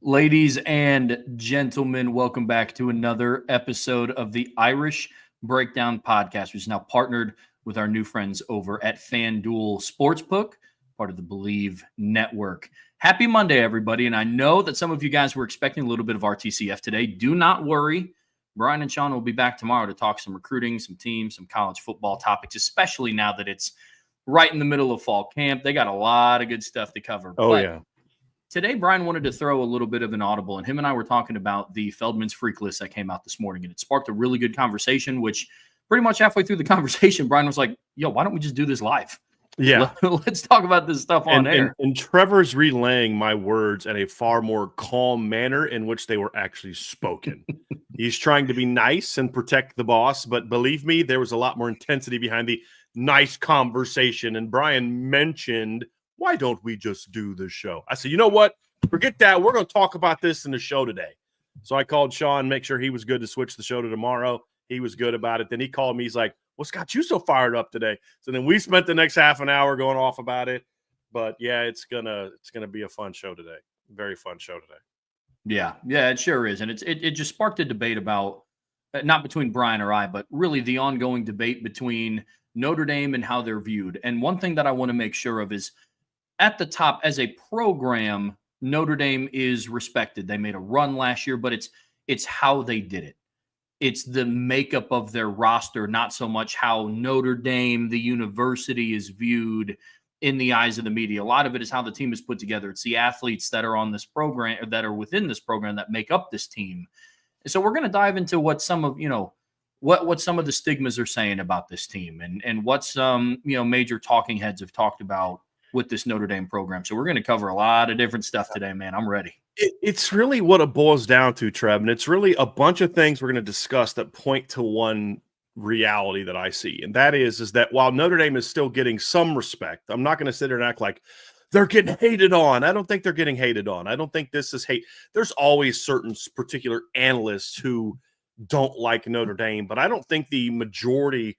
Ladies and gentlemen, welcome back to another episode of the Irish Breakdown Podcast, which is now partnered with our new friends over at FanDuel Sportsbook, part of the Believe Network. Happy Monday, everybody. And I know that some of you guys were expecting a little bit of RTCF today. Do not worry. Brian and Sean will be back tomorrow to talk some recruiting, some teams, some college football topics, especially now that it's right in the middle of fall camp. They got a lot of good stuff to cover. Yeah. Today, Brian wanted to throw a little bit of an audible, and him and I were talking about the Feldman's Freak List that came out this morning, and it sparked a really good conversation, which pretty much halfway through the conversation, Brian was like, yo, why don't we just do this live? Yeah. Let's talk about this stuff on air. And Trevor's relaying my words in a far more calm manner in which they were actually spoken. He's trying to be nice and protect the boss, but believe me, there was a lot more intensity behind the nice conversation. And Brian mentioned, why don't we just do the show? I said, you know what? Forget that. We're going to talk about this in the show today. So I called Sean, make sure he was good to switch the show to tomorrow. He was good about it. Then he called me. He's like, what's got you so fired up today? So then we spent the next half an hour going off about it. But yeah, it's gonna be a fun show today. Very fun show today. Yeah, it sure is. And it just sparked a debate about, not between Brian or I, but really the ongoing debate between Notre Dame and how they're viewed. And one thing that I want to make sure of is, at the top, as a program, Notre Dame is respected. They made a run last year, but it's how they did it. It's the makeup of their roster, not so much how Notre Dame, the university, is viewed in the eyes of the media. A lot of it is how the team is put together. It's the athletes that are on this program, or that are within this program, that make up this team. So we're going to dive into what some of, what some of the stigmas are saying about this team, and what some, major talking heads have talked about with this Notre Dame program. So we're going to cover a lot of different stuff today, man. I'm ready. It's really what it boils down to, Trev, and it's really a bunch of things we're going to discuss that point to one reality that I see, and that is that while Notre Dame is still getting some respect, I'm not going to sit here and act like they're getting hated on. I don't think they're getting hated on. I don't think this is hate. There's always certain particular analysts who don't like Notre Dame, but I don't think the majority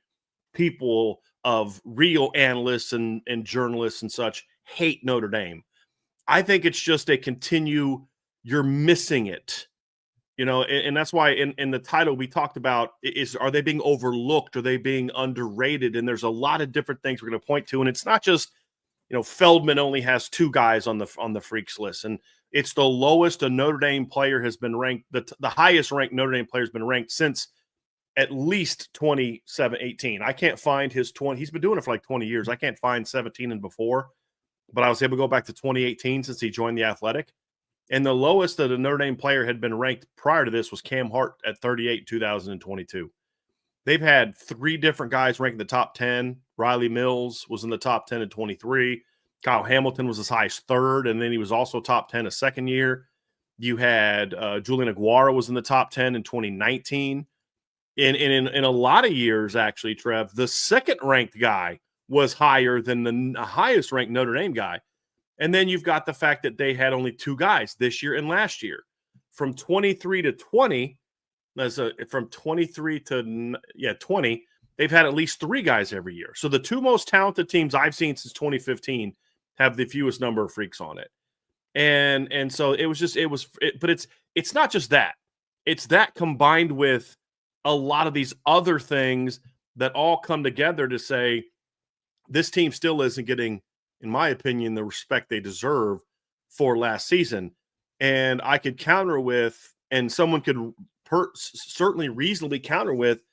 people of real analysts and journalists and such hate Notre Dame. I think it's just you're missing it, and that's why in the title we talked about are they being overlooked? Are they being underrated? And there's a lot of different things we're going to point to. And it's not just, Feldman only has 2 guys on the freaks list, and it's the lowest a Notre Dame player has been ranked. The highest ranked Notre Dame player has been ranked since at least 18. I can't find his 20. He's been doing it for like 20 years. I can't find 17 and before, but I was able to go back to 2018 since he joined the Athletic. And the lowest that a Notre Dame player had been ranked prior to this was Cam Hart at 38 in 2022. They've had 3 different guys ranked in the top 10. Riley Mills was in the top 10 in 23. Kyle Hamilton was as high as 3rd, and then he was also top 10 a second year. You had Julian Aguara was in the top 10 in 2019. In a lot of years, actually, Trev, the second-ranked guy was higher than the highest-ranked Notre Dame guy. And then you've got the fact that they had only 2 guys this year and last year. From 23 to 20, from 23 to 20, they've had at least 3 guys every year. So the 2 most talented teams I've seen since 2015 have the fewest number of freaks on it. And so but it's not just that. It's that combined with a lot of these other things that all come together to say this team still isn't getting, in my opinion, the respect they deserve for last season. And I could counter with, and someone could certainly reasonably counter with,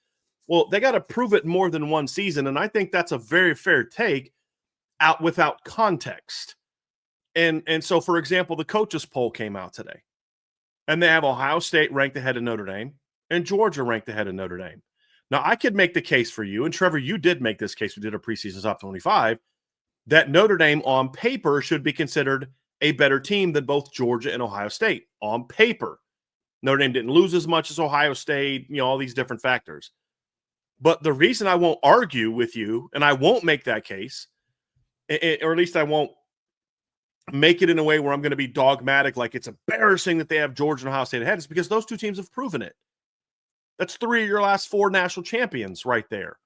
well, they got to prove it more than one season. And I think that's a very fair take out without context. And so, for example, the coaches poll came out today, and they have Ohio State ranked ahead of Notre Dame and Georgia ranked ahead of Notre Dame. Now, I could make the case for you, and Trevor, you did make this case. We did a preseason top 25, that Notre Dame on paper should be considered a better team than both Georgia and Ohio State on paper. Notre Dame didn't lose as much as Ohio State, all these different factors. But the reason I won't argue with you, and I won't make that case, or at least I won't make it in a way where I'm going to be dogmatic, like it's embarrassing that they have Georgia and Ohio State ahead, is because those 2 teams have proven it. That's 3 of your last 4 national champions right there.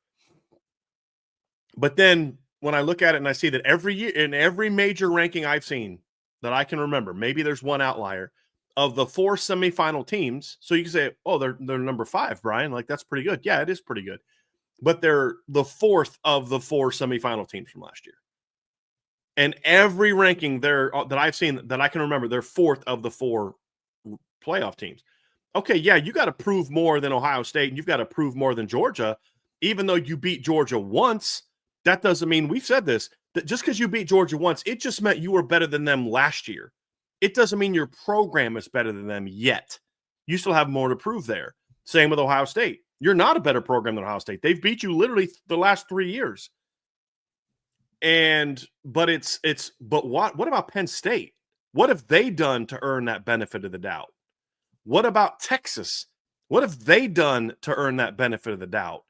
But then when I look at it and I see that every year in every major ranking I've seen that I can remember, maybe there's one outlier, of the 4 semifinal teams. So you can say, oh, they're number 5, Brian. Like, that's pretty good. Yeah, it is pretty good. But they're the 4th of the 4 semifinal teams from last year. And every ranking there that I've seen that I can remember, they're 4th of the 4 playoff teams. Okay, yeah, you got to prove more than Ohio State, and you've got to prove more than Georgia. Even though you beat Georgia once, that doesn't mean, we've said this, that just because you beat Georgia once, it just meant you were better than them last year. It doesn't mean your program is better than them yet. You still have more to prove there. Same with Ohio State. You're not a better program than Ohio State. They've beat you literally the last 3 years. But what about Penn State? What have they done to earn that benefit of the doubt? What about Texas? What have they done to earn that benefit of the doubt?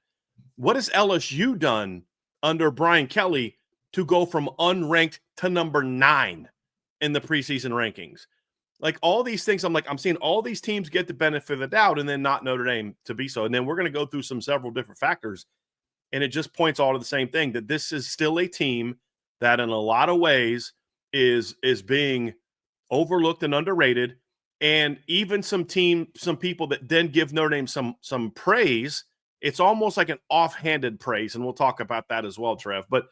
What has LSU done under Brian Kelly to go from unranked to number 9 in the preseason rankings? Like, all these things, I'm seeing all these teams get the benefit of the doubt, and then not Notre Dame to be so. And then we're going to go through several different factors, and it just points all to the same thing, that this is still a team that in a lot of ways is being overlooked and underrated. And even some people that then give Notre Dame some praise, it's almost like an offhanded praise, and we'll talk about that as well, Trev. But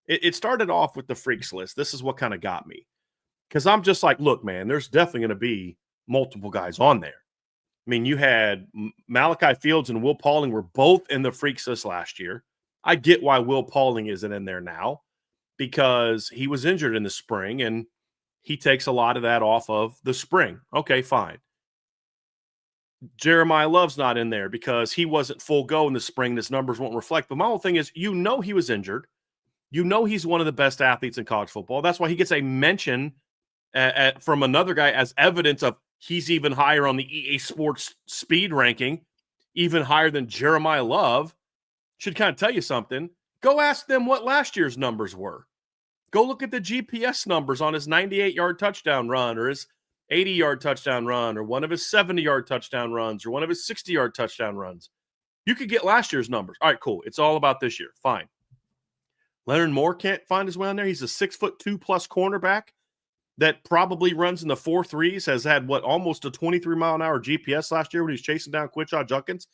it started off with the freaks list. This is what kind of got me, because I'm just like, look, man, there's definitely going to be multiple guys on there. I mean, you had Malachi Fields and Will Pauling were both in the freaks list last year. I get why Will Pauling isn't in there now, because he was injured in the spring, and he takes a lot of that off of the spring. Okay, fine. Jeremiah Love's not in there because he wasn't full go in the spring. His numbers won't reflect. But my whole thing is, he was injured. He's one of the best athletes in college football. That's why he gets a mention from another guy as evidence of he's even higher on the EA Sports speed ranking, even higher than Jeremiah Love. Should kind of tell you something. Go ask them what last year's numbers were. Go look at the GPS numbers on his 98-yard touchdown run, or his 80-yard touchdown run, or one of his 70-yard touchdown runs, or one of his 60-yard touchdown runs. You could get last year's numbers. All right, cool. It's all about this year. Fine. Leonard Moore can't find his way on there. He's a 6'2+ cornerback that probably runs in the 4.3s, has had almost a 23-mile-an-hour GPS last year when he was chasing down Quinshon Judkins,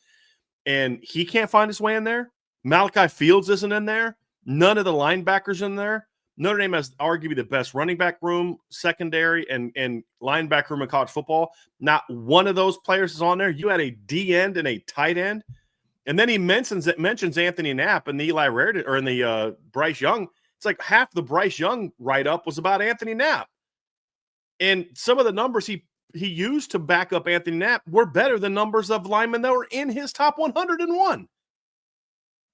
and he can't find his way in there. Malachi Fields isn't in there. None of the linebackers in there. Notre Dame has arguably the best running back room, secondary, and linebacker room in college football. Not one of those players is on there. You had a D end and a tight end. And then he mentions Anthony Knapp and the Eli Raridon, or in the Bryce Young. It's like half the Bryce Young write-up was about Anthony Knapp. And some of the numbers he used to back up Anthony Knapp were better than numbers of linemen that were in his top 101.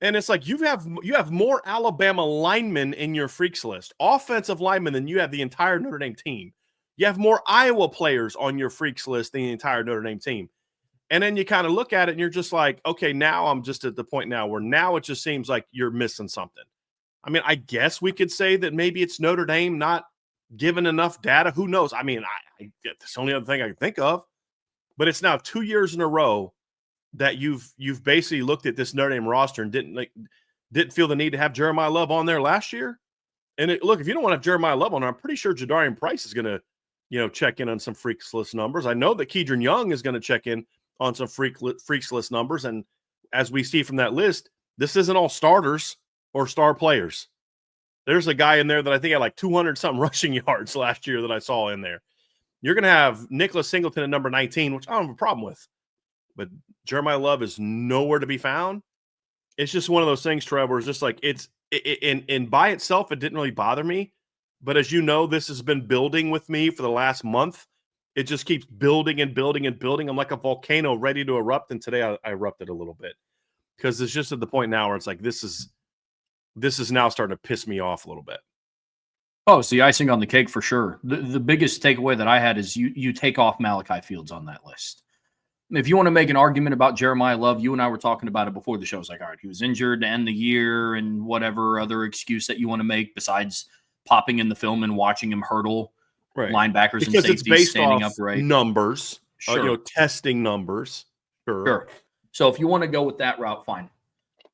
And it's like, you have more Alabama linemen in your freaks list, offensive linemen, than you have the entire Notre Dame team. You have more Iowa players on your freaks list than the entire Notre Dame team. And then you kind of look at it and you're just like, okay, now I'm just at the point now where now it just seems like you're missing something. I mean, I guess we could say that maybe it's Notre Dame not giving enough data. Who knows? I mean, that's the only other thing I can think of. But it's now 2 years in a row that you've basically looked at this Notre Dame roster and didn't feel the need to have Jeremiah Love on there last year. And look, if you don't want to have Jeremiah Love on there, I'm pretty sure Jadarian Price is going to, check in on some freaks list numbers. I know that Kedron Young is going to check in on some freaks list numbers. And as we see from that list, this isn't all starters or star players. There's a guy in there that I think had like 200-something rushing yards last year that I saw in there. You're going to have Nicholas Singleton at number 19, which I don't have a problem with. But Jeremiah Love is nowhere to be found. It's just one of those things, Trevor, it's just like and by itself, it didn't really bother me. But as you know, this has been building with me for the last month. It just keeps building and building and building. I'm like a volcano ready to erupt. And today I erupted a little bit because it's just at the point now where it's like, this is now starting to piss me off a little bit. Oh, it's the icing on the cake for sure. The biggest takeaway that I had is you take off Malachi Fields on that list. If you want to make an argument about Jeremiah Love, you and I were talking about it before the show. It's like, all right, he was injured to end the year and whatever other excuse that you want to make besides popping in the film and watching him hurdle linebackers and safeties standing upright. Numbers, sure. Testing numbers. Sure. So if you want to go with that route, fine.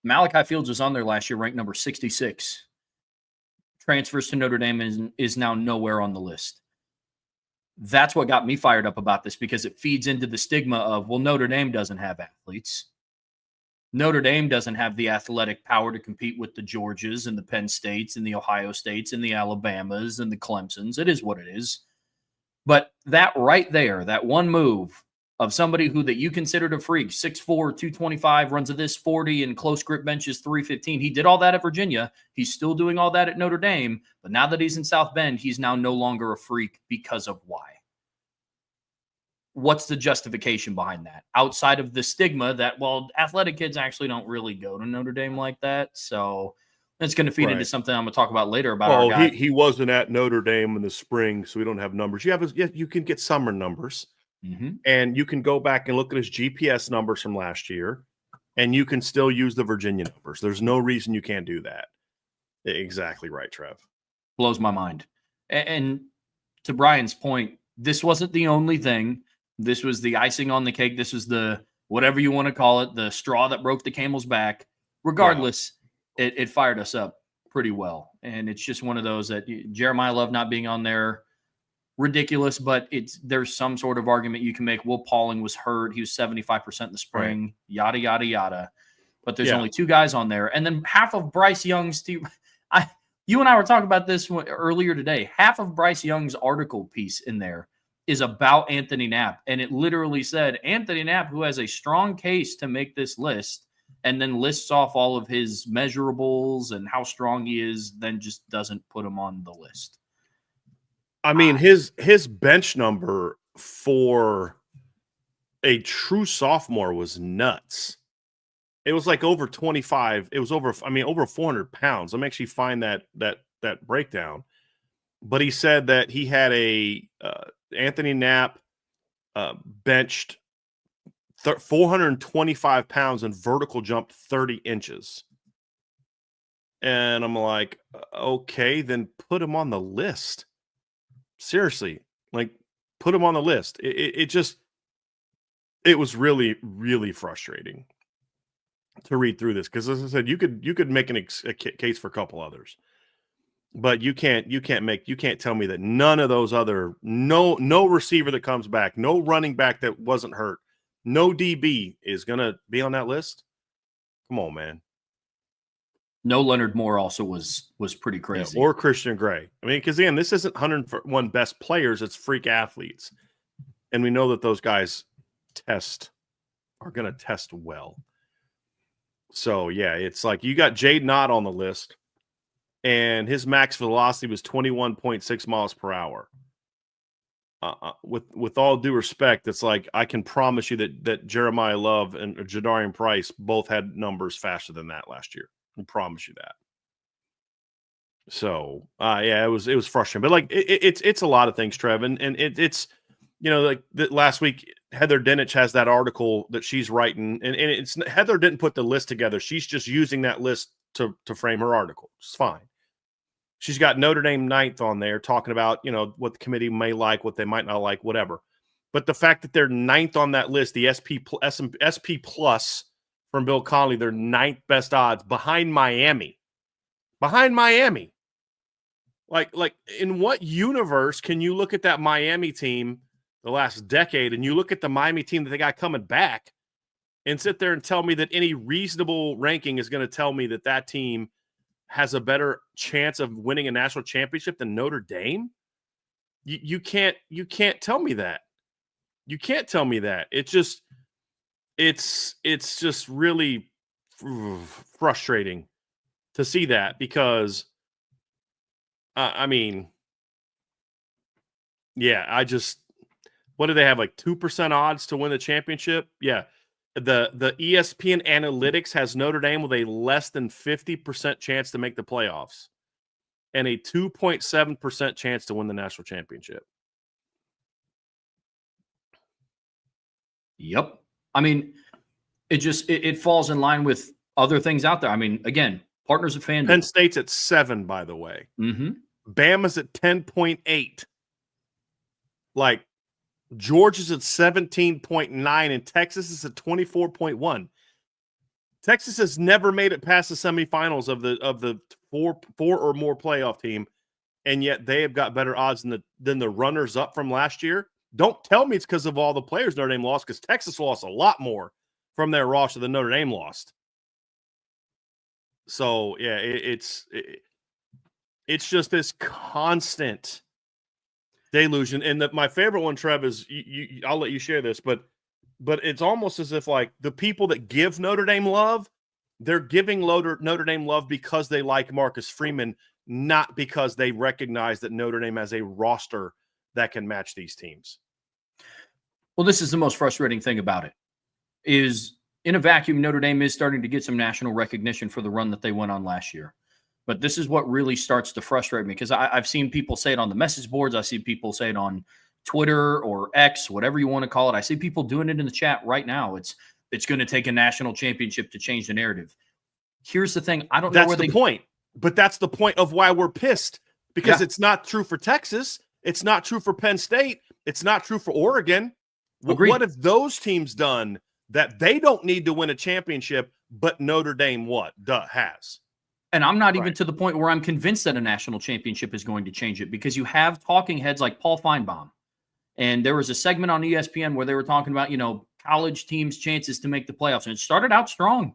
Malachi Fields was on there last year, ranked number 66. Transfers to Notre Dame is now nowhere on the list. That's what got me fired up about this, because it feeds into the stigma of, well, Notre Dame doesn't have athletes. Notre Dame doesn't have the athletic power to compete with the Georgias and the Penn States and the Ohio States and the Alabamas and the Clemsons. It is what it is. But that right there, that one move of somebody who that you considered a freak, 6'4", 225, runs of this 40 and close grip benches 315. He did all that at Virginia. He's still doing all that at Notre Dame. But now that he's in South Bend, he's now no longer a freak because of why? What's the justification behind that? Outside of the stigma that, well, athletic kids actually don't really go to Notre Dame like that. So it's going to feed into something I'm going to talk about later about our guy. He wasn't at Notre Dame in the spring, so we don't have numbers. You can get summer numbers. And you can go back and look at his GPS numbers from last year, and you can still use the Virginia numbers. There's no reason you can't do that. Exactly right, Trev. Blows my mind. And to Brian's point, this wasn't the only thing. This was the icing on the cake. This was the, whatever you want to call it, the straw that broke the camel's back. Regardless, it fired us up pretty well. And it's just one of those that Jeremiah Love not being on there, ridiculous, but there's some sort of argument you can make. Will Pauling was hurt. He was 75% in the spring, yada, yada, yada. But there's only two guys on there. And then half of Bryce Young's team, you and I were talking about this earlier today. Half of Bryce Young's article piece in there is about Anthony Knapp. And it literally said, Anthony Knapp, who has a strong case to make this list, and then lists off all of his measurables and how strong he is, then just doesn't put him on the list. I mean, his bench number for a true sophomore was nuts. It was like over 25. It was over 400 pounds. Let me actually find that breakdown. But he said that he had Anthony Knapp benched 425 pounds and vertical jumped 30 inches. And I'm like, okay, then put him on the list. Seriously, like, put him on the list. It was really, really frustrating to read through this, because, as I said, you could make a case for a couple others, but you can't tell me that none of those other no receiver that comes back, no running back that wasn't hurt, no DB is gonna be on that list. Come on, man. No, Leonard Moore also was pretty crazy. Or Christian Gray. I mean, because again, this isn't 101 best players; it's freak athletes, and we know that those guys are going to test well. So yeah, it's like you got Jade Knott on the list, and his max velocity was 21.6 miles per hour. With all due respect, it's like I can promise you that Jeremiah Love and Jadarian Price both had numbers faster than that last year. I promise you that. So it was frustrating, but like it's a lot of things, Trev, and it's like last week Heather Dinich has that article that she's writing, and it's Heather didn't put the list together. She's just using that list to frame her article. It's fine. She's got Notre Dame 9th on there, talking about what the committee may like, what they might not like, whatever. But the fact that they're 9th on that list, the SP plus from Bill Connolly, they're 9th best odds behind Miami. Like in what universe can you look at that Miami team the last decade and you look at the Miami team that they got coming back and sit there and tell me that any reasonable ranking is going to tell me that team has a better chance of winning a national championship than Notre Dame? You can't tell me that. You can't tell me that. It's just really frustrating to see that, because what do they have, like 2% odds to win the championship? Yeah. The ESPN analytics has Notre Dame with a less than 50% chance to make the playoffs and a 2.7% chance to win the national championship. Yep. I mean, it falls in line with other things out there. I mean, again, partners of FanDuel. Penn State's at 7, by the way. Mm-hmm. Bama's at 10.8. Like, Georgia's at 17.9, and Texas is at 24.1. Texas has never made it past the semifinals of the four or more playoff team and yet they have got better odds than the runners up from last year. Don't tell me it's because of all the players Notre Dame lost, because Texas lost a lot more from their roster than Notre Dame lost. So yeah, it's just this constant delusion. And my favorite one, Trev, is I'll let you share this, but it's almost as if like the people that give Notre Dame love, they're giving Notre Dame love because they like Marcus Freeman, not because they recognize that Notre Dame has a roster that can match these teams. Well, this is the most frustrating thing about it, is in a vacuum, Notre Dame is starting to get some national recognition for the run that they went on last year. But this is what really starts to frustrate me, because I've seen people say it on the message boards. I see people say it on Twitter or X, whatever you want to call it. I see people doing it in the chat right now. It's going to take a national championship to change the narrative. Here's the thing. I don't know where that's the point. But that's the point of why we're pissed, because it's not true for Texas. It's not true for Penn State. It's not true for Oregon. Agreed. What have those teams done that they don't need to win a championship, but Notre Dame has? And I'm not even to the point where I'm convinced that a national championship is going to change it, because you have talking heads like Paul Feinbaum. And there was a segment on ESPN where they were talking about, college teams' chances to make the playoffs. And it started out strong.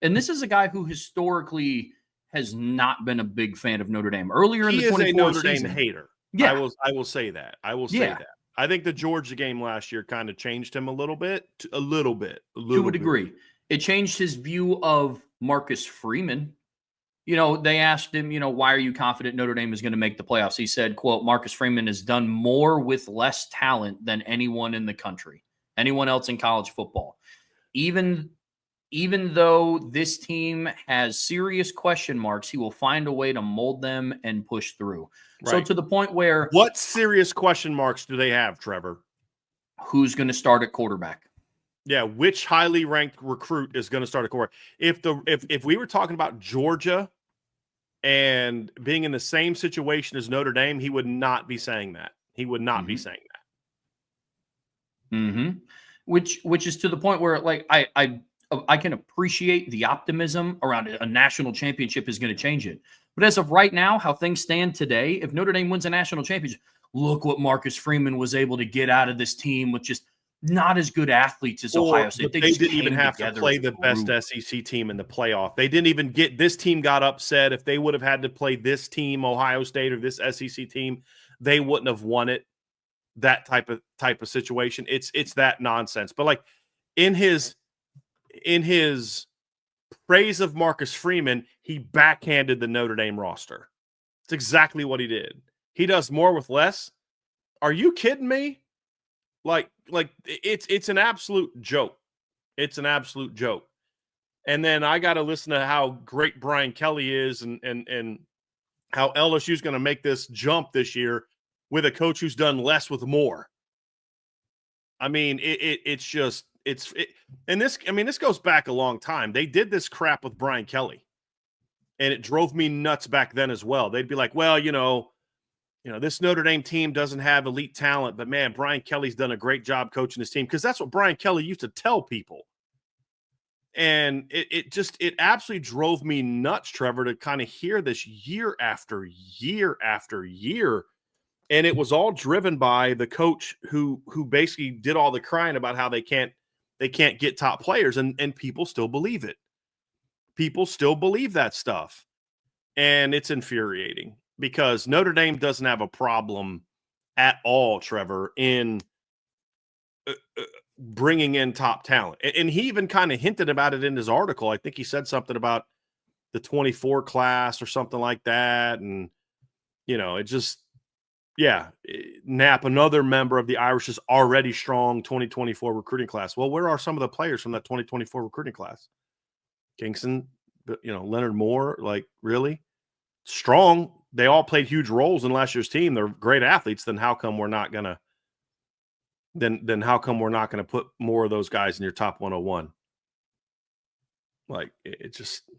And this is a guy who historically has not been a big fan of Notre Dame. Earlier in the 24 season. He is a Notre Dame hater. Yeah. I will say that. I will say that. I think the Georgia game last year kind of changed him a little bit. To a degree. It changed his view of Marcus Freeman. They asked him, why are you confident Notre Dame is going to make the playoffs? He said, quote, Marcus Freeman has done more with less talent than anyone in the country, anyone else in college football. Even though this team has serious question marks, he will find a way to mold them and push through. Right. So to the point where... What serious question marks do they have, Trevor? Who's going to start at quarterback? Yeah, which highly ranked recruit is going to start a quarterback? If we were talking about Georgia and being in the same situation as Notre Dame, he would not be saying that. He would not be saying that. Mm-hmm. Which is to the point where, like, I can appreciate the optimism around a national championship is going to change it. But as of right now, how things stand today, if Notre Dame wins a national championship, look what Marcus Freeman was able to get out of this team with just not as good athletes as Ohio State. They didn't even have to play the best SEC team in the playoff. They didn't even get – this team got upset. If they would have had to play this team, Ohio State, or this SEC team, they wouldn't have won it. That type of situation. It's that nonsense. But, like, in his praise of Marcus Freeman, he backhanded the Notre Dame roster. It's exactly what he did. He does more with less. Are you kidding me? Like it's an absolute joke. It's an absolute joke. And then I got to listen to how great Brian Kelly is and how LSU is going to make this jump this year with a coach who's done less with more. I mean, this goes back a long time. They did this crap with Brian Kelly, and it drove me nuts back then as well. They'd be like, well, this Notre Dame team doesn't have elite talent, but man, Brian Kelly's done a great job coaching his team, because that's what Brian Kelly used to tell people. And it absolutely drove me nuts, Trevor, to kind of hear this year after year after year. And it was all driven by the coach who basically did all the crying about how they can't get top players, and people still believe it. People still believe that stuff. And it's infuriating, because Notre Dame doesn't have a problem at all, Trevor, in bringing in top talent. And he even kind of hinted about it in his article. I think he said something about the 24 class or something like that. And, it just, Knapp, another member of the Irish's already strong 2024 recruiting class. Well, where are some of the players from that 2024 recruiting class? Kingston, Leonard Moore, like, really? Strong. They all played huge roles in last year's team. They're great athletes. Then how come we're not gonna put more of those guys in your top 101? Like, it just.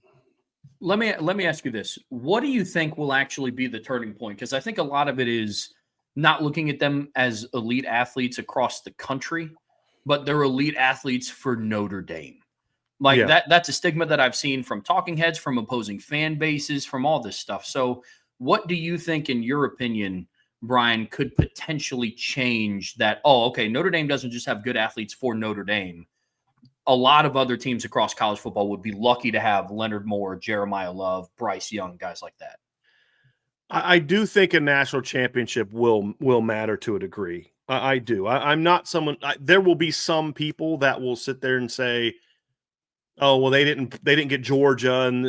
Let me ask you this. What do you think will actually be the turning point? Because I think a lot of it is not looking at them as elite athletes across the country, but they're elite athletes for Notre Dame. Like, that's a stigma that I've seen from talking heads, from opposing fan bases, from all this stuff. So What do you think, in your opinion, Brian, could potentially change that? Oh, okay, Notre Dame doesn't just have good athletes for Notre Dame. A lot of other teams across college football would be lucky to have Leonard Moore, Jeremiah Love, Bryce Young, guys like that. I do think a national championship will matter to a degree. I do. I'm not someone. There will be some people that will sit there and say, "Oh, well, they didn't get Georgia," and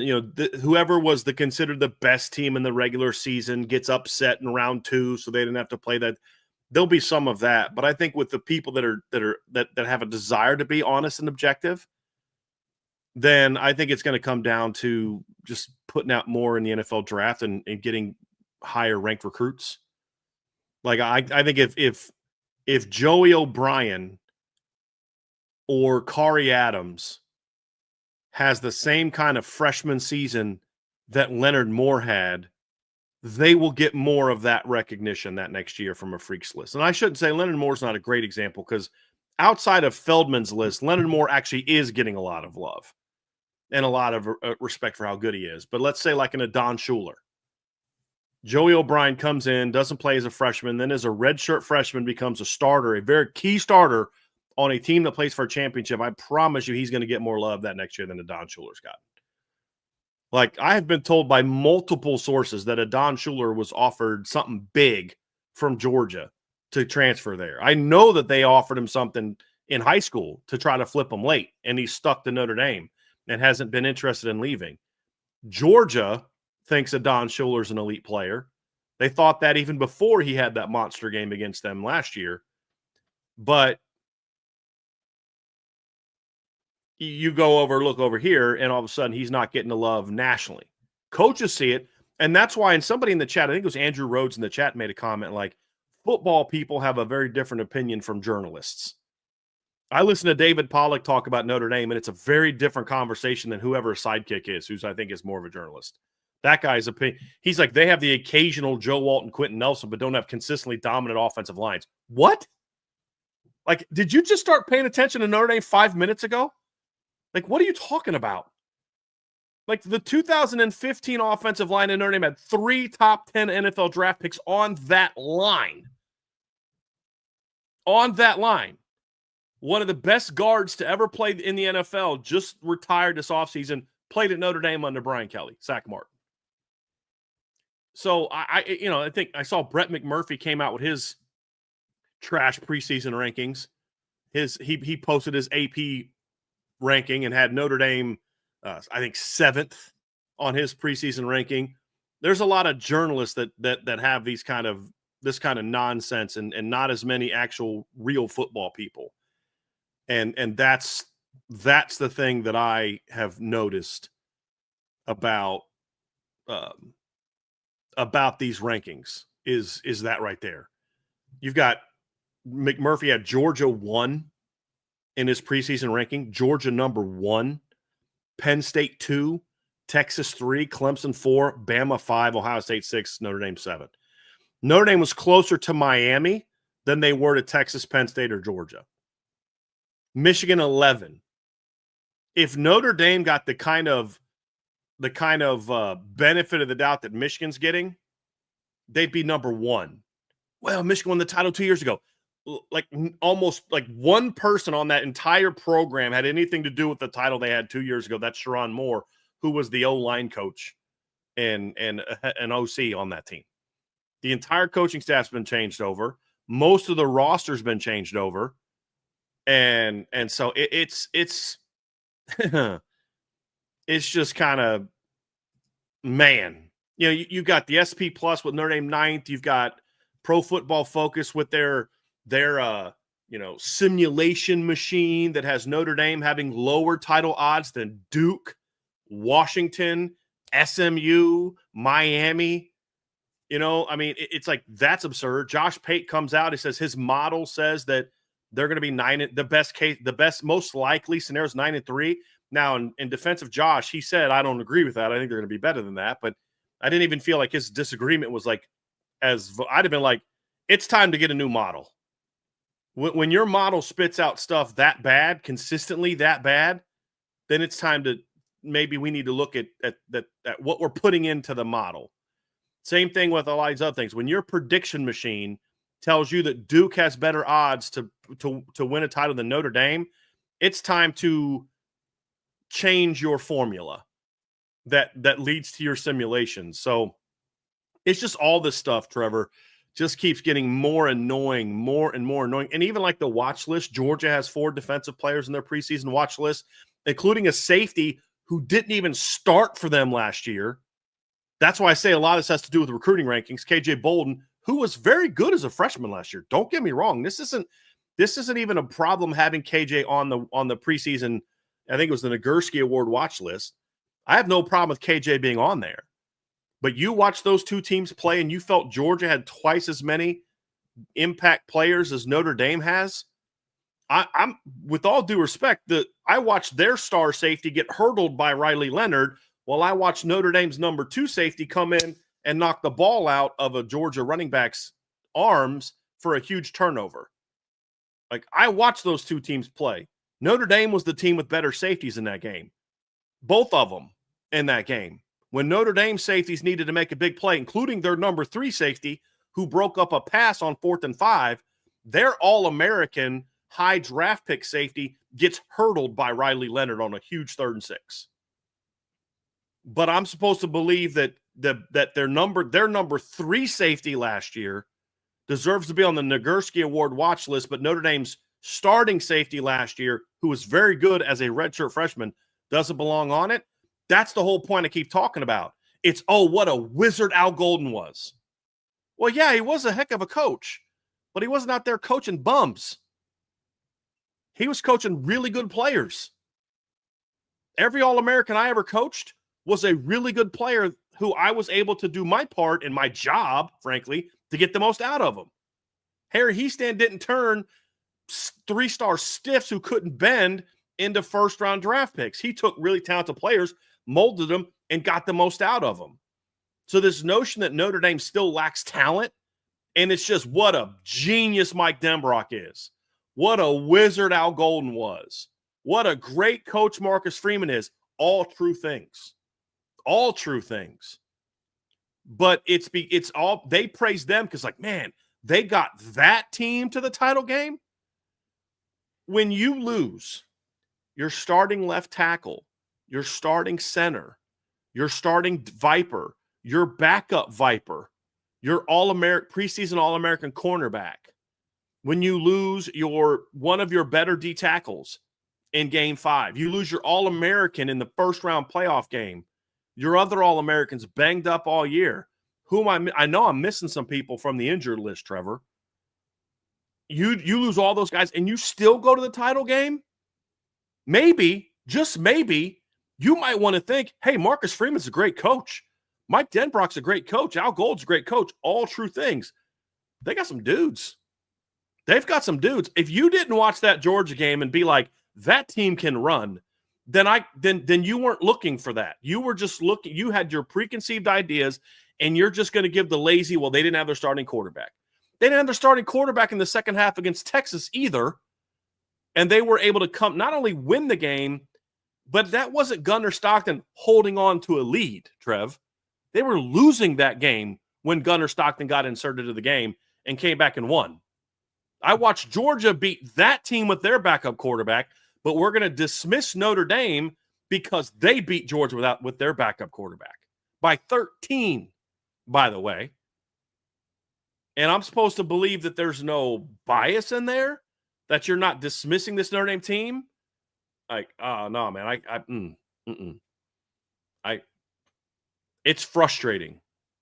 whoever was considered the best team in the regular season gets upset in round 2, so they didn't have to play that. There'll be some of that, but I think with the people that have a desire to be honest and objective, then I think it's going to come down to just putting out more in the NFL draft and getting higher ranked recruits. Like I think if Joey O'Brien or Kari Adams has the same kind of freshman season that Leonard Moore had, they will get more of that recognition that next year from a freaks list. And I shouldn't say Leonard Moore's not a great example, because outside of Feldman's list, Leonard Moore actually is getting a lot of love and a lot of respect for how good he is. But let's say like in a Don Schuler, Joey O'Brien comes in, doesn't play as a freshman, then as a redshirt freshman becomes a starter, a very key starter on a team that plays for a championship. I promise you he's going to get more love that next year than a Don Schuler's got. Like, I have been told by multiple sources that a Don Schuler was offered something big from Georgia to transfer there. I know that they offered him something in high school to try to flip him late, and he's stuck to Notre Dame and hasn't been interested in leaving. Georgia thinks that Don Schuler's an elite player. They thought that even before he had that monster game against them last year. But you look over here, and all of a sudden he's not getting the love nationally. Coaches see it, and that's why, and somebody in the chat, I think it was Andrew Rhodes in the chat, made a comment like, football people have a very different opinion from journalists. I listen to David Pollack talk about Notre Dame, and it's a very different conversation than whoever a sidekick is, who's I think is more of a journalist. That guy's opinion, he's like, they have the occasional Joe Walton, Quentin Nelson, but don't have consistently dominant offensive lines. What? Like, did you just start paying attention to Notre Dame 5 minutes ago? Like, what are you talking about? Like, the 2015 offensive line in Notre Dame had 3 top 10 NFL draft picks on that line. On that line. One of the best guards to ever play in the NFL just retired this offseason, played at Notre Dame under Brian Kelly, Zach Martin. So, I think I saw Brett McMurphy came out with his trash preseason rankings. He posted his AP ranking and had Notre Dame, I think 7th on his preseason ranking. There's a lot of journalists that have this kind of nonsense and not as many actual real football people. And that's the thing that I have noticed about these rankings is that right there. You've got McMurphy had Georgia 1 in his preseason ranking, Georgia number 1, Penn State 2, Texas 3, Clemson 4, Bama 5, Ohio State 6, Notre Dame 7. Notre Dame was closer to Miami than they were to Texas, Penn State, or Georgia. Michigan 11. If Notre Dame got the kind of benefit of the doubt that Michigan's getting, they'd be number 1. Well, Michigan won the title 2 years ago. Like, almost like one person on that entire program had anything to do with the title they had 2 years ago. That's Sharon Moore, who was the O-line coach and an OC on that team. The entire coaching staff's been changed over. Most of the roster's been changed over. And so it's it's just kind of, man. You know, you got the SP Plus with Notre Dame 9th. You've got Pro Football Focus with their simulation machine that has Notre Dame having lower title odds than Duke, Washington, SMU, Miami. I mean, it's like, that's absurd. Josh Pate comes out. He says his model says that they're going to be 9. The best, most likely scenario is 9-3. Now, in defense of Josh, he said, I don't agree with that. I think they're going to be better than that. But I didn't even feel like his disagreement was like, I'd have been like, it's time to get a new model. When your model spits out stuff that bad, consistently that bad, then it's time to, maybe we need to look at what we're putting into the model. Same thing with a lot of these other things. When your prediction machine tells you that Duke has better odds to win a title than Notre Dame, it's time to change your formula that leads to your simulations. So it's just all this stuff, Trevor, just keeps getting more annoying, more and more annoying. And even like the watch list, Georgia has 4 defensive players in their preseason watch list, including a safety who didn't even start for them last year. That's why I say a lot of this has to do with recruiting rankings. KJ Bolden, who was very good as a freshman last year. Don't get me wrong. This isn't even a problem having KJ on the preseason. I think it was the Nagurski Award watch list. I have no problem with KJ being on there. But you watch those two teams play and you felt Georgia had twice as many impact players as Notre Dame has. I'm with all due respect, I watched their star safety get hurdled by Riley Leonard while I watched Notre Dame's number 2 safety come in and knock the ball out of a Georgia running back's arms for a huge turnover. Like, I watched those two teams play. Notre Dame was the team with better safeties in that game. Both of them in that game. When Notre Dame safeties needed to make a big play, including their number 3 safety, who broke up a pass on 4th and 5, their All-American high draft pick safety gets hurdled by Riley Leonard on a huge 3rd and 6. But I'm supposed to believe that their number 3 safety last year deserves to be on the Nagurski Award watch list, but Notre Dame's starting safety last year, who was very good as a redshirt freshman, doesn't belong on it. That's the whole point I keep talking about. It's, oh, what a wizard Al Golden was. Well, yeah, he was a heck of a coach, but he wasn't out there coaching bums. He was coaching really good players. Every All-American I ever coached was a really good player who I was able to do my part in my job, frankly, to get the most out of them. Harry Hiestand didn't turn 3-star stiffs who couldn't bend into first-round draft picks. He took really talented players, molded them, and got the most out of them. So this notion that Notre Dame still lacks talent, and it's just what a genius Mike Denbrock is, what a wizard Al Golden was, what a great coach Marcus Freeman is, all true things. All true things. But it's all, they praise them because, like, man, they got that team to the title game. When you lose your starting left tackle, your starting center, your starting Viper, your backup Viper, your preseason All-American cornerback, when you lose one of your better D tackles in Game 5, you lose your All-American in the first-round playoff game, your other All-Americans banged up all year, I know I'm missing some people from the injured list, Trevor. You lose all those guys and you still go to the title game? Maybe, just maybe, you might want to think, hey, Marcus Freeman's a great coach. Mike Denbrock's a great coach. Al Gold's a great coach. All true things. They got some dudes. They've got some dudes. If you didn't watch that Georgia game and be like, that team can run, then you weren't looking for that. You were just looking, you had your preconceived ideas, and you're just going to give the lazy, well, they didn't have their starting quarterback. They didn't have their starting quarterback in the second half against Texas either. And they were able to not only win the game, but that wasn't Gunnar Stockton holding on to a lead, Trev. They were losing that game when Gunnar Stockton got inserted to the game and came back and won. I watched Georgia beat that team with their backup quarterback, but we're going to dismiss Notre Dame because they beat Georgia with their backup quarterback by 13, by the way. And I'm supposed to believe that there's no bias in there, that you're not dismissing this Notre Dame team. Like, no, man, it's frustrating.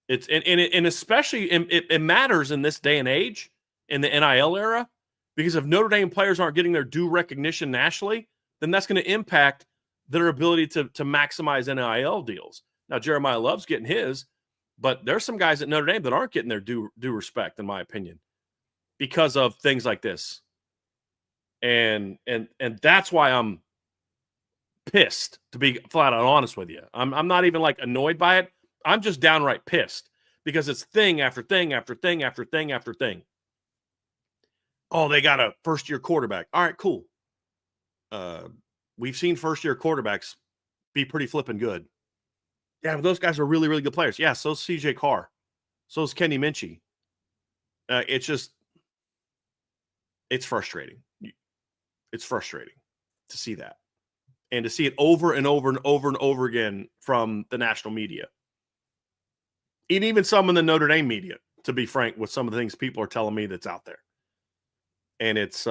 And especially it matters in this day and age, in the NIL era, because if Notre Dame players aren't getting their due recognition nationally, then that's going to impact their ability to maximize NIL deals. Now, Jeremiah Love's getting his, but there's some guys at Notre Dame that aren't getting their due respect, in my opinion, because of things like this. And that's why I'm pissed, to be flat out honest with you. I'm not even like annoyed by it. I'm just downright pissed because it's thing after thing after thing after thing after thing. Oh, they got a first-year quarterback. All right, cool. We've seen first-year quarterbacks be pretty flipping good. Yeah, but those guys are really, really good players. Yeah, so's CJ Carr. So is Kenny Minchie. It's frustrating. It's frustrating to see that. And to see it over and over and over and over again from the national media. And even some in the Notre Dame media, to be frank, with some of the things people are telling me that's out there. And it's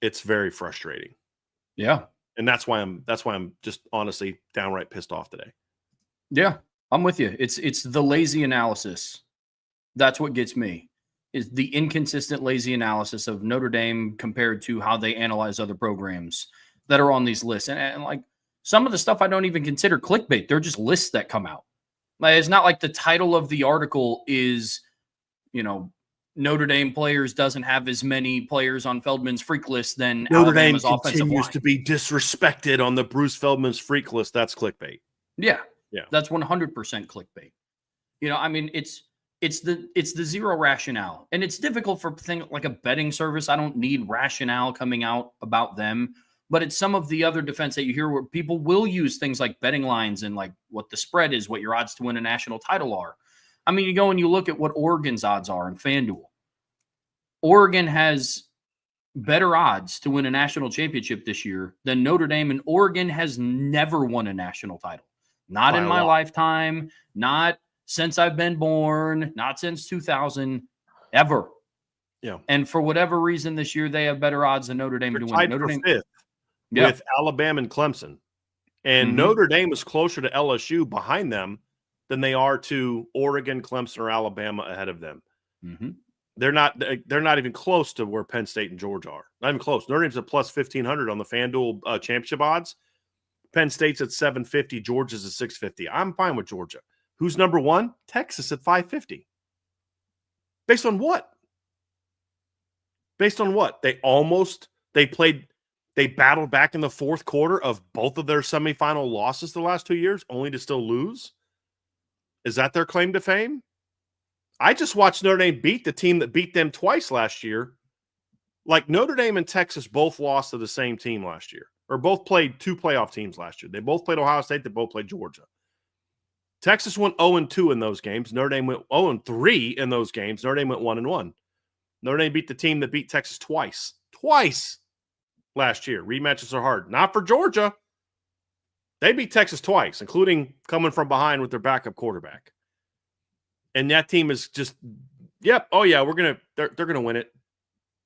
it's very frustrating. Yeah. And that's why I'm just honestly downright pissed off today. Yeah, I'm with you. It's the lazy analysis. That's what gets me, is the inconsistent, lazy analysis of Notre Dame compared to how they analyze other programs that are on these lists. And like some of the stuff I don't even consider clickbait. They're just lists that come out. Like, it's not like the title of the article is, Notre Dame players doesn't have as many players on Feldman's freak list than Notre Dame Alabama's offensive continues line. to be disrespected on the Bruce Feldman's freak list. That's clickbait. Yeah. Yeah. That's 100% clickbait. It's the zero rationale. And it's difficult for things like a betting service. I don't need rationale coming out about them. But it's some of the other defense that you hear where people will use things like betting lines and like what the spread is, what your odds to win a national title are. I mean, you go and you look at what Oregon's odds are in FanDuel. Oregon has better odds to win a national championship this year than Notre Dame, and Oregon has never won a national title. Not in my lifetime, not since I've been born, not since 2000, ever. Yeah. And for whatever reason this year, they have better odds than Notre Dame to win. Notre Dame fifth with Alabama and Clemson. And Notre Dame is closer to LSU behind them than they are to Oregon, Clemson, or Alabama ahead of them. Mm-hmm. They're not even close to where Penn State and Georgia are. Not even close. Notre Dame's at plus 1,500 on the FanDuel championship odds. Penn State's at 750. Georgia's at 650. I'm fine with Georgia. Who's number one? Texas at 550. Based on what? Based on what? They battled back in the fourth quarter of both of their semifinal losses the last 2 years, only to still lose. Is that their claim to fame? I just watched Notre Dame beat the team that beat them twice last year. Like Notre Dame and Texas both lost to the same team last year, or both played two playoff teams last year. They both played Ohio State. They both played Georgia. Texas went 0-2 in those games. Notre Dame went 0-3 in those games. Notre Dame went 1-1. Notre Dame beat the team that beat Texas twice last year. Rematches are hard. Not for Georgia. They beat Texas twice, including coming from behind with their backup quarterback. And that team is just, they're going to win it.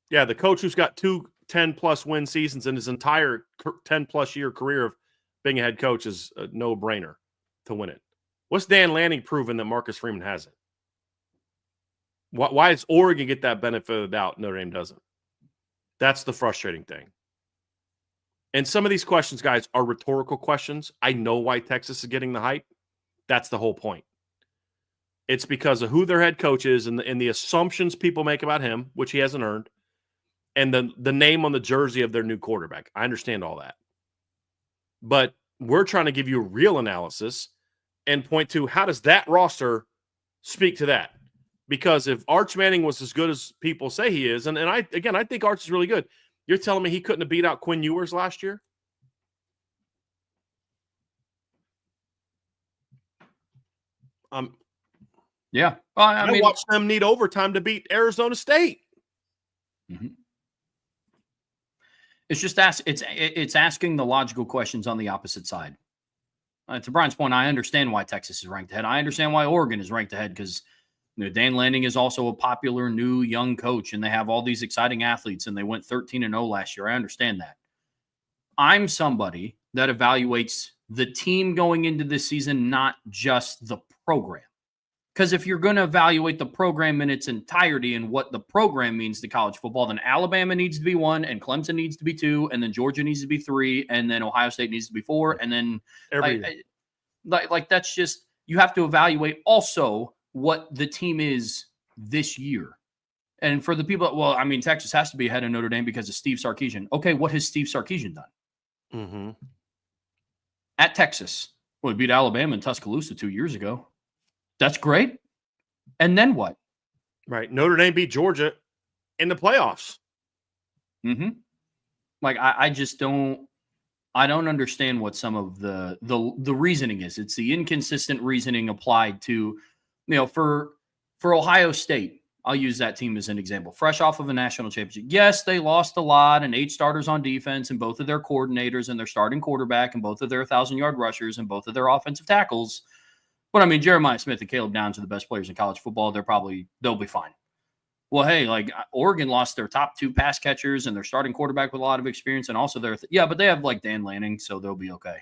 Yeah, the coach who's got 2 10-plus win seasons in his entire 10-plus year career of being a head coach is a no-brainer to win it. What's Dan Lanning proven that Marcus Freeman hasn't? Why does Oregon get that benefit of the doubt? Notre Dame doesn't. That's the frustrating thing. And some of these questions, guys, are rhetorical questions. I know why Texas is getting the hype. That's the whole point. It's because of who their head coach is and the assumptions people make about him, which he hasn't earned, and the name on the jersey of their new quarterback. I understand all that. But we're trying to give you a real analysis and point to how does that roster speak to that? Because if Arch Manning was as good as people say he is, and I think Arch is really good. You're telling me he couldn't have beat out Quinn Ewers last year? Yeah. Well, I mean, watched them need overtime to beat Arizona State. Mm-hmm. It's just it's asking the logical questions on the opposite side. To Brian's point, I understand why Texas is ranked ahead. I understand why Oregon is ranked ahead because Dan Lanning is also a popular new young coach, and they have all these exciting athletes, and they went 13-0 last year. I understand that. I'm somebody that evaluates the team going into this season, not just the program. Because if you're going to evaluate the program in its entirety and what the program means to college football, then Alabama needs to be 1, and Clemson needs to be 2, and then Georgia needs to be 3, and then Ohio State needs to be 4, and then that's just, you have to evaluate also what the team is this year. And for the people, Texas has to be ahead of Notre Dame because of Steve Sarkisian. Okay, what has Steve Sarkisian done? Mm-hmm. At Texas, we beat Alabama in Tuscaloosa 2 years ago. That's great. And then what? Right. Notre Dame beat Georgia in the playoffs. Mm-hmm. I just don't I don't understand what some of the reasoning is. It's the inconsistent reasoning applied to, for Ohio State. I'll use that team as an example. Fresh off of a national championship. Yes, they lost a lot and 8 starters on defense and both of their coordinators and their starting quarterback and both of their 1,000-yard rushers and both of their offensive tackles. But I mean, Jeremiah Smith and Caleb Downs are the best players in college football. They'll be fine. Well, hey, like Oregon lost their top 2 pass catchers and their starting quarterback with a lot of experience, and also but they have like Dan Lanning, so they'll be okay.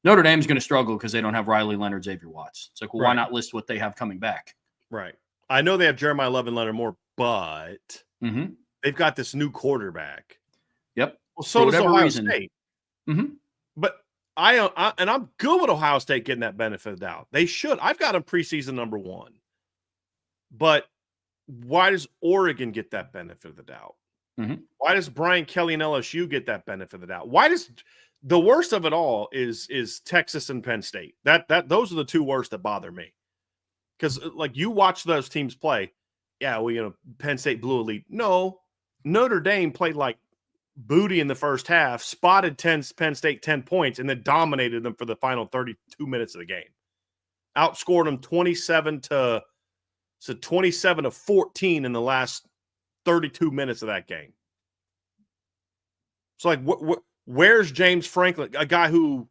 Notre Dame's going to struggle because they don't have Riley Leonard, Xavier Watts. It's like, well, why not list what they have coming back? Right. I know they have Jeremiah Love and Leonard Moore, but they've got this new quarterback. Yep. Well, so does Ohio State. But I'm good with Ohio State getting that benefit of the doubt. They should. I've got them preseason number 1. But why does Oregon get that benefit of the doubt? Why does Brian Kelly and LSU get that benefit of the doubt? Why does the worst of it all is Texas and Penn State? Those are the 2 worst that bother me. Because like you watch those teams play, Penn State blew a lead. No, Notre Dame played like booty in the first half, spotted Penn State 10 points, and then dominated them for the final 32 minutes of the game. Outscored them 27 to 14 in the last 32 minutes of that game. So like, where's James Franklin, a guy who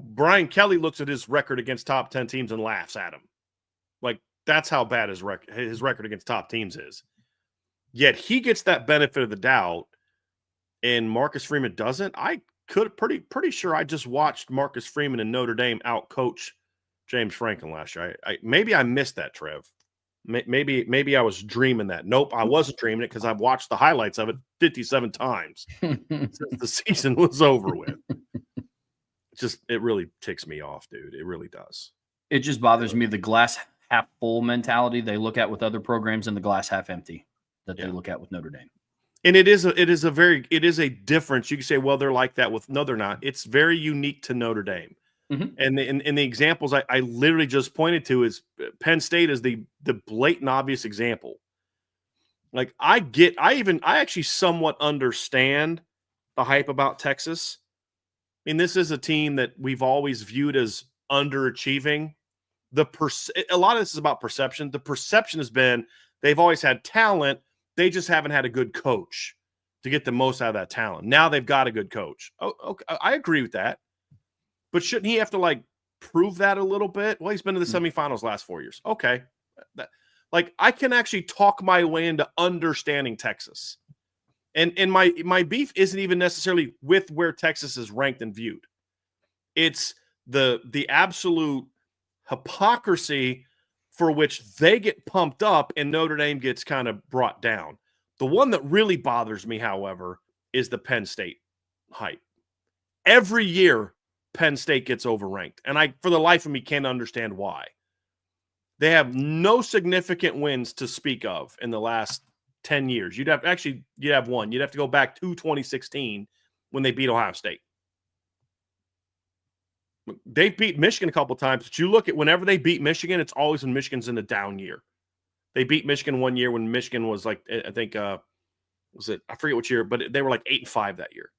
Brian Kelly looks at his record against top 10 teams and laughs at him. Like, that's how bad his record against top teams is. Yet he gets that benefit of the doubt, and Marcus Freeman doesn't. I could pretty sure I just watched Marcus Freeman and Notre Dame outcoach James Franklin last year. Maybe I missed that, Trev. Maybe I was dreaming that. Nope, I wasn't dreaming it because I've watched the highlights of it 57 times since the season was over with. It really ticks me off, dude. It really does. It just bothers me, the glass half full mentality they look at with other programs and the glass half empty that they look at with Notre Dame. And it is a difference. You can say, well, they're like that with, no, they're not. It's very unique to Notre Dame. And the examples I literally just pointed to is Penn State is the blatant obvious example. Like I actually somewhat understand the hype about Texas. I mean, this is a team that we've always viewed as underachieving. A lot of this is about perception. The perception has been they've always had talent. They just haven't had a good coach to get the most out of that talent. Now they've got a good coach. Oh, okay, I agree with that. But shouldn't he have to like prove that a little bit? Well, he's been to the semifinals last 4 years. Okay. I can actually talk my way into understanding Texas. And my beef isn't even necessarily with where Texas is ranked and viewed. It's the absolute hypocrisy for which they get pumped up and Notre Dame gets kind of brought down. The one that really bothers me, however, is the Penn State hype. Every year, Penn State gets overranked. And I, for the life of me, can't understand why. They have no significant wins to speak of in the last 10 years. You'd have one. You'd have to go back to 2016 when they beat Ohio State. They beat Michigan a couple times, but you look at whenever they beat Michigan, it's always when Michigan's in a down year. They beat Michigan one year when Michigan was like, I think, I forget which year, but they were like 8-5 that year.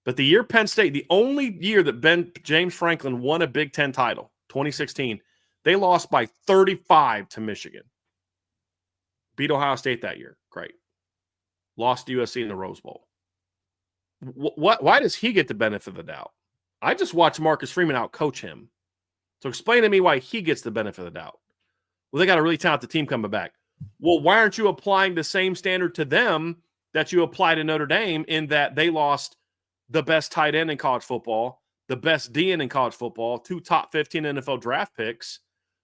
But the year Penn State, the only year that James Franklin won a Big Ten title, 2016, they lost by 35 to Michigan. Beat Ohio State that year. Great. Lost to USC in the Rose Bowl. Why does he get the benefit of the doubt? I just watched Marcus Freeman outcoach him. So explain to me why he gets the benefit of the doubt. Well, they got a really talented team coming back. Well, why aren't you applying the same standard to them that you apply to Notre Dame in that they lost the best tight end in college football, the best DN in college football, 2 top 15 NFL draft picks?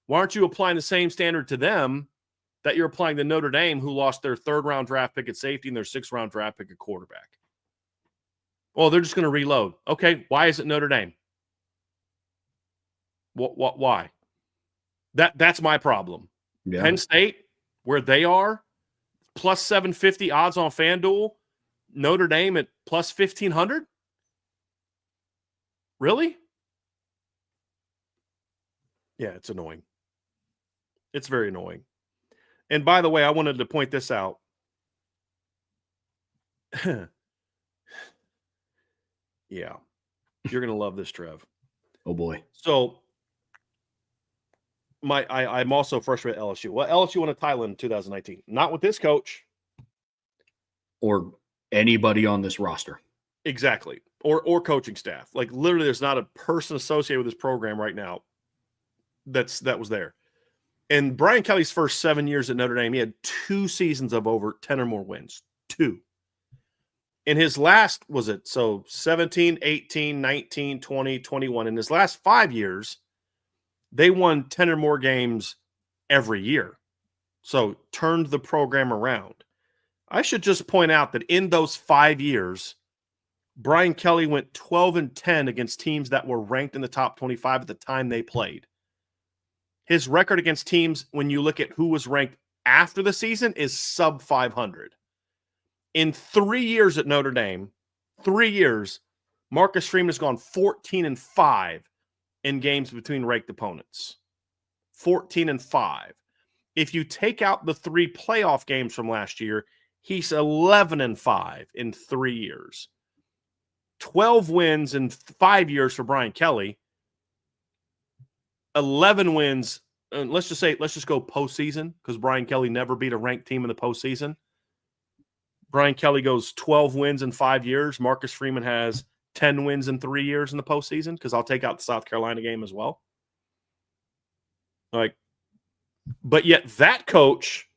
Why aren't you applying the same standard to them that you're applying to Notre Dame, who lost their 3rd-round draft pick at safety and their 6th-round draft pick at quarterback? Well, they're just going to reload. Okay, why is it Notre Dame? Why? That's my problem. Yeah. Penn State, where they are, plus 750 odds on FanDuel. Notre Dame at plus 1,500? Really? Yeah, it's annoying. It's very annoying. And by the way, I wanted to point this out. Yeah. You're going to love this, Trev. Oh boy. So I'm also frustrated at LSU. Well, LSU won a title in 2019. Not with this coach. Or anybody on this roster. Exactly. Or coaching staff. Like literally there's not a person associated with this program right now that was there. In Brian Kelly's first 7 years at Notre Dame, he had 2 seasons of over 10 or more wins. 2. In his last, 17, 18, 19, 20, 21. In his last 5 years, they won 10 or more games every year. So turned the program around. I should just point out that in those 5 years, Brian Kelly went 12-10 against teams that were ranked in the top 25 at the time they played. His record against teams, when you look at who was ranked after the season, is sub 500. In 3 years at Notre Dame, 3 years, Marcus Freeman has gone 14-5 in games between ranked opponents. 14-5. If you take out the 3 playoff games from last year, he's 11-5 in 3 years. 12 wins in 5 years for Brian Kelly. 11 wins. Let's just go postseason because Brian Kelly never beat a ranked team in the postseason. Brian Kelly goes 12 wins in 5 years. Marcus Freeman has 10 wins in 3 years in the postseason because I'll take out the South Carolina game as well. But yet that coach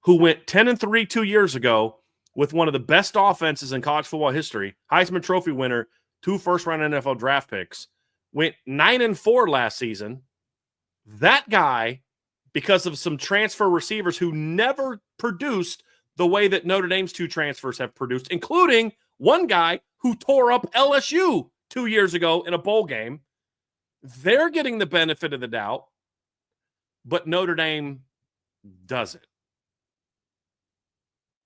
who went 10-3 2 years ago with one of the best offenses in college football history, Heisman Trophy winner, 2 first-round NFL draft picks, went 9-4 last season. That guy, because of some transfer receivers who never produced the way that Notre Dame's 2 transfers have produced, including one guy who tore up LSU 2 years ago in a bowl game, they're getting the benefit of the doubt, but Notre Dame doesn't.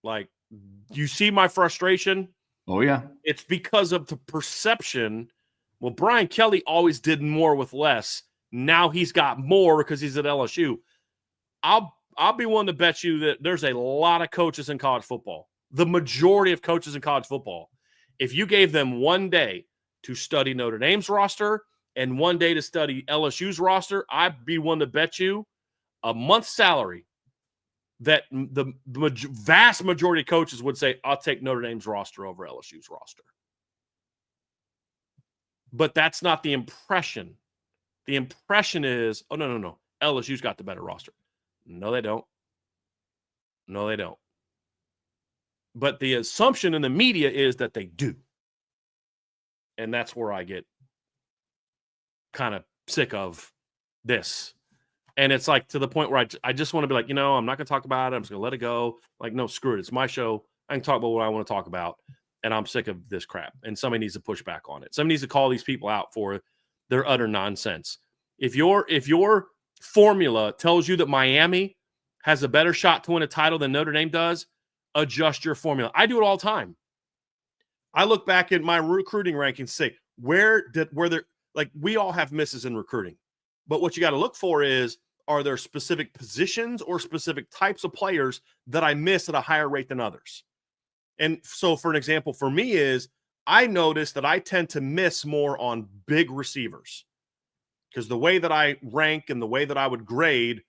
Like, you see my frustration? Oh, yeah. It's because of the perception. Well, Brian Kelly always did more with less. Now he's got more because he's at LSU. I'll be willing to bet you that there's a lot of coaches in college football. The majority of coaches in college football, if you gave them one day to study Notre Dame's roster and one day to study LSU's roster, I'd be willing to bet you a month's salary that the vast majority of coaches would say, I'll take Notre Dame's roster over LSU's roster. But that's not the impression. The impression is, oh, no. LSU's got the better roster. No, they don't. No, they don't. But the assumption in the media is that they do. And that's where I get kind of sick of this. And it's like to the point where I just want to be like, I'm not going to talk about it. I'm just going to let it go. Like, no, screw it. It's my show. I can talk about what I want to talk about. And I'm sick of this crap. And somebody needs to push back on it. Somebody needs to call these people out for their utter nonsense. If your formula tells you that Miami has a better shot to win a title than Notre Dame does, adjust your formula. I do it all the time. I look back at my recruiting rankings and say, we all have misses in recruiting. But what you got to look for is, are there specific positions or specific types of players that I miss at a higher rate than others? And so, for an example, for me is I notice that I tend to miss more on big receivers because the way that I rank and the way that I would grade,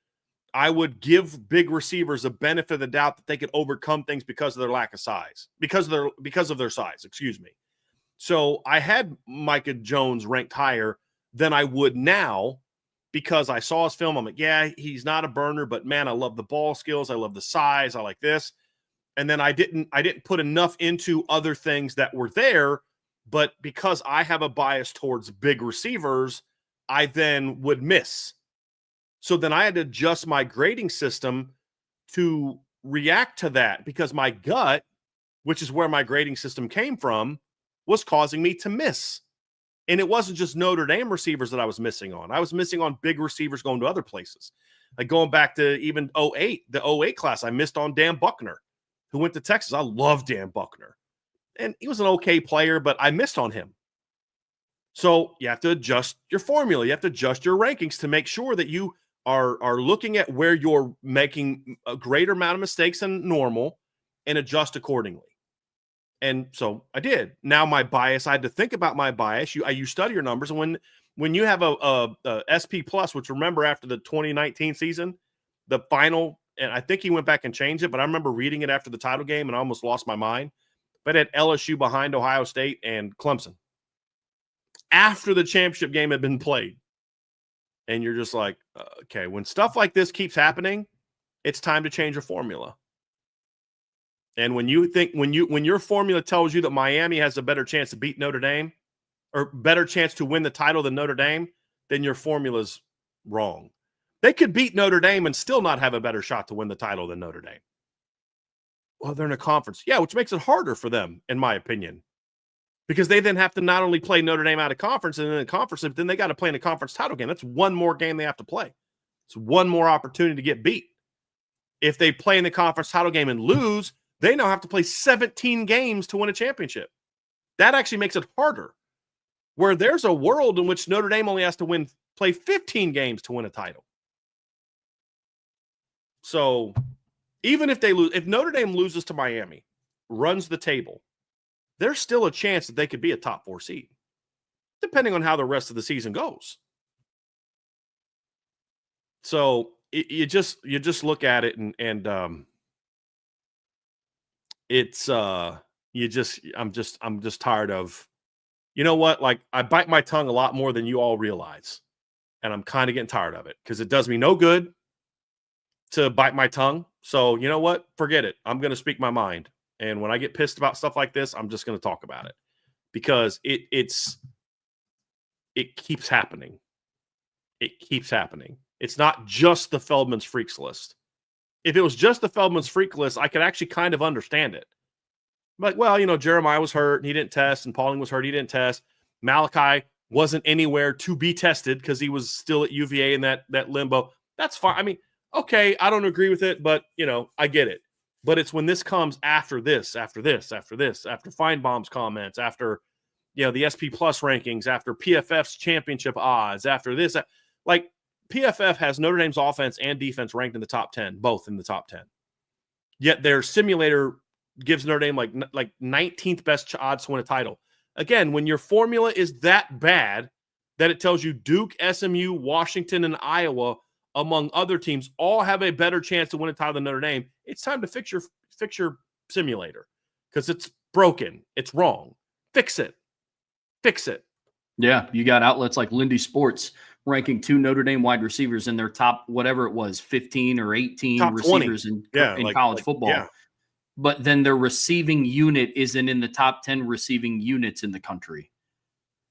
I would give big receivers a benefit of the doubt that they could overcome things because of their lack of size, because of their size, excuse me. So I had Micah Jones ranked higher than I would now because I saw his film. I'm like, yeah, he's not a burner, but man, I love the ball skills. I love the size. I like this. And then I didn't put enough into other things that were there, but because I have a bias towards big receivers, I then would miss. So then I had to adjust my grading system to react to that because my gut, which is where my grading system came from, was causing me to miss. And it wasn't just Notre Dame receivers that I was missing on. I was missing on big receivers going to other places. Like going back to even 08, the 08 class, I missed on Dan Buckner, who went to Texas. I love Dan Buckner. And he was an okay player, but I missed on him. So you have to adjust your formula. You have to adjust your rankings to make sure that you are looking at where you're making a greater amount of mistakes than normal and adjust accordingly. And so I did. Now my bias, I had to think about my bias. You study your numbers, and when you have a SP plus, which remember after the 2019 season, the final, and I think he went back and changed it, but I remember reading it after the title game and I almost lost my mind. But at LSU behind Ohio State and Clemson after the championship game had been played. And you're just like, okay, when stuff like this keeps happening, it's time to change your formula. And when your formula tells you that Miami has a better chance to beat Notre Dame or better chance to win the title than Notre Dame, then your formula's wrong. They could beat Notre Dame and still not have a better shot to win the title than Notre Dame. Well, they're in a conference. Yeah, which makes it harder for them, in my opinion. Because they then have to not only play Notre Dame out of conference and in a conference, but then they got to play in a conference title game. That's one more game they have to play. It's one more opportunity to get beat. If they play in the conference title game and lose, they now have to play 17 games to win a championship. That actually makes it harder. Where there's a world in which Notre Dame only has to play 15 games to win a title. So even if they lose, if Notre Dame loses to Miami, runs the table, there's still a chance that they could be a top 4 seed, depending on how the rest of the season goes. So you just look at it and it's I'm just tired of, you know what? Like, I bite my tongue a lot more than you all realize, and I'm kind of getting tired of it because it does me no good to bite my tongue. So you know what? Forget it. I'm going to speak my mind. And when I get pissed about stuff like this, I'm just going to talk about it because it keeps happening. It keeps happening. It's not just the Feldman's Freaks list. If it was just the Feldman's Freak list, I could actually kind of understand it. Like, well, Jeremiah was hurt and he didn't test, and Pauling was hurt, he didn't test. Malachi wasn't anywhere to be tested because he was still at UVA in that limbo. That's fine. I mean, okay, I don't agree with it, but I get it. But it's when this comes after Feinbaum's comments, after the SP Plus rankings, after PFF's championship odds, after this, like PFF has Notre Dame's offense and defense ranked in the top 10, both in the top 10. Yet their simulator gives Notre Dame like 19th best odds to win a title. Again, when your formula is that bad that it tells you Duke, SMU, Washington, and Iowa, among other teams, all have a better chance to win a title than Notre Dame, it's time to fix your simulator because it's broken. It's wrong. Fix it. Yeah, you got outlets like Lindy Sports ranking 2 Notre Dame wide receivers in their top, whatever it was, 15 or 18 top receivers 20. in college football. Yeah. But then their receiving unit isn't in the top 10 receiving units in the country.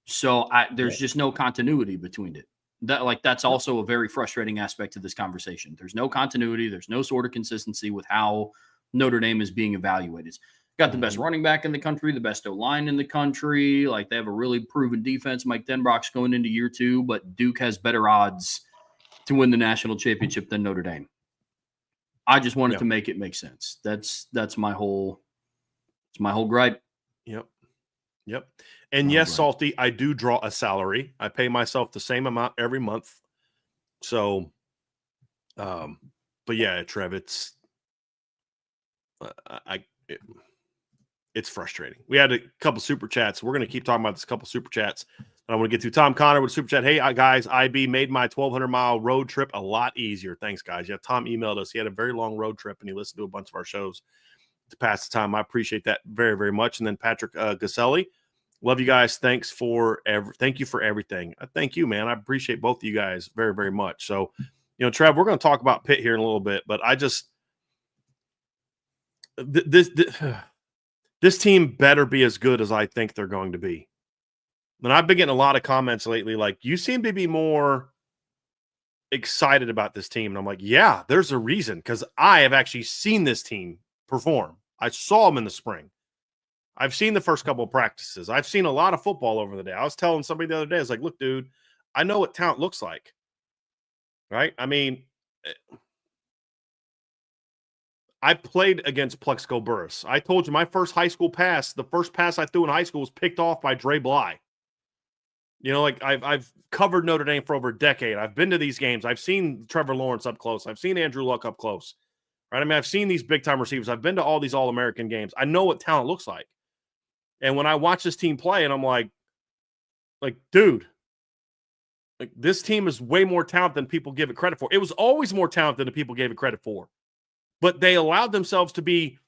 So there's just no continuity between it. That's also a very frustrating aspect to this conversation. There's no continuity. There's no sort of consistency with how Notre Dame is being evaluated. Got the best running back in the country, the best O-line in the country. Like, they have a really proven defense. Mike Denbrock's going into year 2, but Duke has better odds to win the national championship than Notre Dame. I just wanted to make it make sense. That's my whole gripe. Yep. And yes, Salty, I do draw a salary. I pay myself the same amount every month. So, but yeah, Trev, it's frustrating. We had a couple super chats. We're going to keep talking about this couple super chats. I want to get to Tom Connor with a super chat. Hey, guys, IB made my 1,200-mile road trip a lot easier. Thanks, guys. Yeah, Tom emailed us. He had a very long road trip, and he listened to a bunch of our shows to pass the time. I appreciate that very, very much. And then Patrick Gaselli, love you guys. Thank you for everything. Thank you, man. I appreciate both of you guys very, very much. So, Trev, we're going to talk about Pitt here in a little bit, but I just this team better be as good as I think they're going to be. And I've been getting a lot of comments lately, like, you seem to be more excited about this team. And I'm like, yeah, there's a reason, because I have actually seen this team perform. I saw them in the spring. I've seen the first couple of practices. I've seen a lot of football over the day. I was telling somebody the other day, I was like, look, dude, I know what talent looks like. Right? I mean, I played against Plexico Burris. I told you my first high school pass, the first pass I threw in high school was picked off by Dre Bly. Like, I've covered Notre Dame for over a decade. I've been to these games. I've seen Trevor Lawrence up close. I've seen Andrew Luck up close. Right? I mean, I've seen these big-time receivers. I've been to all these All-American games. I know what talent looks like. And when I watch this team play, and I'm like, dude, like this team is way more talented than people give it credit for. It was always more talented than people gave it credit for. But they allowed themselves to be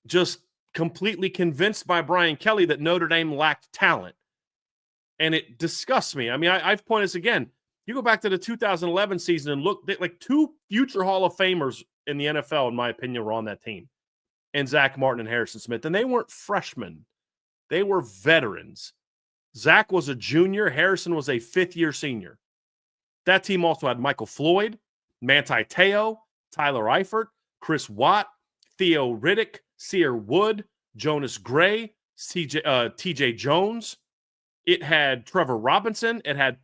just completely convinced by Brian Kelly that Notre Dame lacked talent. And it disgusts me. I mean, I've pointed this again. You go back to the 2011 season and look, like 2 future Hall of Famers in the NFL, in my opinion, were on that team. And Zach Martin and Harrison Smith. And they weren't freshmen. They were veterans. Zach was a junior. Harrison was a fifth-year senior. That team also had Michael Floyd, Manti Te'o, Tyler Eifert, Chris Watt, Theo Riddick, Sear Wood, Jonas Gray, TJ Jones. It had Trevor Robinson. It had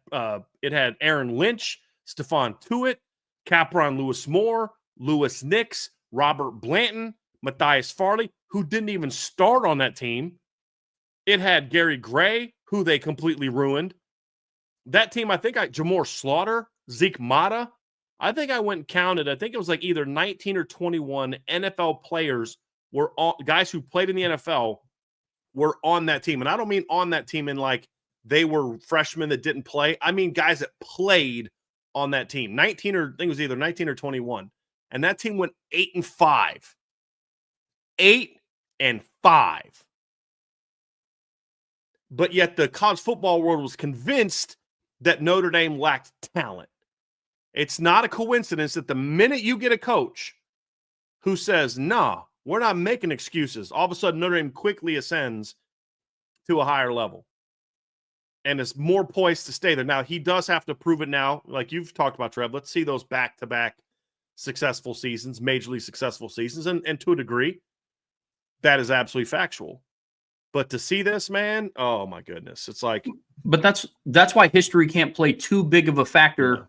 Aaron Lynch, Stephon Tuitt, Capron Lewis Moore, Lewis Nix, Robert Blanton, Matthias Farley, who didn't even start on that team. It had Gary Gray, who they completely ruined. That team, I think Jamor Slaughter, Zeke Mata. I think I went and counted. I think it was like either 19 or 21 NFL players were guys who played in the NFL were on that team. And I don't mean on that team in like they were freshmen that didn't play. I mean guys that played on that team. 19 or I think it was either 19 or 21. And that team went 8-5. 8-5. But yet the college football world was convinced that Notre Dame lacked talent. It's not a coincidence that the minute you get a coach who says, nah, we're not making excuses, all of a sudden Notre Dame quickly ascends to a higher level and is more poised to stay there. Now, he does have to prove it now, like you've talked about, Trev. Let's see those back-to-back successful seasons, majorly successful seasons, and to a degree, that is absolutely factual. But to see this, man, oh my goodness. It's like, but that's why history can't play too big of a factor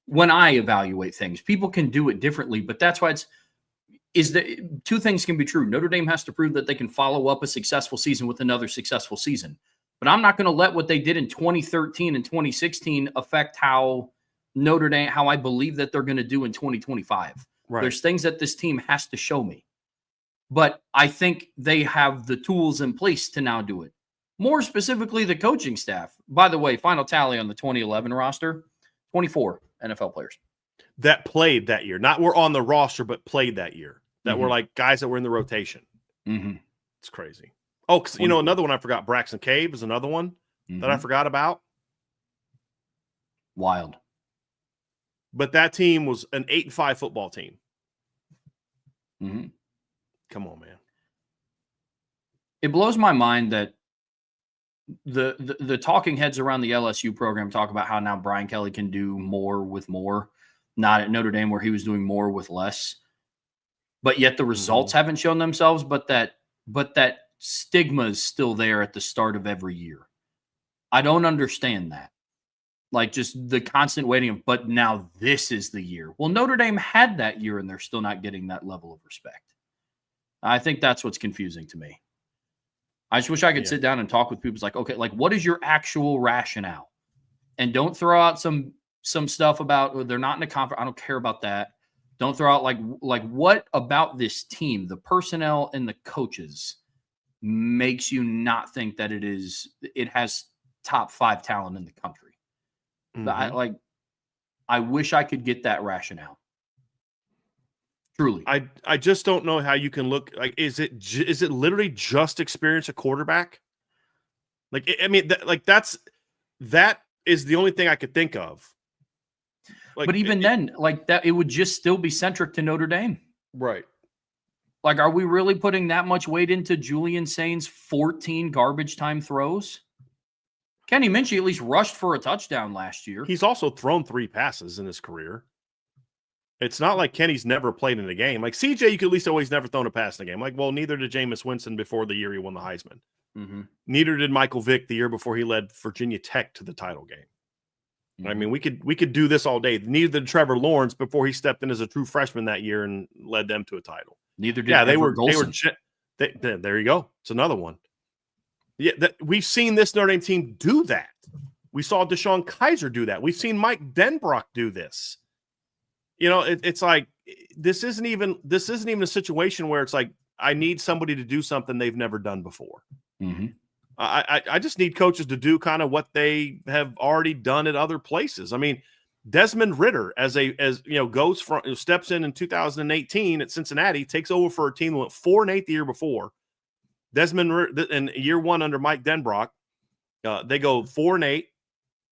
when I evaluate things. People can do it differently, but that's why two things can be true. Notre Dame has to prove that they can follow up a successful season with another successful season. But I'm not going to let what they did in 2013 and 2016 affect how I believe that they're going to do in 2025. right. There's things that this team has to show me. But I think they have the tools in place to now do it. More specifically, the coaching staff. By the way, final tally on the 2011 roster, 24 NFL players. That played that year. Not were on the roster, but played that year. That were like guys that were in the rotation. Mm-hmm. It's crazy. Oh, because another one I forgot. Braxton Cave is another one that I forgot about. Wild. But that team was an 8-5 football team. Mm-hmm. Come on, man. It blows my mind that the talking heads around the LSU program talk about how now Brian Kelly can do more with more, not at Notre Dame where he was doing more with less. But yet the results haven't shown themselves, but that stigma is still there at the start of every year. I don't understand that. Like just the constant waiting of, but now this is the year. Well, Notre Dame had that year and they're still not getting that level of respect. I think that's what's confusing to me. I just wish I could sit down and talk with people. It's like, okay, like what is your actual rationale? And don't throw out some stuff about they're not in a conference. I don't care about that. Don't throw out like what about this team, the personnel and the coaches makes you not think that it has top 5 talent in the country. Mm-hmm. I wish I could get that rationale. Truly. I just don't know how you can look like, is it literally just experience a quarterback? Like, I mean, that is the only thing I could think of. Like, but even then, like that, it would just still be centric to Notre Dame. Right. Like, are we really putting that much weight into Julian Sain's 14 garbage time throws? Kenny Minchie at least rushed for a touchdown last year. He's also thrown 3 passes in his career. It's not like Kenny's never played in a game. Like CJ, you could at least always never thrown a pass in a game. Like, well, neither did Jameis Winston before the year he won the Heisman. Mm-hmm. Neither did Michael Vick the year before he led Virginia Tech to the title game. Mm-hmm. I mean, we could do this all day. Neither did Trevor Lawrence before he stepped in as a true freshman that year and led them to a title. Neither did they were there you go. It's another one. Yeah, we've seen this Notre Dame team do that. We saw Deshaun Kaiser do that. We've seen Mike Denbrock do this. You know, it's like this isn't even a situation where it's like I need somebody to do something they've never done before. Mm-hmm. I just need coaches to do kind of what they have already done at other places. I mean, Desmond Ridder goes from steps in 2018 at Cincinnati, takes over for a team that went 4-8 the year before. Desmond Ridder in year one under Mike Denbrock, they go 4-8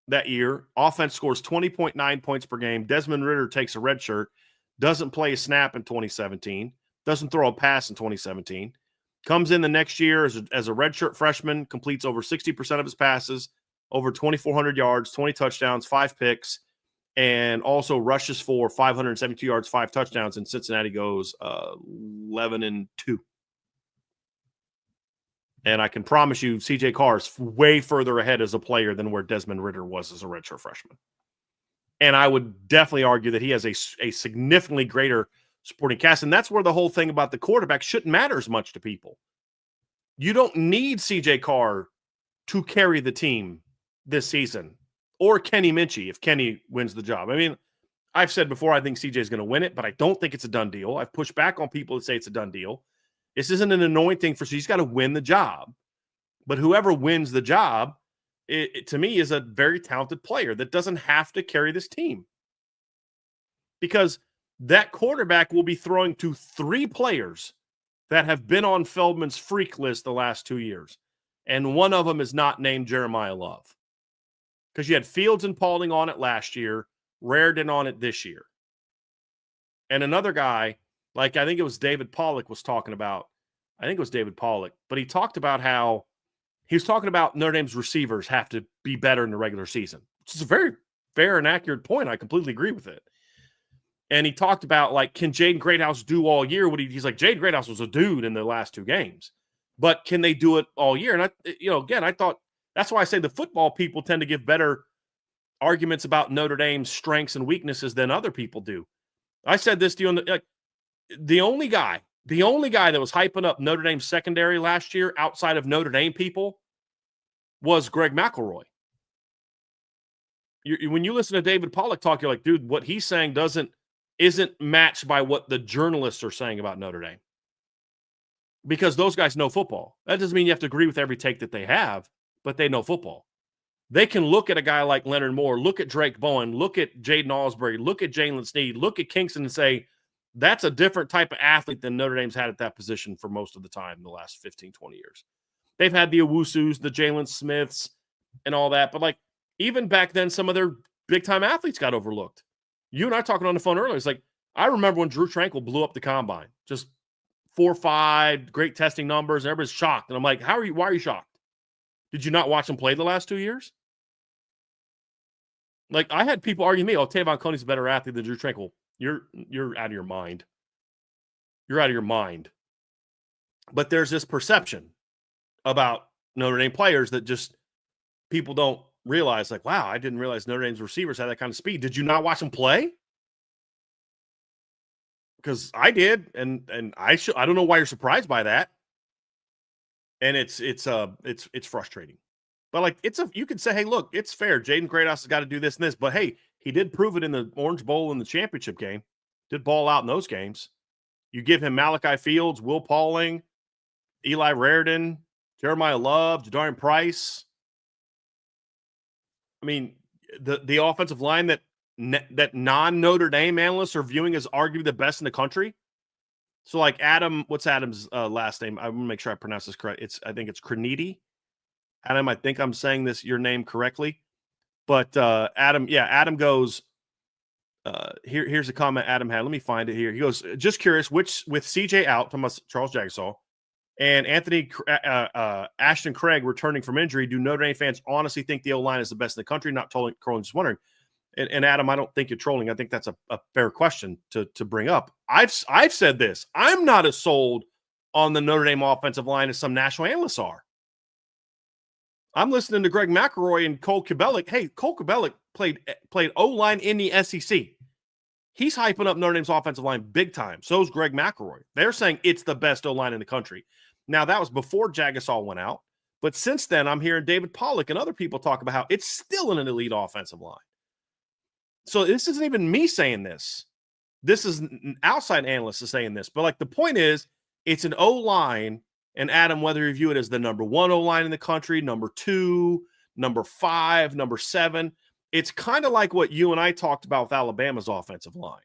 that year. Offense scores 20.9 points per game. Desmond Ridder takes a red shirt, doesn't play a snap in 2017, doesn't throw a pass in 2017. Comes in the next year as a redshirt freshman, completes over 60% of his passes, over 2,400 yards, 20 touchdowns, 5 picks, and also rushes for 572 yards, 5 touchdowns, and Cincinnati goes 11-2. And I can promise you C.J. Carr is way further ahead as a player than where Desmond Ridder was as a redshirt freshman. And I would definitely argue that he has a significantly greater supporting cast. And that's where the whole thing about the quarterback shouldn't matter as much to people. You don't need C.J. Carr to carry the team this season, or Kenny Minchey if Kenny wins the job. I mean, I've said before I think C.J. is going to win it, but I don't think it's a done deal. I've pushed back on people that say it's a done deal. This isn't an anointing for, so he's got to win the job. But whoever wins the job, it to me, is a very talented player that doesn't have to carry this team. Because that quarterback will be throwing to 3 players that have been on Feldman's freak list the last 2 years. And one of them is not named Jeremiah Love. Because you had Fields and Paulding on it last year, Raridan on it this year. And another guy, like I think it was David Pollock was talking about, but he talked about how he was talking about Notre Dame's receivers have to be better in the regular season, which is a very fair and accurate point. I completely agree with it. And he talked about, like, can Jaden Greathouse do all year? He's like, Jaden Greathouse was a dude in the last 2 games, but can they do it all year? And I thought that's why I say the football people tend to give better arguments about Notre Dame's strengths and weaknesses than other people do. I said this to you the only guy that was hyping up Notre Dame's secondary last year outside of Notre Dame people was Greg McElroy. When you listen to David Pollock talk, you're like, dude, what he's saying isn't matched by what the journalists are saying about Notre Dame. Because those guys know football. That doesn't mean you have to agree with every take that they have, but they know football. They can look at a guy like Leonard Moore, look at Drake Bowen, look at Jaden Osbury, look at Jalen Sneed, look at Kingston and say, that's a different type of athlete than Notre Dame's had at that position for most of the time in the last 15, 20 years. They've had the Owusus, the Jalen Smiths, and all that. But, like, even back then, some of their big-time athletes got overlooked. You and I talking on the phone earlier. It's like, I remember when Drew Tranquill blew up the combine. Just 4.5, great testing numbers, and everybody's shocked. And I'm like, why are you shocked? Did you not watch him play the last 2 years? Like, I had people argue me, Tavon Coney's a better athlete than Drew Tranquill. You're out of your mind. You're out of your mind. But there's this perception about Notre Dame players that just people don't realize, like, wow, I didn't realize Notre Dame's receivers had that kind of speed. Did you not watch them play? Because I did, and I don't know why you're surprised by that. And it's frustrating. But, like, you could say, hey, look, it's fair. Jaden Greathouse has got to do this and this, but hey, he did prove it in the Orange Bowl in the championship game. Did ball out in those games. You give him Malachi Fields, Will Paulding, Eli Raridan, Jeremiah Love, Jadarian Price. I mean, the offensive line that non-Notre Dame analysts are viewing as arguably the best in the country. So, like, what's Adam's last name? I'm going to make sure I pronounce this correct. I think it's Creniti. Adam, I think I'm saying your name correctly. But Adam goes, here's a comment Adam had. Let me find it here. He goes, just curious, which with CJ out, talking about Charles Jagsaw, and Ashton Craig returning from injury, do Notre Dame fans honestly think the O-line is the best in the country? Not trolling, just wondering. And Adam, I don't think you're trolling. I think that's a fair question to bring up. I've said this. I'm not as sold on the Notre Dame offensive line as some national analysts are. I'm listening to Greg McElroy and Cole Kubelic. Hey, Cole Kubelic played O-line in the SEC. He's hyping up Notre Dame's offensive line big time. So is Greg McElroy. They're saying it's the best O-line in the country. Now, that was before Jagasaw went out. But since then, I'm hearing David Pollock and other people talk about how it's still an elite offensive line. So this isn't even me saying this. This is an outside analyst saying this. But, like, the point is, it's an O-line And Adam, whether you view it as the number 1 O-line in the country, number 2, number 5, number 7, it's kind of like what you and I talked about with Alabama's offensive line.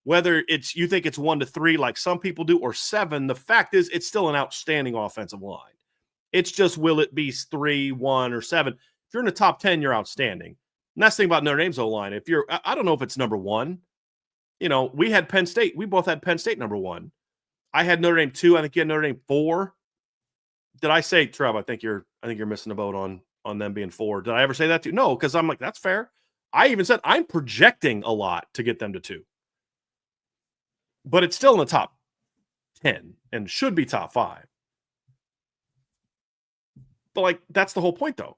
Whether it's you think it's 1 to 3 like some people do or 7, the fact is it's still an outstanding offensive line. It's just will it be 3, 1, or 7? If you're in the top 10, you're outstanding. And that's the thing about Notre Dame's O-line. If you're, I don't know if it's number 1. You know, we had Penn State. We both had Penn State number 1. I had Notre Dame 2. I think you had Notre Dame 4. Did I say, Trev? I think you're missing the boat on them being 4. Did I ever say that to you? No, because I'm like, that's fair. I even said I'm projecting a lot to get them to 2. But it's still in the top 10 and should be top 5. But, like, that's the whole point, though.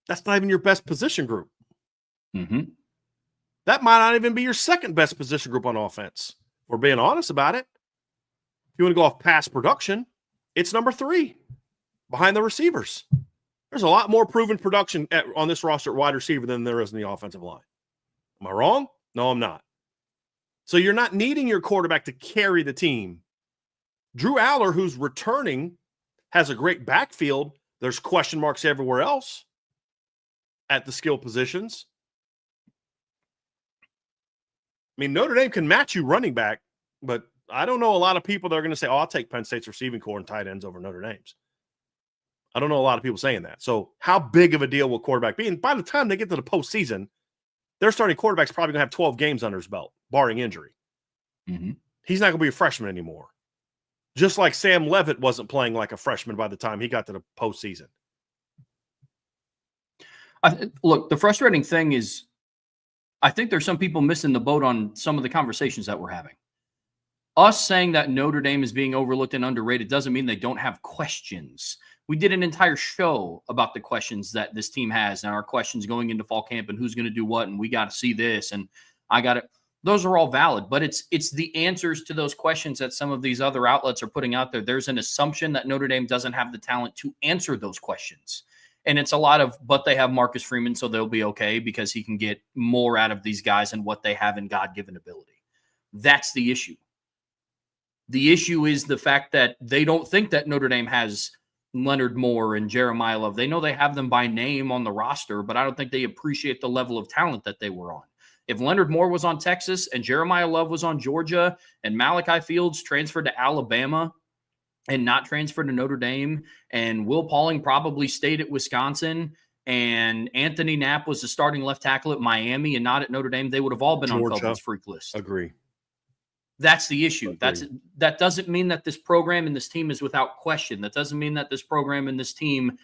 That's not even your best position group. Mm-hmm. That might not even be your second best position group on offense. We're being honest about it. If you want to go off pass production, it's number 3 behind the receivers. There's a lot more proven production on this roster at wide receiver than there is in the offensive line. Am I wrong? No, I'm not. So you're not needing your quarterback to carry the team. Drew Aller, who's returning, has a great backfield. There's question marks everywhere else at the skill positions. I mean, Notre Dame can match you running back, but I don't know a lot of people that are going to say, oh, I'll take Penn State's receiving core and tight ends over Notre Dame's. I don't know a lot of people saying that. So how big of a deal will quarterback be? And by the time they get to the postseason, their starting quarterback's probably going to have 12 games under his belt, barring injury. Mm-hmm. He's not going to be a freshman anymore. Just like Sam Leavitt wasn't playing like a freshman by the time he got to the postseason. Look, the frustrating thing is I think there's some people missing the boat on some of the conversations that we're having. Us saying that Notre Dame is being overlooked and underrated doesn't mean they don't have questions. We did an entire show about the questions that this team has and our questions going into fall camp and who's going to do what, and we got to see this, and I got to. Those are all valid, but it's the answers to those questions that some of these other outlets are putting out there. There's an assumption that Notre Dame doesn't have the talent to answer those questions. And it's a lot of, but they have Marcus Freeman, so they'll be okay because he can get more out of these guys and what they have in God-given ability. That's the issue. The issue is the fact that they don't think that Notre Dame has Leonard Moore and Jeremiah Love. They know they have them by name on the roster, but I don't think they appreciate the level of talent that they were on. If Leonard Moore was on Texas and Jeremiah Love was on Georgia and Malachi Fields transferred to Alabama and not transferred to Notre Dame, and Will Pauling probably stayed at Wisconsin, and Anthony Knapp was the starting left tackle at Miami and not at Notre Dame, they would have all been on Feldman's freak list. Agree. That's the issue. That doesn't mean that this program and this team is without question. That doesn't mean that this program and this team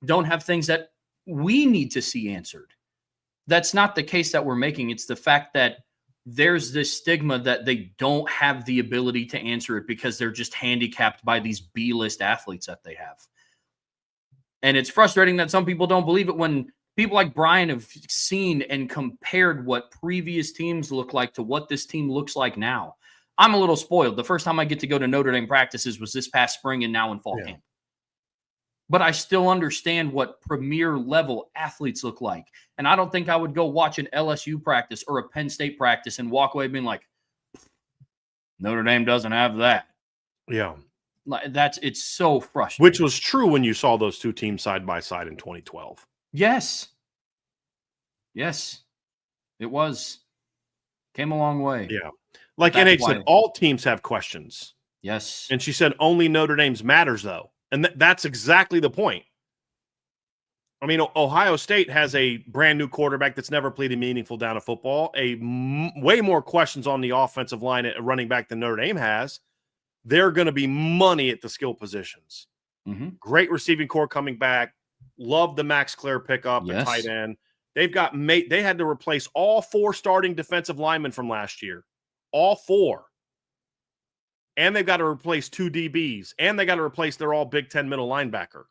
don't have things that we need to see answered. That's not the case that we're making. It's the fact that there's this stigma that they don't have the ability to answer it because they're just handicapped by these B-list athletes that they have. And it's frustrating that some people don't believe it when people like Brian have seen and compared what previous teams look like to what this team looks like now. I'm a little spoiled. The first time I get to go to Notre Dame practices was this past spring and now in fall camp. But I still understand what premier level athletes look like. And I don't think I would go watch an LSU practice or a Penn State practice and walk away being like, Notre Dame doesn't have that. Yeah. It's so frustrating. Which was true when you saw those two teams side by side in 2012. Yes. Yes, it was. Came a long way. Yeah. Like NH said, all teams have questions. Yes. And she said only Notre Dame's matters, though. And that's exactly the point. I mean, Ohio State has a brand new quarterback that's never played a meaningful down of football, way more questions on the offensive line at running back than Notre Dame has. They're going to be money at the skill positions. Mm-hmm. Great receiving core coming back. Love the Max Clare pickup at tight end. They've got they had to replace all 4 starting defensive linemen from last year. All 4. And they've got to replace 2 DBs. And they got to replace their all Big Ten middle linebacker.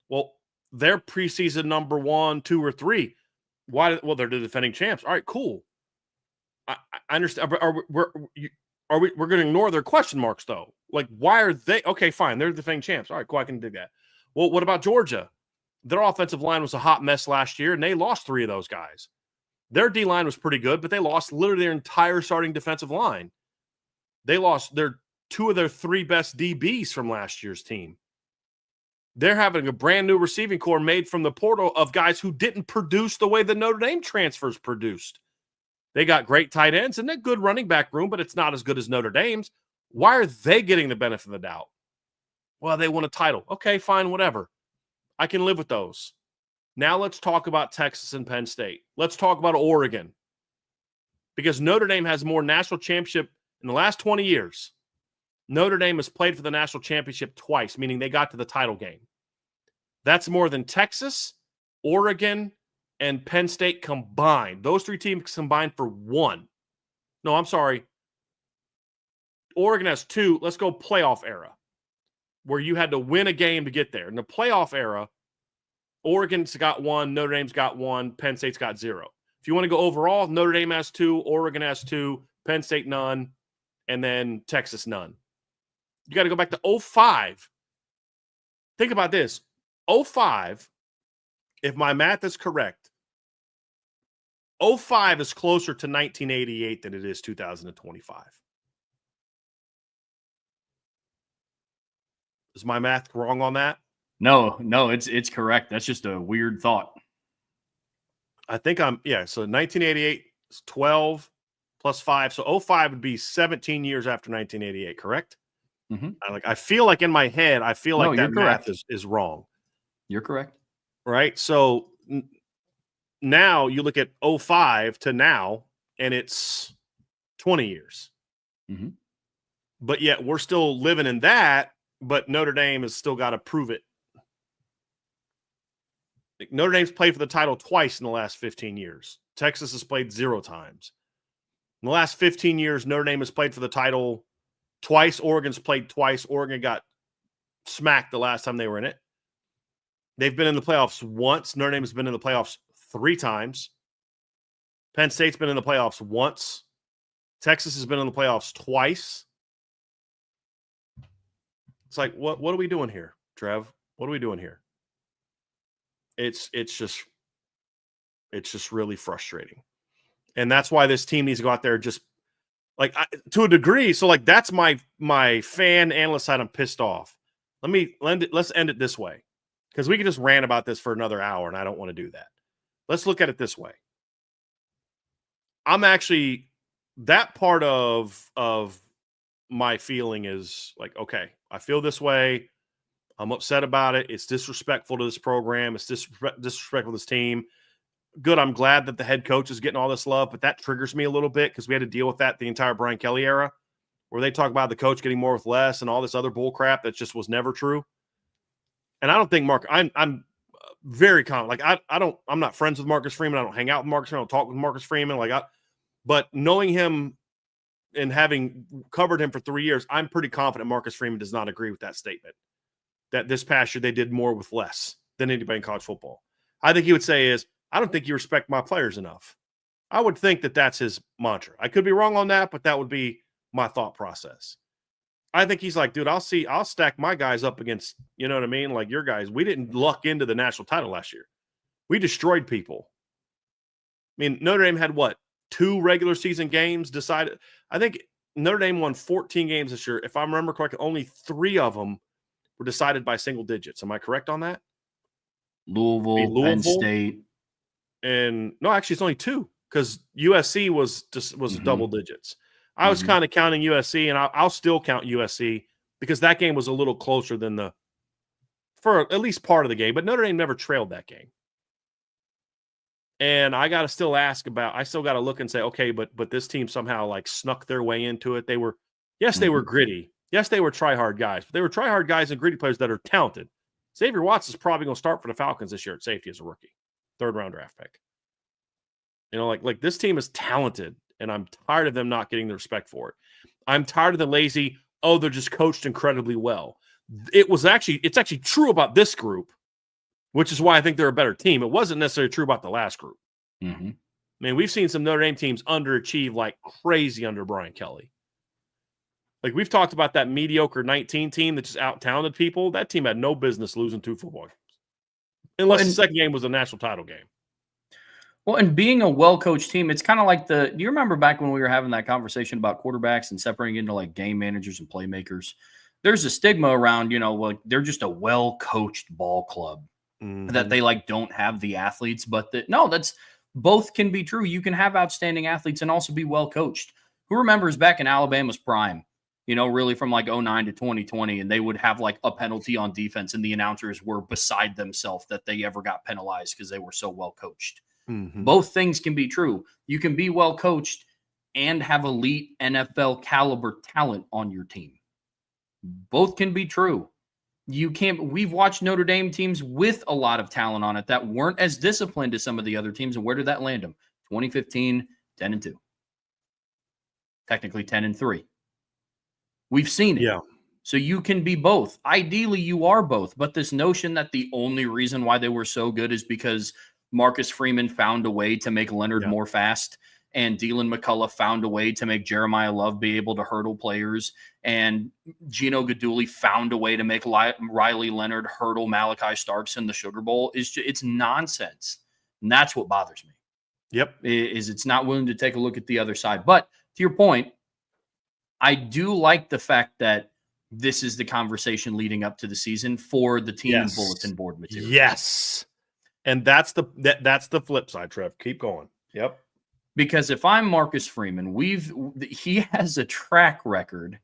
Well, they're preseason number 1, 2, or 3. Why? Well, they're the defending champs. All right, cool. I understand. We're going to ignore their question marks, though. Like, why are they? Okay, fine. They're the defending champs. All right, cool. I can dig that. Well, what about Georgia? Their offensive line was a hot mess last year, and they lost 3 of those guys. Their D-line was pretty good, but they lost literally their entire starting defensive line. They lost their two of their three best DBs from last year's team. They're having a brand new receiving core made from the portal of guys who didn't produce the way the Notre Dame transfers produced. They got great tight ends and a good running back room, but it's not as good as Notre Dame's. Why are they getting the benefit of the doubt? Well, they won a title. Okay, fine, whatever. I can live with those. Now let's talk about Texas and Penn State. Let's talk about Oregon. Because Notre Dame has more national championship in the last 20 years. Notre Dame has played for the national championship twice, meaning they got to the title game. That's more than Texas, Oregon, and Penn State combined. Those three teams combined for one. No, I'm sorry. Oregon has two. Let's go playoff era, where you had to win a game to get there. In the playoff era, Oregon's got one, Notre Dame's got one, Penn State's got zero. If you want to go overall, Notre Dame has two, Oregon has two, Penn State none, and then Texas none. You got to go back to 2005. Think about this. 2005, if my math is correct, 2005 is closer to 1988 than it is 2025. Is my math wrong on that? No, it's correct. That's just a weird thought. I think so 1988 is 12 plus 5. So 2005 would be 17 years after 1988, correct? Mm-hmm. I feel like in my head, that correct. math is wrong. You're correct. Right? So now you look at 2005 to now, and it's 20 years. Mm-hmm. But yet we're still living in that, but Notre Dame has still got to prove it. Notre Dame's played for the title twice in the last 15 years. Texas has played 0 times. In the last 15 years, Notre Dame has played for the title twice. Oregon's played twice. Oregon got smacked the last time they were in it. They've been in the playoffs once. Notre Dame has been in the playoffs 3 times. Penn State's been in the playoffs once. Texas has been in the playoffs twice. It's like, what are we doing here, Trev? What are we doing here? It's just really frustrating. And that's why this team needs to go out there just to a degree. So that's my fan analyst side. I'm pissed off. Let's end it this way, because we can just rant about this for another hour, and I don't want to do that. Let's look at it this way. I'm actually, that part of my feeling is okay, I feel this way. I'm upset about it. It's disrespectful to this program. It's disrespectful to this team. Good. I'm glad that the head coach is getting all this love, but that triggers me a little bit because we had to deal with that the entire Brian Kelly era, where they talk about the coach getting more with less and all this other bull crap that just was never true. And I don't think I'm very confident. I'm not friends with Marcus Freeman. I don't hang out with Marcus Freeman. I don't talk with Marcus Freeman. But knowing him and having covered him for 3 years, I'm pretty confident Marcus Freeman does not agree with that statement, that this past year they did more with less than anybody in college football. I think he would say I don't think you respect my players enough. I would think that that's his mantra. I could be wrong on that, but that would be my thought process. I think he's like, dude, I'll stack my guys up against, you know what I mean? Like your guys. We didn't luck into the national title last year. We destroyed people. I mean, Notre Dame had 2 regular season games decided. I think Notre Dame won 14 games this year. If I remember correctly, only 3 of them were decided by single digits. Am I correct on that? Louisville, Penn State. And no, actually, it's only 2 because USC was double digits. I was kind of counting USC, and I'll still count USC because that game was a little closer than for at least part of the game. But Notre Dame never trailed that game. And I got to still ask I still got to look and say, okay, but this team somehow snuck their way into it. They were gritty. Yes, they were try-hard guys, but they were try-hard guys and gritty players that are talented. Xavier Watts is probably going to start for the Falcons this year at safety as a rookie, 3rd-round draft pick. You know, this team is talented, and I'm tired of them not getting the respect for it. I'm tired of the lazy, they're just coached incredibly well. It's actually true about this group, which is why I think they're a better team. It wasn't necessarily true about the last group. Mm-hmm. I mean, we've seen some Notre Dame teams underachieve like crazy under Brian Kelly. We've talked about that mediocre 19 team that just out-talented people. That team had no business losing 2 football games. Unless the second game was a national title game. Well, and being a well-coached team, it's kind of like do you remember back when we were having that conversation about quarterbacks and separating into like game managers and playmakers? There's a stigma around, like they're just a well-coached ball club that Mhm. they like don't have the athletes, but no, that's both can be true. You can have outstanding athletes and also be well-coached. Who remembers back in Alabama's prime, really from like '09 to 2020, and they would have like a penalty on defense, and the announcers were beside themselves that they ever got penalized because they were so well-coached. Mhm. Both things can be true. You can be well coached and have elite NFL caliber talent on your team. Both can be true. You can't. We've watched Notre Dame teams with a lot of talent on it that weren't as disciplined as some of the other teams. And where did that land them? 2015, 10-2. Technically 10-3. We've seen it. Yeah. So you can be both. Ideally, you are both. But this notion that the only reason why they were so good is because Marcus Freeman found a way to make Leonard Yeah. more fast, and Dylan McCullough found a way to make Jeremiah Love be able to hurdle players, and Gino Gaduli found a way to make Riley Leonard hurdle Malachi Starks in the Sugar Bowl. It's nonsense. And that's what bothers me. Yep. Is it's not willing to take a look at the other side. But to your point, I do like the fact that this is the conversation leading up to the season for the team and bulletin board material. Yes. And that's the flip side, Trev. Keep going. Yep. Because if I'm Marcus Freeman, he has a track record,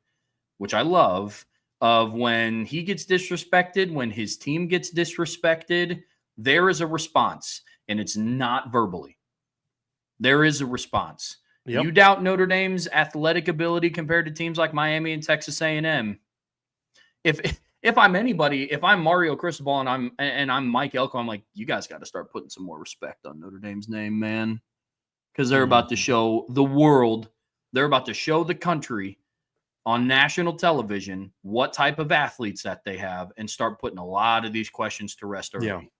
which I love, of when he gets disrespected, when his team gets disrespected, there is a response, and it's not verbally. There is a response. Yep. You doubt Notre Dame's athletic ability compared to teams like Miami and Texas A&M. If I'm anybody, if I'm Mario Cristobal and I'm Mike Elko, I'm like, you guys got to start putting some more respect on Notre Dame's name, man, because they're about to show the world, they're about to show the country on national television what type of athletes that they have, and start putting a lot of these questions to rest early.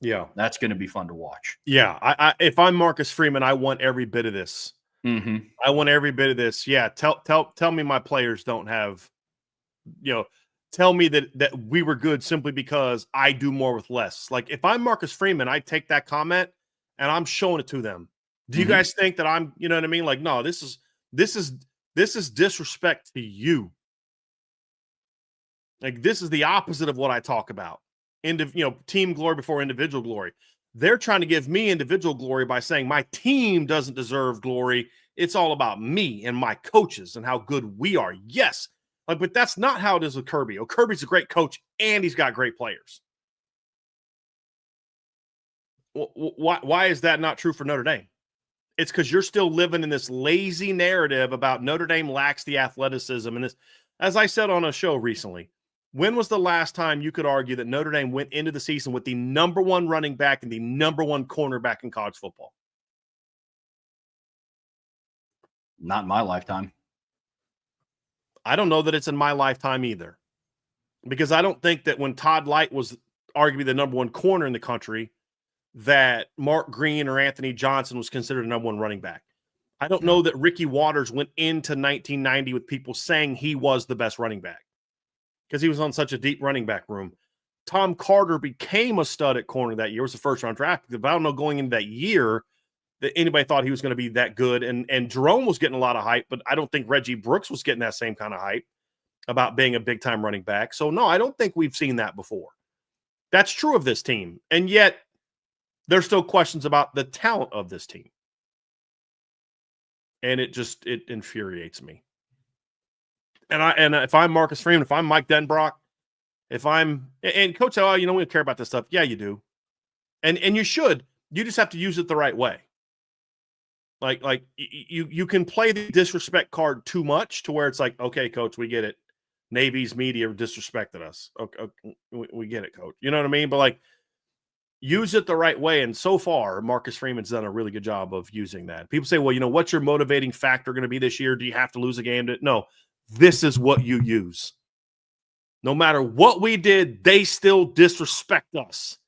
Yeah. That's going to be fun to watch. Yeah. I if I'm Marcus Freeman, I want every bit of this. Mm-hmm. I want every bit of this. Yeah. Tell me my players don't have, tell me that we were good simply because I do more with less. Like if I'm Marcus Freeman, I take that comment and I'm showing it to them. Do you guys think that I'm, you know what I mean? Like, no, this is disrespect to you. Like this is the opposite of what I talk about. Team glory before individual glory. They're trying to give me individual glory by saying my team doesn't deserve glory. It's all about me and my coaches and how good we are. Yes. But that's not how it is with Kirby. Kirby's a great coach and he's got great players. Why is that not true for Notre Dame? It's because you're still living in this lazy narrative about Notre Dame lacks the athleticism. And this, as I said on a show recently, when was the last time you could argue that Notre Dame went into the season with the number one running back and the number one cornerback in college football? Not in my lifetime. I don't know that it's in my lifetime either. Because I don't think that when Todd Light was arguably the number one corner in the country, that Mark Green or Anthony Johnson was considered a number one running back. I don't know that Ricky Waters went into 1990 with people saying he was the best running back because he was on such a deep running back room. Tom Carter became a stud at corner that year. It was the first round draft. But I don't know going into that year that anybody thought he was going to be that good. And Jerome was getting a lot of hype, but I don't think Reggie Brooks was getting that same kind of hype about being a big time running back. So no, I don't think we've seen that before. That's true of this team. And yet there's still questions about the talent of this team. And it infuriates me. And if I'm Marcus Freeman, if I'm Mike Denbrock, and Coach, we don't care about this stuff. Yeah, you do. And you should. You just have to use it the right way. Like you can play the disrespect card too much to where it's like, okay, Coach, we get it. Navy's media disrespected us. Okay, we get it, Coach. You know what I mean? But like, use it the right way. And so far, Marcus Freeman's done a really good job of using that. People say, well, what's your motivating factor going to be this year? Do you have to lose a game? No, this is what you use. No matter what we did, they still disrespect us.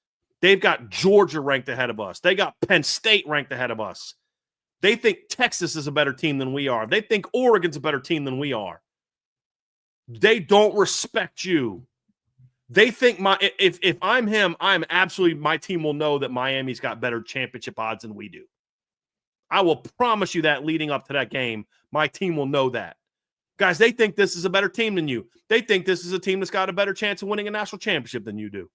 They've got Georgia ranked ahead of us. They got Penn State ranked ahead of us. They think Texas is a better team than we are. They think Oregon's a better team than we are. They don't respect you. They think if I'm him, I'm absolutely, my team will know that Miami's got better championship odds than we do. I will promise you that leading up to that game, my team will know that. Guys, they think this is a better team than you. They think this is a team that's got a better chance of winning a national championship than you do.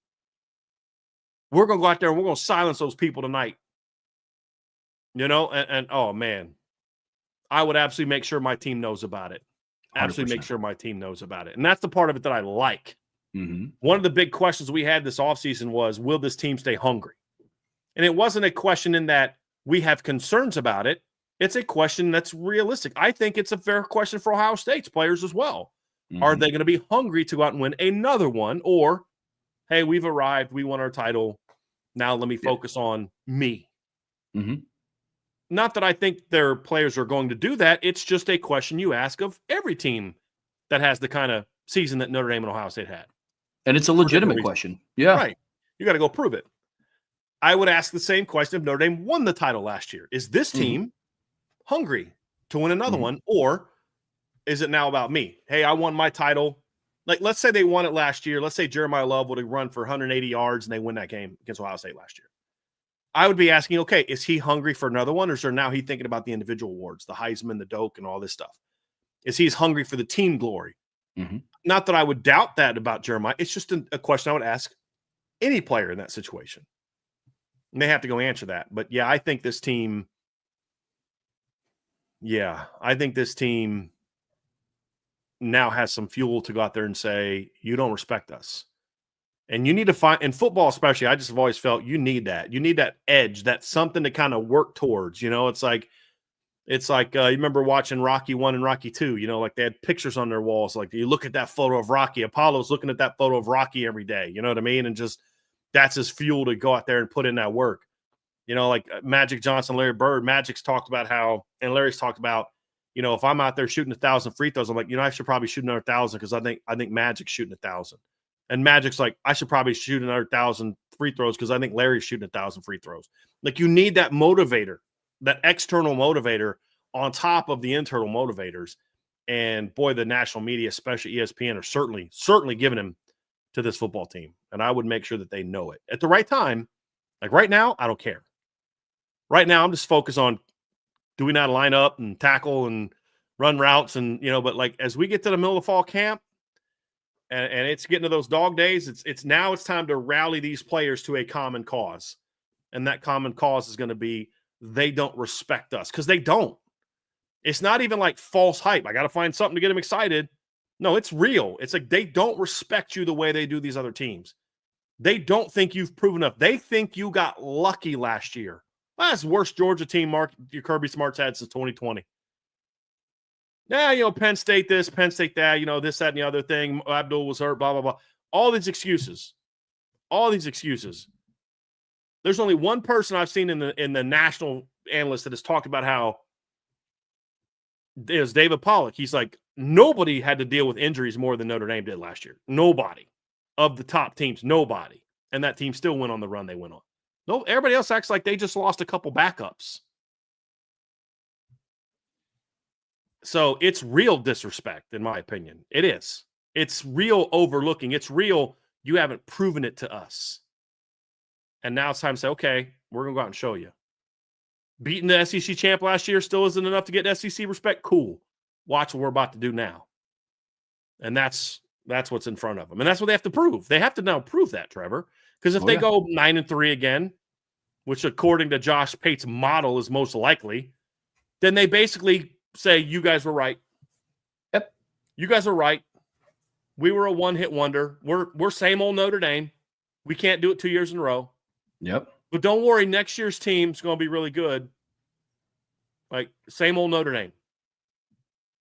We're going to go out there and we're going to silence those people tonight. You know, and oh, man, I would absolutely make sure my team knows about it. Absolutely 100%. make sure my team knows about it. And that's the part of it that I like. Mm-hmm. One of the big questions we had this offseason was, will this team stay hungry? And it wasn't a question in that we have concerns about it. It's a question that's realistic. I think it's a fair question for Ohio State's players as well. Mm-hmm. Are they going to be hungry to go out and win another one? Or, hey, we've arrived. We won our title. Now let me focus on me. Mm-hmm. Not that I think their players are going to do that. It's just a question you ask of every team that has the kind of season that Notre Dame and Ohio State had. And it's a legitimate question. Yeah. Right. You got to go prove it. I would ask the same question if Notre Dame won the title last year. Is this team hungry to win another one? Or is it now about me? Hey, I won my title. Like, let's say they won it last year. Let's say Jeremiah Love would have run for 180 yards and they win that game against Ohio State last year. I would be asking, okay, is he hungry for another one? Or is there now he thinking about the individual awards, the Heisman, the Doak, and all this stuff? Is he's hungry for the team glory? Mm-hmm. Not that I would doubt that about Jeremiah. It's just a question I would ask any player in that situation. And they have to go answer that. But, yeah, I think this team now has some fuel to go out there and say, you don't respect us. And you need to find, in football especially, I just have always felt you need that. You need that edge, that's something to kind of work towards. You know, it's like you remember watching Rocky 1 and Rocky 2, you know, like they had pictures on their walls. Like you look at that photo of Rocky, Apollo's looking at that photo of Rocky every day. You know what I mean? And just that's his fuel to go out there and put in that work. You know, like Magic Johnson, Larry Bird, Magic's talked about how, and Larry's talked about, you know, if I'm out there shooting 1,000 free throws, I'm like, you know, I should probably shoot another 1,000 because I think Magic's shooting 1,000. And Magic's like, I should probably shoot another 1,000 free throws because I think Larry's shooting 1,000 free throws. Like you need that motivator, that external motivator on top of the internal motivators. And boy, the national media, especially ESPN, are certainly giving him to this football team. And I would make sure that they know it at the right time. Like right now, I don't care. Right now, I'm just focused on do we not line up and tackle and run routes and, you know, but like as we get to the middle of fall camp, and it's getting to those dog days, it's time to rally these players to a common cause. And that common cause is going to be they don't respect us because they don't. It's not even like false hype. I got to find something to get them excited. No, it's real. It's like they don't respect you the way they do these other teams. They don't think you've proven enough. They think you got lucky last year. Well, that's the worst Georgia team Kirby Smart's had since 2020. Yeah, you know, Penn State this, Penn State that, you know, this, that, and the other thing. Abdul was hurt, blah, blah, blah. All these excuses. There's only one person I've seen in the national analyst that has talked about how is David Pollack. He's like, nobody had to deal with injuries more than Notre Dame did last year. Nobody of the top teams, nobody. And that team still went on the run they went on. No, everybody else acts like they just lost a couple backups. So it's real disrespect, in my opinion. It is. It's real overlooking. It's real. You haven't proven it to us. And now it's time to say, okay, we're going to go out and show you. Beating the SEC champ last year still isn't enough to get SEC respect. Cool. Watch what we're about to do now. And that's what's in front of them. And that's what they have to prove. They have to now prove that, Trevor. Because if they go 9-3 again, which according to Josh Pate's model is most likely, then they basically say, you guys were right. Yep. You guys are right. We were a one-hit wonder. We're same old Notre Dame. We can't do it 2 years in a row. Yep. But don't worry, next year's team's going to be really good. Like, same old Notre Dame.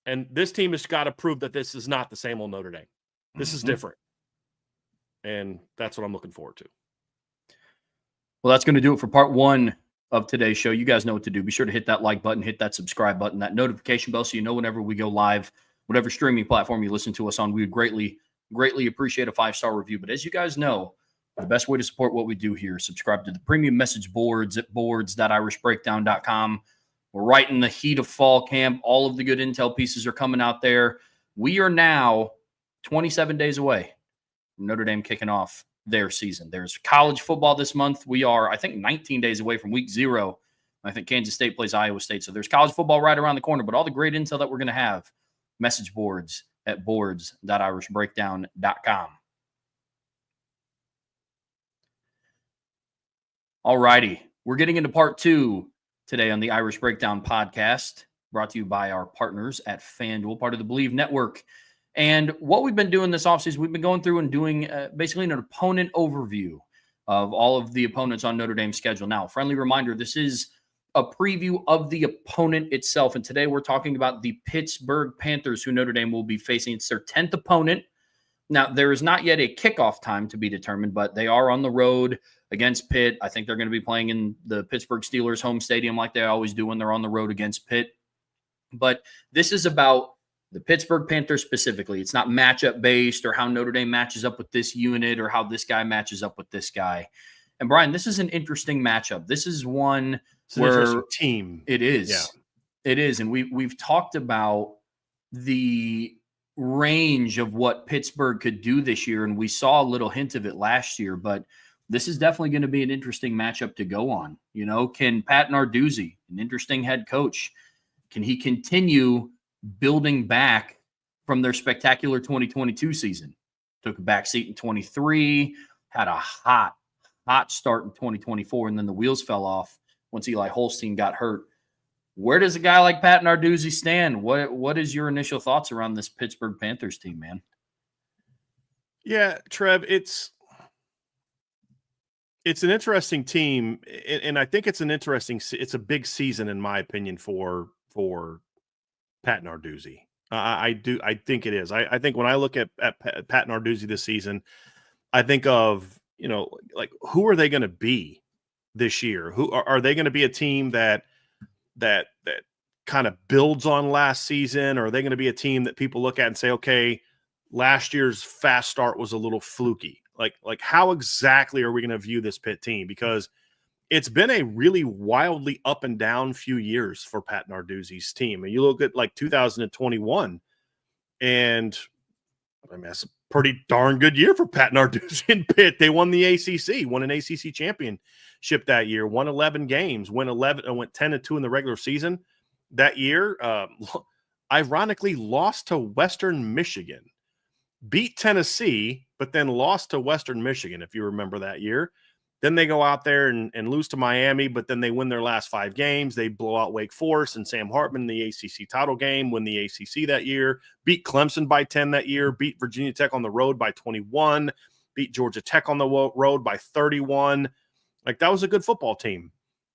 And this team has got to prove that this is not the same old Notre Dame. This is different. And that's what I'm looking forward to. Well, that's going to do it for part one of today's show. You guys know what to do. Be sure to hit that like button, hit that subscribe button, that notification bell so you know whenever we go live, whatever streaming platform you listen to us on. We would greatly appreciate a 5-star review. But as you guys know, the best way to support what we do here is subscribe to the premium message boards at boards.irishbreakdown.com. We're right in the heat of fall camp. All of the good intel pieces are coming out there. We are now 27 days away. Notre Dame kicking off their season. There's college football this month. We are, I think, 19 days away from week 0. I think Kansas State plays Iowa State. So there's college football right around the corner. But all the great intel that we're going to have, message boards at boards.irishbreakdown.com. All righty. We're getting into part 2 today on the Irish Breakdown podcast, brought to you by our partners at FanDuel, part of the Believe Network. And what we've been doing this offseason, we've been going through and doing basically an opponent overview of all of the opponents on Notre Dame's schedule. Now, friendly reminder, this is a preview of the opponent itself. And today we're talking about the Pittsburgh Panthers, who Notre Dame will be facing. It's their 10th opponent. Now, there is not yet a kickoff time to be determined, but they are on the road against Pitt. I think they're going to be playing in the Pittsburgh Steelers home stadium like they always do when they're on the road against Pitt. But this is about the Pittsburgh Panthers specifically. It's not matchup based or how Notre Dame matches up with this unit or how this guy matches up with this guy. And Brian, this is an interesting matchup. This is one where team. It is. Yeah. It is. And we've talked about the range of what Pittsburgh could do this year. And we saw a little hint of it last year, but this is definitely going to be an interesting matchup to go on. You know, can Pat Narduzzi, an interesting head coach, can he continue building back from their spectacular 2022 season? Took a back seat in 23, had a hot start in 2024, and then the wheels fell off once Eli Holstein got hurt. Where does a guy like Pat Narduzzi stand? What is your initial thoughts around this Pittsburgh Panthers team, man? Yeah, Trev, it's an interesting team, and I think it's a big season in my opinion for Pat Narduzzi. I think it is. I think when I look at Pat Narduzzi this season, I think of, like, who are they going to be this year? Who are they going to be? A team that kind of builds on last season, or are they going to be a team that people look at and say, okay, last year's fast start was a little fluky? Like how exactly are we going to view this Pitt team? Because it's been a really wildly up and down few years for Pat Narduzzi's team. And you look at like 2021, and I mean, that's a pretty darn good year for Pat Narduzzi and Pitt. They won the ACC, won an ACC championship that year, won 11 games, went 10-2 in the regular season that year. Ironically, lost to Western Michigan, beat Tennessee, but then lost to Western Michigan, if you remember that year. Then they go out there and lose to Miami, but then they win their last 5 games. They blow out Wake Forest and Sam Hartman in the ACC title game, win the ACC that year, beat Clemson by 10 that year, beat Virginia Tech on the road by 21, beat Georgia Tech on the road by 31. Like, that was a good football team.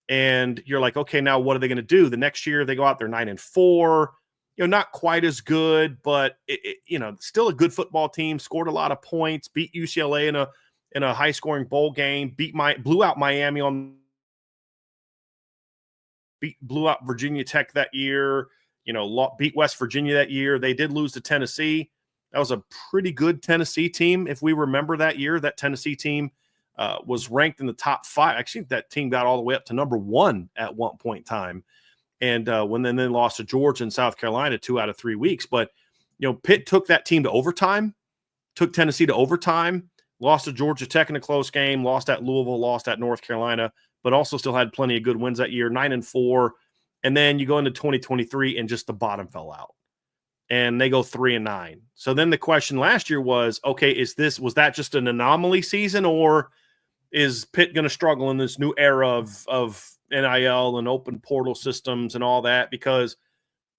And you're like, okay, now what are they going to do? The next year they go out there 9-4, not quite as good, but still a good football team, scored a lot of points, beat UCLA in a high-scoring bowl game, blew out Miami blew out Virginia Tech that year, beat West Virginia that year. They did lose to Tennessee. That was a pretty good Tennessee team. If we remember that year, that Tennessee team was ranked in the top 5. Actually, that team got all the way up to number 1 at one point in time. And when then they lost to Georgia and South Carolina 2 out of 3 weeks. But, Pitt took that team to overtime, took Tennessee to overtime, lost to Georgia Tech in a close game, lost at Louisville, lost at North Carolina, but also still had plenty of good wins that year, 9-4. And then you go into 2023 and just the bottom fell out. And they go 3-9. So then the question last year was, okay, was that just an anomaly season, or is Pitt going to struggle in this new era of NIL and open portal systems and all that? Because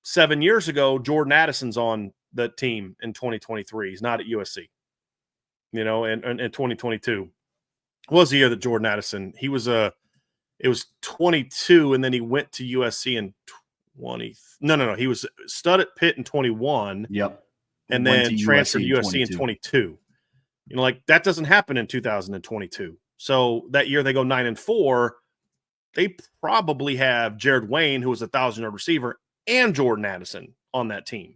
7 years ago, Jordan Addison's on the team in 2023. He's not at USC. And in 2022 was the year that Jordan Addison, it was 22, and then he went to USC in 20. No. He was stud at Pitt in 21. Yep. And then transferred to USC in 22. Like, that doesn't happen in 2022. So that year they go 9-4. They probably have Jared Wayne, who was a 1,000-yard receiver, and Jordan Addison on that team.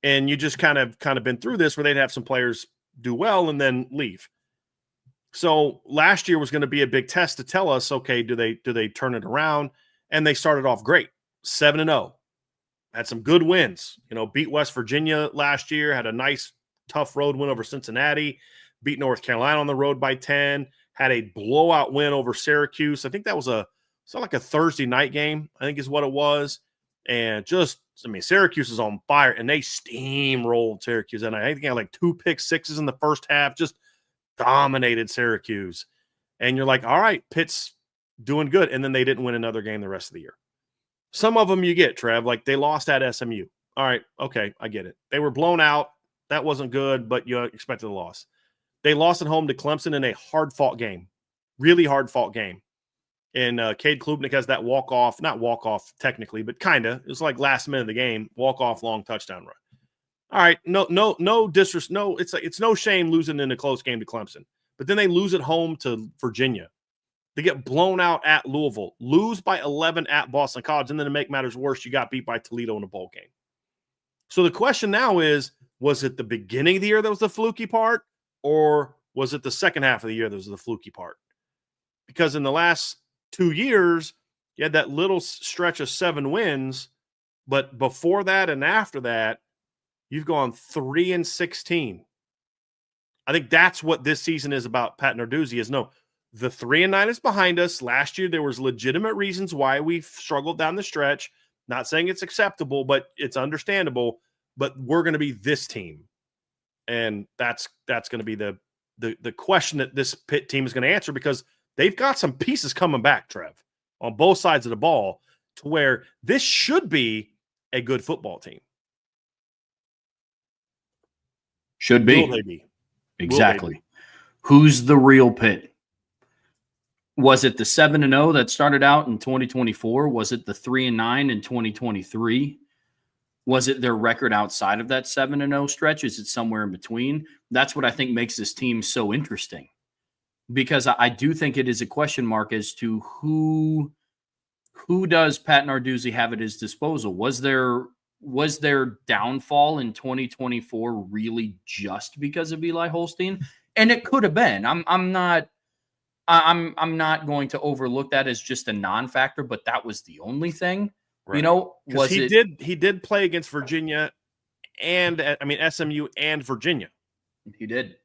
And you just kind of been through this where they'd have some players do well and then leave. So last year was going to be a big test to tell us, okay, do they turn it around? And they started off great, 7-0. Had some good wins. Beat West Virginia last year, had a nice tough road win over Cincinnati. beat North Carolina on the road by 10, had a blowout win over Syracuse. I think that was like a Thursday night game, I think is what it was. And Syracuse is on fire, and they steamrolled Syracuse. And I think they had like 2 pick sixes in the first half, just dominated Syracuse. And you're like, all right, Pitt's doing good. And then they didn't win another game the rest of the year. Some of them you get, Trev, like they lost at SMU. All right, okay, I get it. They were blown out. That wasn't good, but you expected a loss. They lost at home to Clemson in a hard-fought game, really hard-fought game. And Cade Klubnik has that walk-off, not walk-off technically, but kind of. It was like last minute of the game, walk-off long touchdown run. All right, no disrespect. No, it's no shame losing in a close game to Clemson. But then they lose at home to Virginia. They get blown out at Louisville, lose by 11 at Boston College, and then to make matters worse, you got beat by Toledo in a bowl game. So the question now is, was it the beginning of the year that was the fluky part, or was it the second half of the year that was the fluky part? Because in the last 2 years, you had that little stretch of 7 wins, but before that and after that, you've gone 3-16. I think that's what this season is about Pat Narduzzi is the 3-9 is behind us. Last year, there was legitimate reasons why we struggled down the stretch. Not saying it's acceptable, but it's understandable. But we're going to be this team, and that's going to be the question that this Pitt team is going to answer, because they've got some pieces coming back, Trev, on both sides of the ball, to where this should be a good football team. Should be. Will they be? Exactly. Who's the real Pitt? Was it the 7-0 that started out in 2024? Was it the 3-9 in 2023? Was it their record outside of that 7-0 stretch? Is it somewhere in between? That's what I think makes this team so interesting, because I do think it is a question mark as to who does Pat Narduzzi have at his disposal. Was their downfall in 2024 really just because of Eli Holstein? And it could have been. I'm not going to overlook that as just a non-factor, but that was the only thing. Right. He did play against Virginia and SMU and Virginia. He did.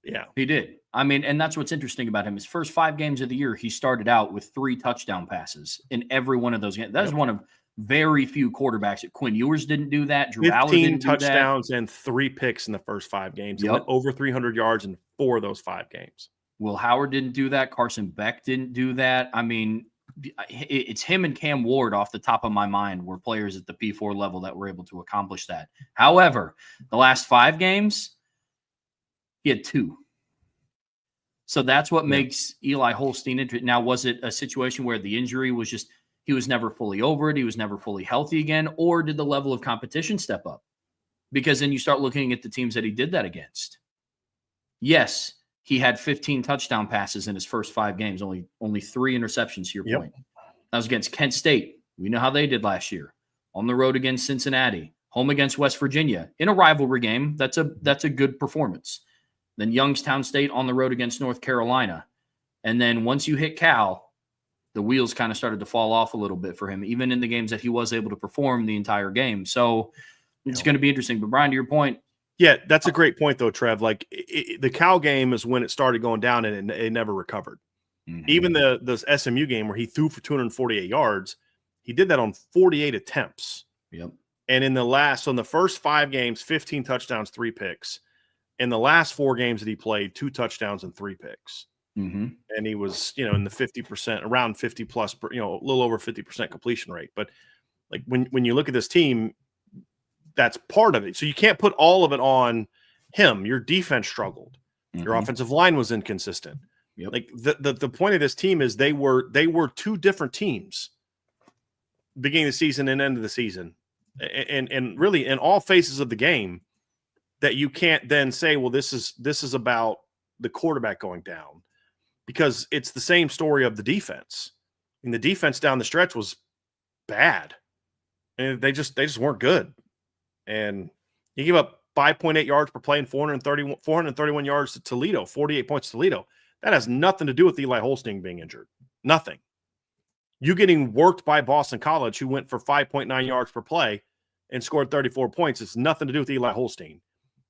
Yeah, he did. And that's what's interesting about him. His first 5 games of the year, he started out with 3 touchdown passes in every one of those games. That is one of very few quarterbacks. Quinn Ewers didn't do that. Drew Allen didn't do that. 15 touchdowns and 3 picks in the first 5 games. He went over 300 yards in 4 of those 5 games. Will Howard didn't do that. Carson Beck didn't do that. It's him and Cam Ward off the top of my mind were players at the P4 level that were able to accomplish that. However, the last 5 games, he had 2. So that's what makes Eli Holstein interesting. Now, was it a situation where the injury was just he was never fully over it, he was never fully healthy again, or did the level of competition step up? Because then you start looking at the teams that he did that against. Yes, he had 15 touchdown passes in his first 5 games, only 3 interceptions, to your point. That was against Kent State. We know how they did last year. On the road against Cincinnati, home against West Virginia. In a rivalry game, that's a good performance. Then Youngstown State on the road against North Carolina. And then once you hit Cal, the wheels kind of started to fall off a little bit for him, even in the games that he was able to perform the entire game. So it's going to be interesting. But Brian, to your point. Yeah, that's a great point, though, Trev. Like the Cal game is when it started going down, and it never recovered. Mm-hmm. Even the SMU game where he threw for 248 yards, he did that on 48 attempts. Yep. And in the first 5 games, 15 touchdowns, 3 picks. In the last 4 games that he played, 2 touchdowns and 3 picks. Mm-hmm. And he was, in the 50%, around 50 plus, a little over 50% completion rate. But like when you look at this team, that's part of it. So you can't put all of it on him. Your defense struggled. Mm-hmm. Your offensive line was inconsistent. Yep. Like the point of this team is they were 2 different teams beginning of the season and end of the season. And really in all phases of the game, that you can't then say, well, this is about the quarterback going down, because it's the same story of the defense. And the defense down the stretch was bad. And they just weren't good. And you give up 5.8 yards per play and 431 yards to Toledo, 48 points to Toledo. That has nothing to do with Eli Holstein being injured. Nothing. You getting worked by Boston College, who went for 5.9 yards per play and scored 34 points. It's nothing to do with Eli Holstein.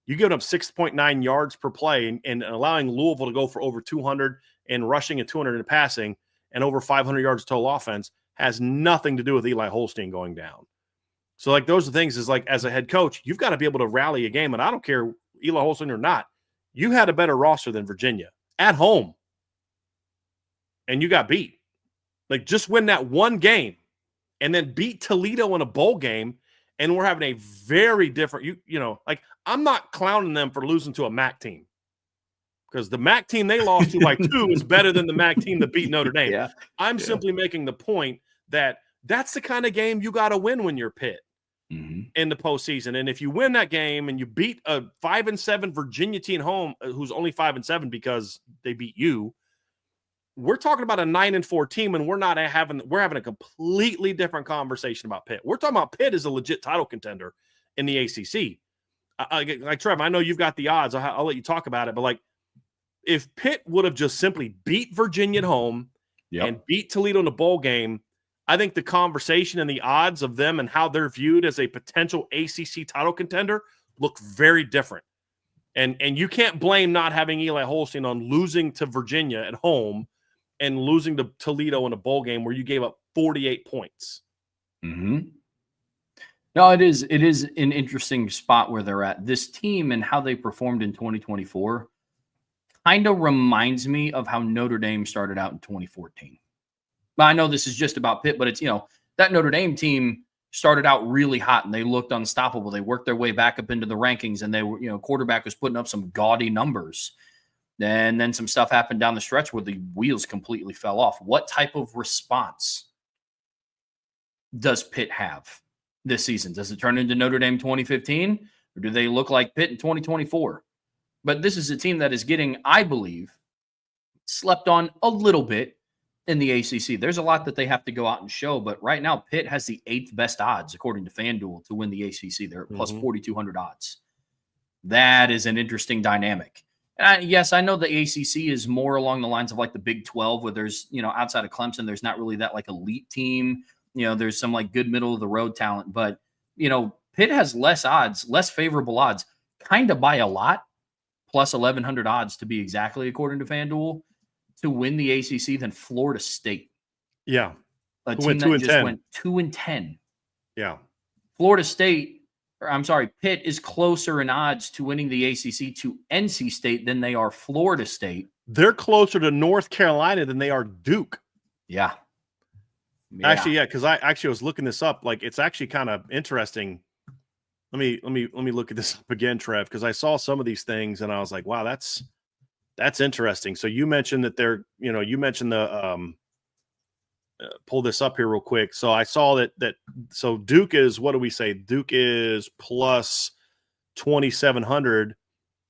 You give up 6.9 yards per play and allowing Louisville to go for over 200 in rushing and 200 in passing and over 500 yards total offense has nothing to do with Eli Holstein going down. So, like, those are things is like, as a head coach, you've got to be able to rally a game. And I don't care, Eli Holstein or not, you had a better roster than Virginia at home. And you got beat. Like, just win that one game and then beat Toledo in a bowl game. And we're having a very different, like, I'm not clowning them for losing to a MAC team. Because the MAC team they lost to by 2 is better than the MAC team that beat Notre Dame. Yeah. I'm simply making the point that that's the kind of game you got to win when you're Pitt in the postseason. And if you win that game and you beat a 5-7 Virginia team home, who's only 5-7 because they beat you, we're talking about a 9-4 team, and we're having a completely different conversation about Pitt. We're talking about Pitt as a legit title contender in the ACC. Like Trev, I know you've got the odds. I'll let you talk about it, but like, if Pitt would have just simply beat Virginia at home and beat Toledo in the bowl game, I think the conversation and the odds of them and how they're viewed as a potential ACC title contender look very different. And you can't blame not having Eli Holstein on losing to Virginia at home and losing to Toledo in a bowl game where you gave up 48 points. No, it is an interesting spot where they're at. This team and how they performed in 2024 kind of reminds me of how Notre Dame started out in 2014. But I know this is just about Pitt, but it's, that Notre Dame team started out really hot and they looked unstoppable. They worked their way back up into the rankings and they were, quarterback was putting up some gaudy numbers. And then some stuff happened down the stretch where the wheels completely fell off. What type of response does Pitt have this season? Does it turn into Notre Dame 2015 or do they look like Pitt in 2024? But this is a team that is getting, I believe, slept on a little bit in the ACC. There's a lot that they have to go out and show, but right now Pitt has the 8th best odds, according to FanDuel, to win the ACC. They're at plus 4,200 odds. That is an interesting dynamic. Yes, I know the ACC is more along the lines of like the Big 12, where there's, outside of Clemson, there's not really that like elite team. There's some like good middle of the road talent, but, Pitt has less odds, less favorable odds, kind of by a lot. Plus 1,100 odds to be exactly, according to FanDuel, to win the ACC than Florida State. Yeah. A team that just went 2-10. Yeah. Pitt is closer in odds to winning the ACC to NC State than they are Florida State. They're closer to North Carolina than they are Duke. Yeah. Actually, yeah, because I was looking this up. Like, it's actually kind of interesting. Let me look at this up again, Trev, because I saw some of these things and I was like, wow, that's interesting. So you mentioned that you mentioned the pull this up here real quick. So I saw that so Duke is, what do we say? Duke is plus 2,700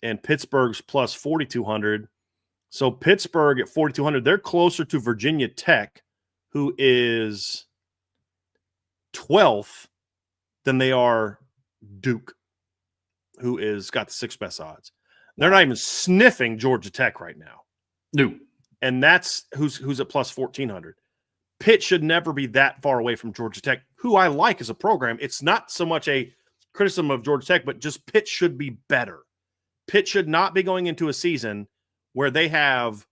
and Pittsburgh's plus 4,200. So Pittsburgh at 4,200, they're closer to Virginia Tech, who is 12th, than they are Duke, who is got the 6th best odds. They're not even sniffing Georgia Tech right now. No. And that's who's at plus 1,400. Pitt should never be that far away from Georgia Tech, who I like as a program. It's not so much a criticism of Georgia Tech, but just Pitt should be better. Pitt should not be going into a season where they have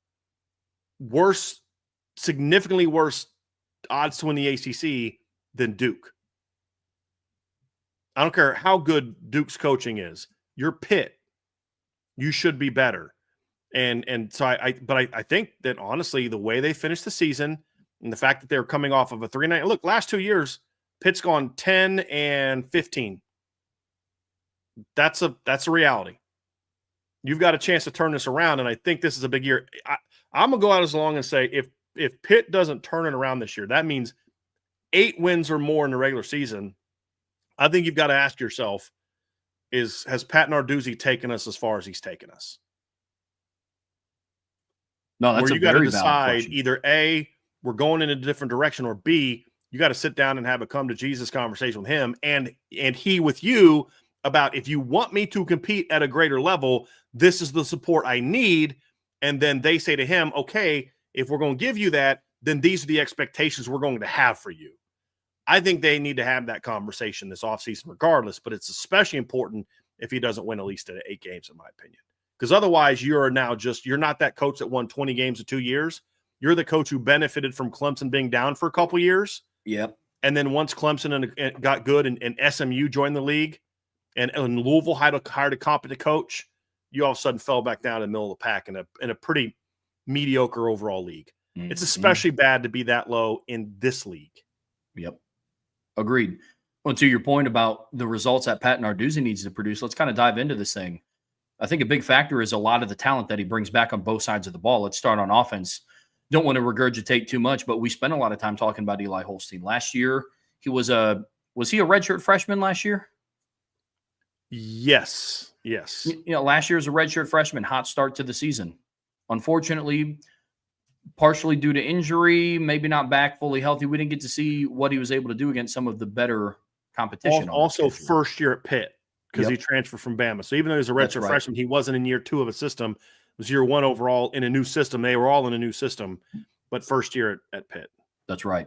significantly worse odds to win the ACC than Duke. I don't care how good Duke's coaching is. You're Pitt. You should be better. And so I think that honestly, the way they finished the season and the fact that they're coming off of a 3-9, look, last 2 years, Pitt's gone 10-15. That's a reality. You've got a chance to turn this around, and I think this is a big year. I'm gonna go out as long as say if Pitt doesn't turn it around this year, that means 8 wins or more in the regular season. I think you've got to ask yourself, has Pat Narduzzi taken us as far as he's taken us? No, that's you got to decide either A, we're going in a different direction, or B, you got to sit down and have a come to Jesus conversation with him and he with you about, if you want me to compete at a greater level, this is the support I need. And then they say to him, okay, if we're going to give you that, then these are the expectations we're going to have for you. I think they need to have that conversation this offseason regardless, but it's especially important if he doesn't win at least 8 games, in my opinion. Because otherwise, you're not that coach that won 20 games in 2 years. You're the coach who benefited from Clemson being down for a couple years. Yep. And then once Clemson got good and SMU joined the league and Louisville hired a competent coach, you all of a sudden fell back down in the middle of the pack in a pretty mediocre overall league. Mm-hmm. It's especially bad to be that low in this league. Yep. Agreed. Well, to your point about the results that Pat Narduzzi needs to produce, let's kind of dive into this thing. I think a big factor is a lot of the talent that he brings back on both sides of the ball. Let's start on offense. Don't want to regurgitate too much, but we spent a lot of time talking about Eli Holstein. Last year, he was he a redshirt freshman last year? Yes. Last year was a redshirt freshman, hot start to the season. Unfortunately, partially due to injury, maybe not back fully healthy, we didn't get to see what he was able to do against some of the better competition. Also first year at Pitt, because he transferred from Bama. So even though he was a redshirt freshman, he wasn't in year 2 of a system. It was year 1 overall in a new system. They were all in a new system, but first year at Pitt. That's right.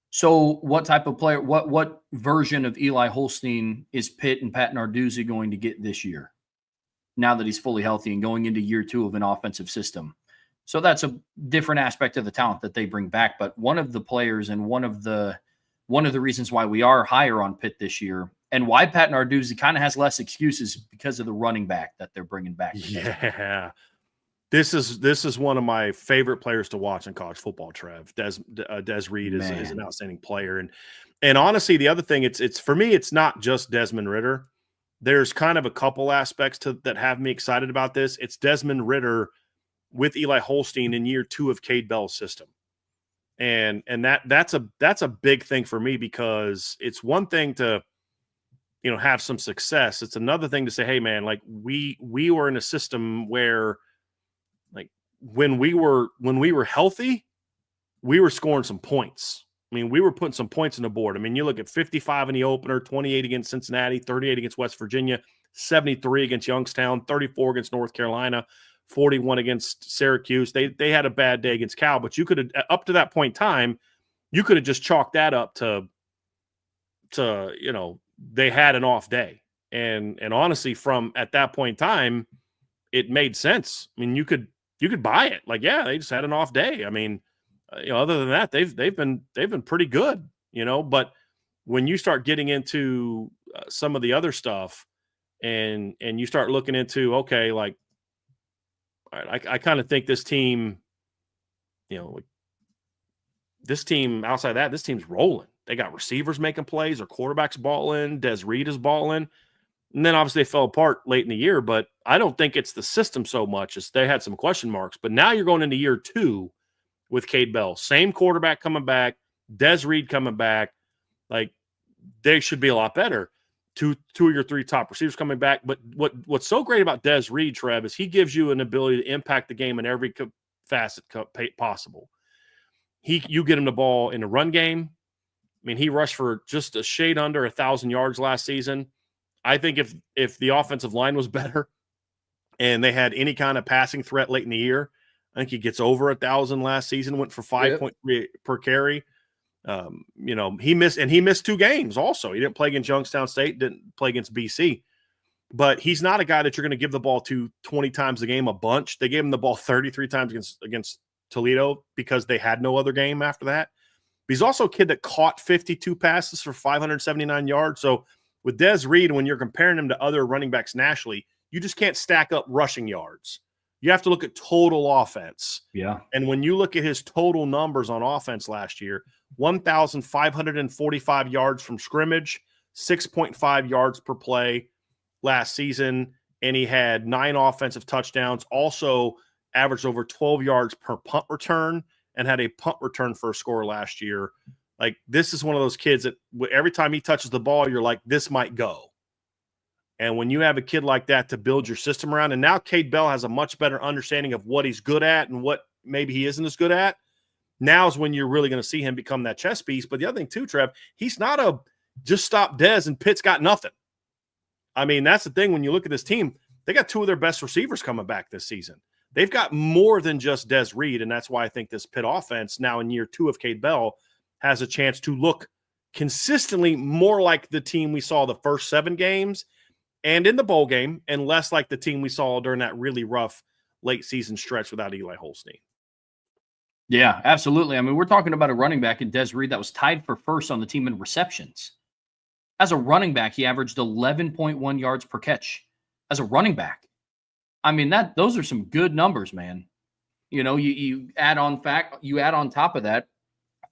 So what type of player, what version of Eli Holstein is Pitt and Pat Narduzzi going to get this year, now that he's fully healthy and going into year 2 of an offensive system? So that's a different aspect of the talent that they bring back. But one of the players and one of the reasons why we are higher on Pitt this year and why Pat Narduzzi kind of has less excuses because of the running back that they're bringing back. Yeah. This is one of my favorite players to watch in college football, Trev. Des Reed is an outstanding player. And honestly, the other thing, it's for me, it's not just Desmond Ridder. There's kind of a couple aspects that have me excited about this. It's Desmond Ridder with Eli Holstein in year 2 of Cade Bell's system. And that's a big thing for me, because it's one thing to, have some success. It's another thing to say, hey man, like we were in a system where, like, when we were healthy, we were scoring some points. I mean, we were putting some points on the board. I mean, you look at 55 in the opener, 28 against Cincinnati, 38 against West Virginia, 73 against Youngstown, 34 against North Carolina, 41 against Syracuse. They had a bad day against Cal, but you could have, up to that point in time, you could have just chalked that up to they had an off day. And honestly, from at that point in time, it made sense. I mean, you could buy it. Like, yeah, they just had an off day. I mean, other than that, they've been pretty good, but when you start getting into some of the other stuff and you start looking into, okay, like, all right, I kind of think this team, this team outside of that, this team's rolling. They got receivers making plays, or quarterbacks balling, Des Reed is balling. And then obviously they fell apart late in the year, but I don't think it's the system so much as they had some question marks. But now you're going into year 2 with Cade Bell. Same quarterback coming back, Des Reed coming back. Like, they should be a lot better. Two of your 3 top receivers coming back. But what's so great about Des Reed, Trev, is he gives you an ability to impact the game in every facet possible. You get him the ball in the run game. I mean, he rushed for just a shade under 1,000 yards last season. I think if the offensive line was better and they had any kind of passing threat late in the year, I think he gets over 1,000 last season, went for 5.3 per carry. He missed 2 games also. He didn't play against Youngstown State, didn't play against BC. But he's not a guy that you're going to give the ball to 20 times a game a bunch. They gave him the ball 33 times against Toledo because they had no other game after that. But he's also a kid that caught 52 passes for 579 yards. So with Des Reed, when you're comparing him to other running backs nationally, you just can't stack up rushing yards. You have to look at total offense. Yeah. And when you look at his total numbers on offense last year, 1,545 yards from scrimmage, 6.5 yards per play last season, and he had 9 offensive touchdowns, also averaged over 12 yards per punt return, and had a punt return for a score last year. Like, this is one of those kids that every time he touches the ball, you're like, this might go. And when you have a kid like that to build your system around, and now Cade Bell has a much better understanding of what he's good at and what maybe he isn't as good at, now is when you're really going to see him become that chess piece. But the other thing too, Trev, he's not a just stop Des and Pitt's got nothing. I mean, that's the thing. When you look at this team, they got 2 of their best receivers coming back this season. They've got more than just Des Reed, and that's why I think this Pitt offense now in year 2 of Cade Bell has a chance to look consistently more like the team we saw the first 7 games and in the bowl game, and less like the team we saw during that really rough late season stretch without Eli Holstein. Yeah, absolutely. I mean, we're talking about a running back in Des Reed that was tied for first on the team in receptions. As a running back, he averaged 11.1 yards per catch. As a running back, I mean, those are some good numbers, man. You add on top of that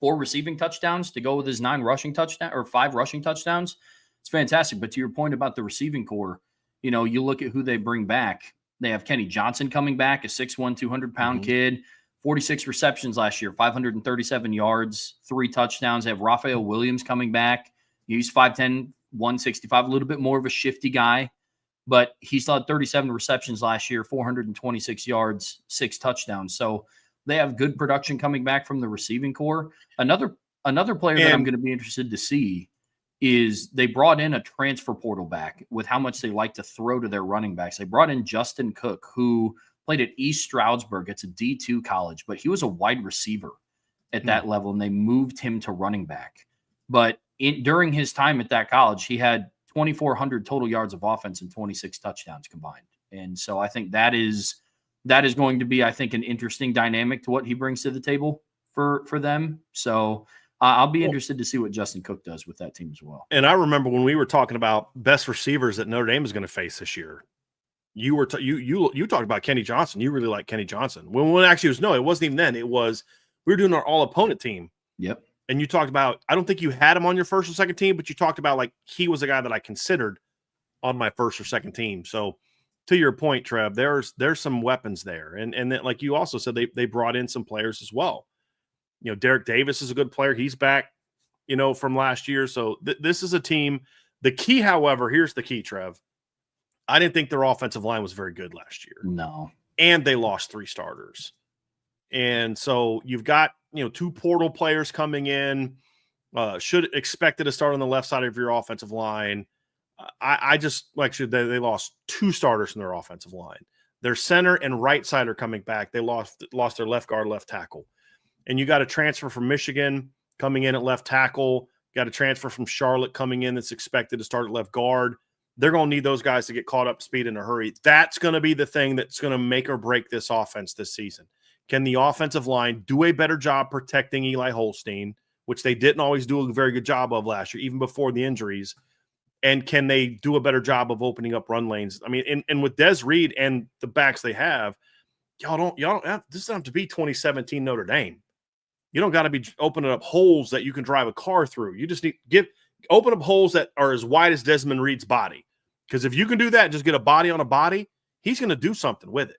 4 receiving touchdowns to go with his 5 rushing touchdowns. It's fantastic. But to your point about the receiving core, you look at who they bring back. They have Kenny Johnson coming back, a 6'1", 200-pound kid, 46 receptions last year, 537 yards, 3 touchdowns. They have Raphael Williams coming back. He's 5'10", 165, a little bit more of a shifty guy. But he still had 37 receptions last year, 426 yards, 6 touchdowns. So they have good production coming back from the receiving core. Another player that I'm going to be interested to see is they brought in a transfer portal back with how much they like to throw to their running backs. They brought in Justin Cook, who played at East Stroudsburg. It's a D2 college, but he was a wide receiver at that level, and they moved him to running back. But during his time at that college, he had 2,400 total yards of offense and 26 touchdowns combined. And so I think that is going to be, I think, an interesting dynamic to what he brings to the table for them. So I'll be interested to see what Justin Cook does with that team as well. And I remember when we were talking about best receivers that Notre Dame is going to face this year, you were you talked about Kenny Johnson. You really like Kenny Johnson. When actually it wasn't even then. It was we were doing our all opponent team. Yep. And you talked about, I don't think you had him on your first or second team, but you talked about like he was a guy that I considered on my first or second team. So to your point, Trev, there's some weapons there. And then, like you also said, they brought in some players as well. Derek Davis is a good player. He's back, from last year. So this is a team. The key, however, here's the key, Trev. I didn't think their offensive line was very good last year. No. And they lost 3 starters. And so you've got, 2 portal players coming in, should expected to start on the left side of your offensive line. I just they lost 2 starters in their offensive line. Their center and right side are coming back. They lost their left guard, left tackle. And you got a transfer from Michigan coming in at left tackle. Got a transfer from Charlotte coming in that's expected to start at left guard. They're going to need those guys to get caught up to speed in a hurry. That's going to be the thing that's going to make or break this offense this season. Can the offensive line do a better job protecting Eli Holstein, which they didn't always do a very good job of last year, even before the injuries? And can they do a better job of opening up run lanes? I mean, and with Des Reed and the backs they have, y'all don't have, this doesn't have to be 2017 Notre Dame. You don't got to be opening up holes that you can drive a car through. You just need open up holes that are as wide as Desmond Reed's body. Because if you can do that, just get a body on a body, he's going to do something with it.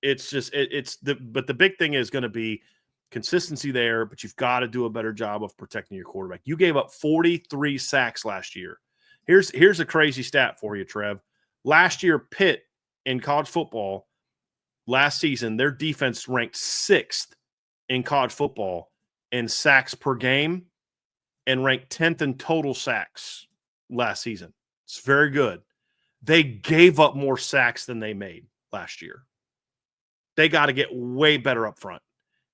But the big thing is going to be consistency there, but you've got to do a better job of protecting your quarterback. You gave up 43 sacks last year. Here's a crazy stat for you, Trev. Last year, Pitt in college football, last season, their defense ranked 6th in college football in sacks per game and ranked 10th in total sacks last season. It's very good. They gave up more sacks than they made last year. They got to get way better up front.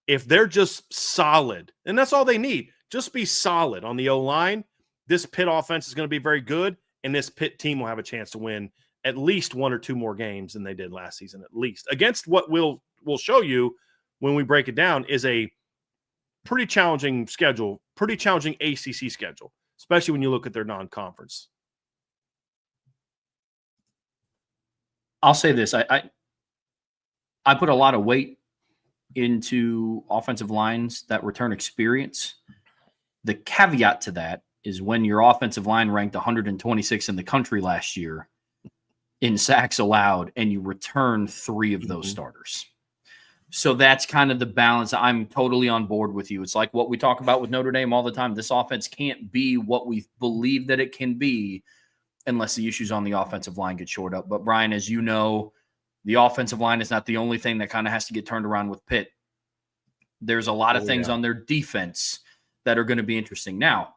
If they're just solid, and that's all they need, just be solid on the O-line, this Pitt offense is going to be very good, and this Pitt team will have a chance to win at least 1 or 2 more games than they did last season, at least. Against what we'll show you when we break it down is a pretty challenging schedule, pretty challenging ACC schedule, especially when you look at their non-conference. I'll say this. I put a lot of weight into offensive lines that return experience. The caveat to that is when your offensive line ranked 126 in the country last year in sacks allowed, and you return 3 of those starters. So that's kind of the balance. I'm totally on board with you. It's like what we talk about with Notre Dame all the time. This offense can't be what we believe that it can be unless the issues on the offensive line get shored up. But Brian, as you know, the offensive line is not the only thing that kind of has to get turned around with Pitt. There's a lot of things on their defense that are going to be interesting. Now,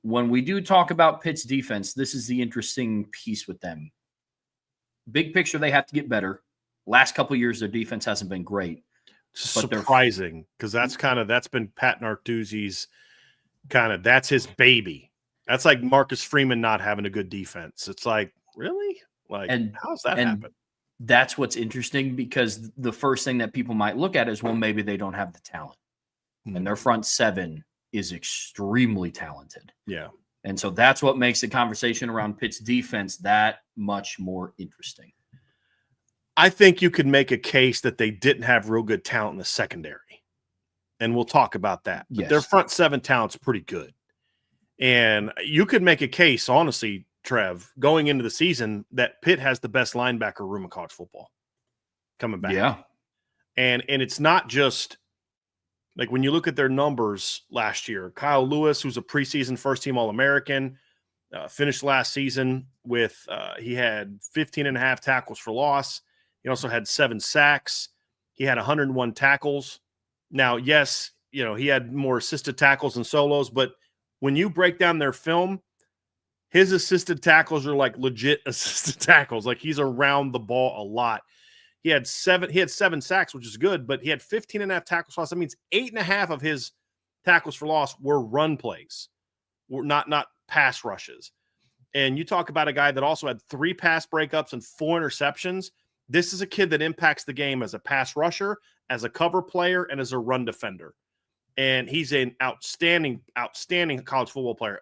when we do talk about Pitt's defense, this is the interesting piece with them. Big picture, they have to get better. Last couple of years, their defense hasn't been great. Surprising, because that's been Pat Narduzzi's that's his baby. That's like Marcus Freeman not having a good defense. It's like, really? Like, And how's that and happen? that's what's interesting, because the first thing that people might look at is, well, maybe they don't have the talent. And their front seven is extremely talented. Yeah. And so that's what makes the conversation around Pitt's defense that much more interesting. I think you could make a case that they didn't have real good talent in the secondary. And we'll talk about that. But their Yes. front seven talent's pretty good. And you could make a case, honestly, Trev, going into the season, that Pitt has the best linebacker room in college football coming back. Yeah. And it's not just like when you look at their numbers last year, Kyle Lewis, who's a preseason first-team All-American, finished last season with he had 15 and a half tackles for loss. He also had 7 sacks. He had 101 tackles. Now, yes, he had more assisted tackles and solos, but when you break down their film, his assisted tackles are like legit assisted tackles. Like, he's around the ball a lot. He had 7 sacks, which is good, but he had 15 and a half tackles for loss. That means 8.5 of his tackles for loss were run plays, were not pass rushes. And you talk about a guy that also had 3 pass breakups and 4 interceptions. This is a kid that impacts the game as a pass rusher, as a cover player, and as a run defender. And he's an outstanding college football player.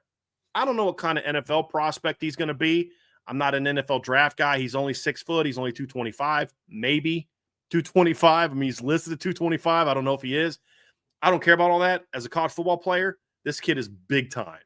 I don't know what kind of NFL prospect he's going to be. I'm not an NFL draft guy. He's only 6 foot. He's only 225, maybe 225. I mean, he's listed at 225. I don't know if he is. I don't care about all that. As a college football player, this kid is big time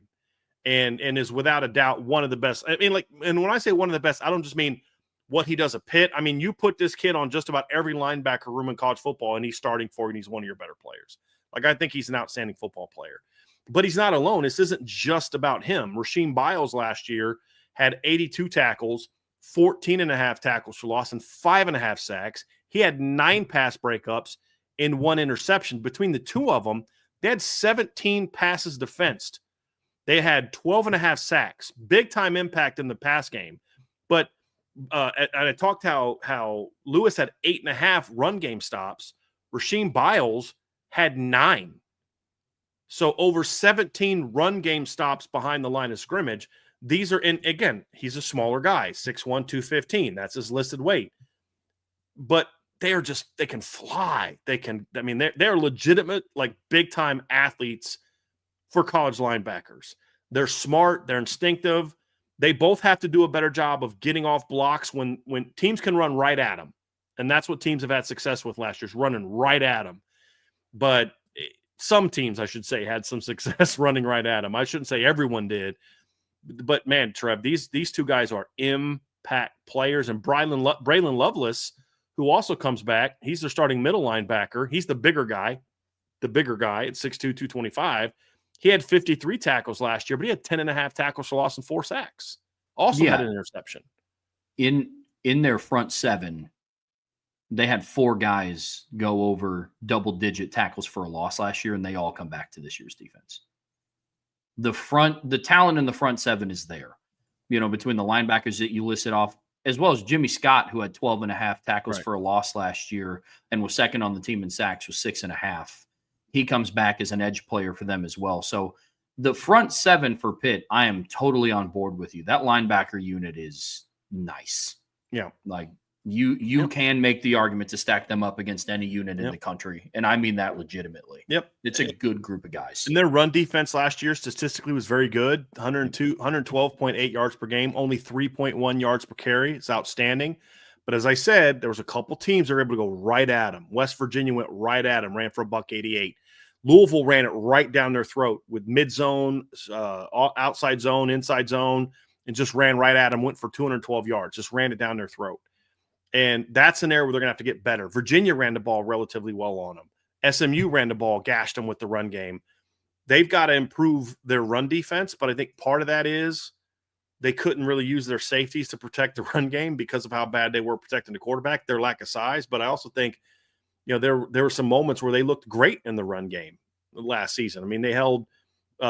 and is without a doubt one of the best. I mean, and when I say one of the best, I don't just mean what he does at Pitt. I mean, you put this kid on just about every linebacker room in college football, and he's starting for you, and he's one of your better players. Like, I think he's an outstanding football player. But he's not alone. This isn't just about him. Rasheem Biles last year had 82 tackles, 14 and a half tackles for loss, and 5.5 sacks. He had 9 pass breakups and 1 interception. Between the two of them, they had 17 passes defensed. They had 12.5 sacks. Big time impact in the pass game. But and I talked how Lewis had 8.5 run game stops. Rasheem Biles had 9. So over 17 run game stops behind the line of scrimmage. These are again, he's a smaller guy, 6'1", 215. That's his listed weight. But they can fly. They're legitimate, like, big time athletes for college linebackers. They're smart, they're instinctive. They both have to do a better job of getting off blocks when teams can run right at them. And that's what teams have had success with last year, is running right at them. But some teams, I should say, had some success running right at them. I shouldn't say everyone did. But, man, Trev, these two guys are impact players. And Braylon Lovelace, who also comes back, he's their starting middle linebacker. He's the bigger guy at 6'2", 225. He had 53 tackles last year, but he had 10.5 tackles for loss and 4 sacks. Also had an interception. In their front seven, they had 4 guys go over double-digit tackles for a loss last year, and they all come back to this year's defense. The talent in the front seven is there, between the linebackers that you listed off, as well as Jimmy Scott, who had 12.5 tackles for a loss last year and was second on the team in sacks with 6.5. He comes back as an edge player for them as well. So the front seven for Pitt, I am totally on board with you. That linebacker unit is nice. Yeah. Like, you can make the argument to stack them up against any unit in the country. And I mean that legitimately. Yep. It's a good group of guys. And their run defense last year statistically was very good. 112.8 yards per game, only 3.1 yards per carry. It's outstanding. But as I said, there was a couple teams that were able to go right at them. West Virginia went right at them, ran for $188. Louisville ran it right down their throat with mid-zone, outside zone, inside zone, and just ran right at them, went for 212 yards, just ran it down their throat. And that's an area where they're going to have to get better. Virginia ran the ball relatively well on them. SMU ran the ball, gashed them with the run game. They've got to improve their run defense, but I think part of that is they couldn't really use their safeties to protect the run game because of how bad they were protecting the quarterback, their lack of size. But I also think, there were some moments where they looked great in the run game last season. I mean, they held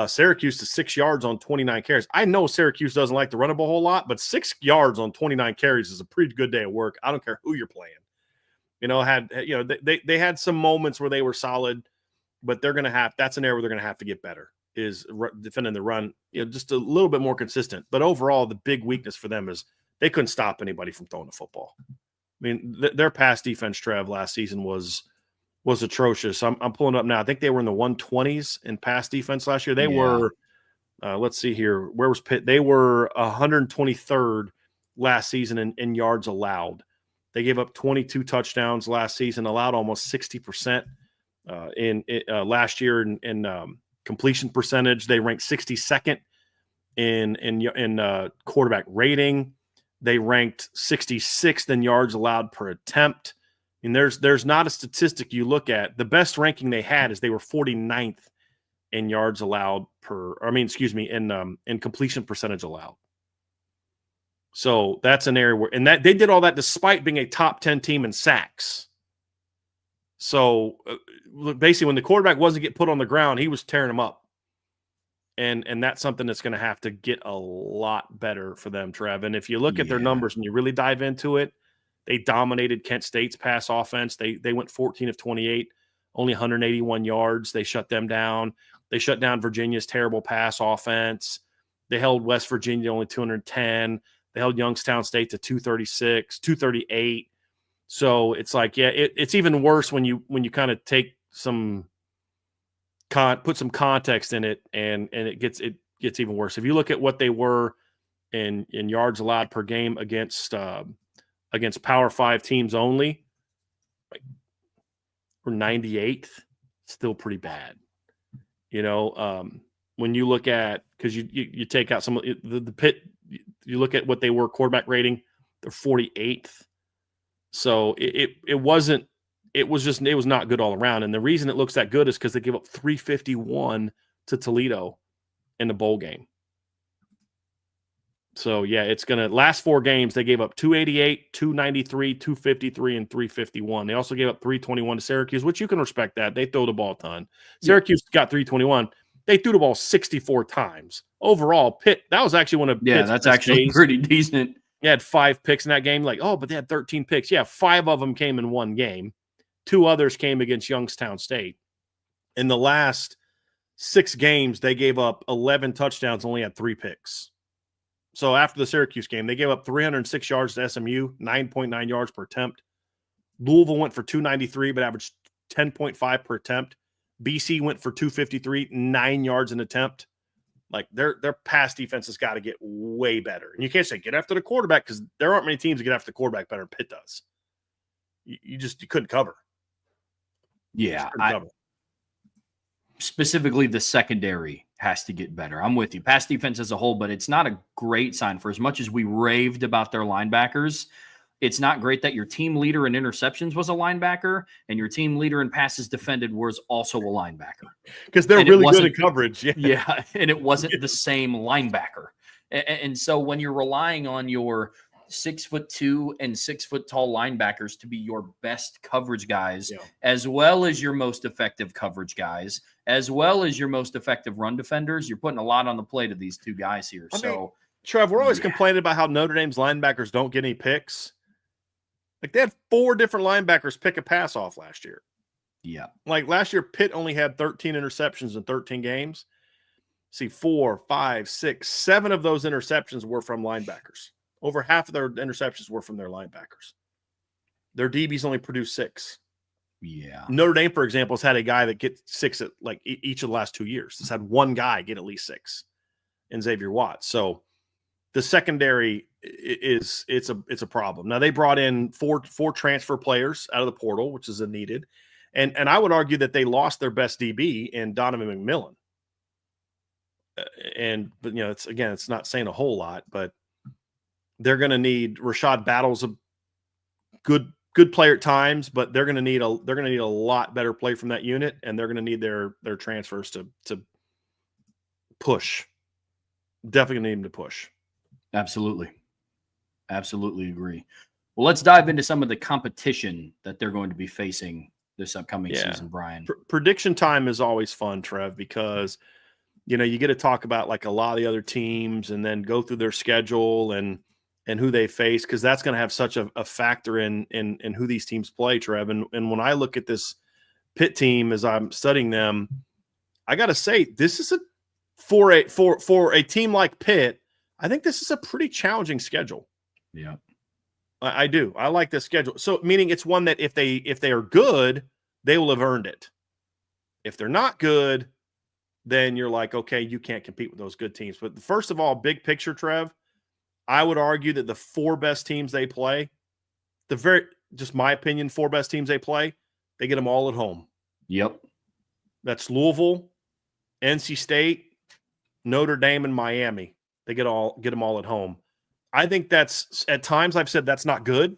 Syracuse to 6 yards on 29 carries. I know Syracuse doesn't like to run a whole lot, but 6 yards on 29 carries is a pretty good day of work. I don't care who you're playing. They had some moments where they were solid, but that's an area where they're going to have to get better, is defending the run, just a little bit more consistent. But overall, the big weakness for them is They couldn't stop anybody from throwing the football. I mean, their pass defense, Trev, last season was atrocious. I'm pulling up now. I think they were in the 120s in pass defense last year. They were, let's see here. Where was Pitt? They were 123rd last season in yards allowed. They gave up 22 touchdowns last season, allowed almost 60% in last year in completion percentage. They ranked 62nd in quarterback rating. They ranked 66th in yards allowed per attempt. I mean, there's not a statistic you look at. The best ranking they had is they were 49th in yards allowed in completion percentage allowed. So that's an area where, and that they did all that despite being a top 10 team in sacks. So basically, when the quarterback wasn't getting put on the ground, he was tearing them up. And that's something that's going to have to get a lot better for them, Trev. And if you look at their numbers and you really dive into it, they dominated Kent State's pass offense. They went 14 of 28, only 181 yards. They shut them down. They shut down Virginia's terrible pass offense. They held West Virginia to only 210. They held Youngstown State to 236, 238. So it's like, it's even worse when you kind of take some put some context in it, and it gets even worse. If you look at what they were in yards allowed per game against Power 5 teams only, like, we're 98th, still pretty bad. When you look at, because you take out some of the Pitt, you look at what they were quarterback rating, they're 48th. So it was not good all around. And the reason it looks that good is because they gave up 351 to Toledo in the bowl game. So, it's going to last 4 games. They gave up 288, 293, 253, and 351. They also gave up 321 to Syracuse, which you can respect that. They throw the ball a ton. Syracuse got 321. They threw the ball 64 times. Overall, Pitt, that was actually one of Pitt's that's best actually days. pretty decent. They had 5 picks in that game. Like, but they had 13 picks. Yeah, 5 of them came in one game. 2 others came against Youngstown State. In the last 6 games, they gave up 11 touchdowns, only had 3 picks. So after the Syracuse game, they gave up 306 yards to SMU, 9.9 yards per attempt. Louisville went for 293, but averaged 10.5 per attempt. BC went for 253, 9 yards an attempt. Like, their pass defense has got to get way better. And you can't say get after the quarterback, because there aren't many teams that get after the quarterback better than Pitt does. You couldn't cover. Yeah. Specifically, the secondary has to get better. I'm with you. Pass defense as a whole, but it's not a great sign. For as much as we raved about their linebackers, it's not great that your team leader in interceptions was a linebacker and your team leader in passes defended was also a linebacker. Because they're really good at coverage. Yeah, and it wasn't the same linebacker. And so when you're relying on your 6'2" and 6 foot tall linebackers to be your best coverage guys, as well as your most effective coverage guys, as well as your most effective run defenders, you're putting a lot on the plate of these 2 guys here. I mean, Trev, we're always complaining about how Notre Dame's linebackers don't get any picks. Like, they had 4 different linebackers pick a pass off last year. Yeah. Like, last year, Pitt only had 13 interceptions in 13 games. See, 4, 5, 6, 7 of those interceptions were from linebackers. Over half of their interceptions were from their linebackers. Their DBs only produced 6. Yeah. Notre Dame, for example, has had a guy that gets 6 at like each of the last 2 years. It's had one guy get at least 6 in Xavier Watts. So the secondary it's a problem. Now, they brought in four transfer players out of the portal, which is needed. And I would argue that they lost their best DB in Donovan McMillan. But it's not saying a whole lot, but they're going to need Rashad Battle's a good player at times, but they're going to need a lot better play from that unit, and they're going to need their transfers to push. Definitely going to need them to push. Absolutely agree. Well, let's dive into some of the competition that they're going to be facing this upcoming season, Brian. Prediction time is always fun, Trev, because you get to talk about like a lot of the other teams and then go through their schedule and who they face, because that's going to have such a factor in who these teams play, Trev. And when I look at this Pitt team as I'm studying them, I got to say, this is for a team like Pitt, I think this is a pretty challenging schedule. Yeah. I do. I like this schedule. So meaning it's one that if they are good, they will have earned it. If they're not good, then you're like, okay, you can't compete with those good teams. But first of all, big picture, Trev, I would argue that the 4 best teams they play, just my opinion, 4 best teams they play, they get them all at home. Yep. That's Louisville, NC State, Notre Dame, and Miami. They get them all at home. I think that's, at times I've said that's not good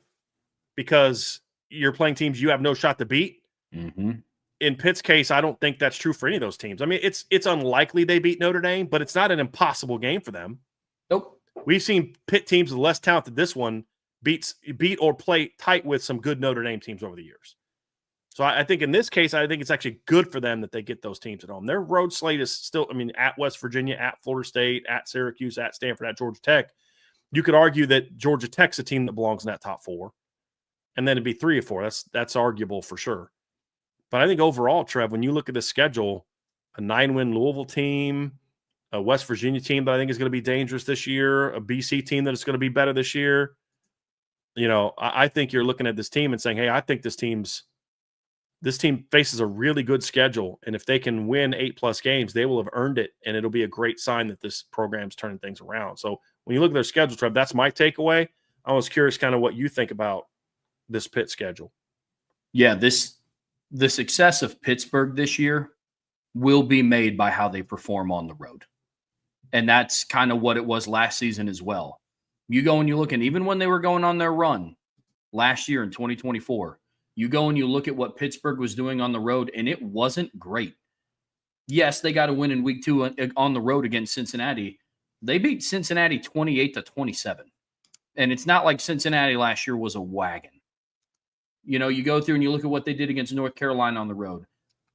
because you're playing teams you have no shot to beat. Mm-hmm. In Pitt's case, I don't think that's true for any of those teams. I mean, it's unlikely they beat Notre Dame, but it's not an impossible game for them. Nope. We've seen Pitt teams with less talent than this one beat or play tight with some good Notre Dame teams over the years. So I think in this case, I think it's actually good for them that they get those teams at home. Their road slate is still, at West Virginia, at Florida State, at Syracuse, at Stanford, at Georgia Tech. You could argue that Georgia Tech's a team that belongs in that top 4. And then it'd be 3 or 4. That's arguable for sure. But I think overall, Trev, when you look at the schedule, a 9-win Louisville team, a West Virginia team that I think is going to be dangerous this year, a BC team that is going to be better this year. I think you're looking at this team and saying, hey, I think this team faces a really good schedule. And if they can win 8+ games, they will have earned it. And it'll be a great sign that this program's turning things around. So when you look at their schedule, Trev, that's my takeaway. I was curious kind of what you think about this Pitt schedule. Yeah, the success of Pittsburgh this year will be made by how they perform on the road. And that's kind of what it was last season as well. You go and you look, and even when they were going on their run last year in 2024, you go and you look at what Pittsburgh was doing on the road, and it wasn't great. Yes, they got a win in week 2 on the road against Cincinnati. They beat Cincinnati 28-27. And it's not like Cincinnati last year was a wagon. You go through and you look at what they did against North Carolina on the road.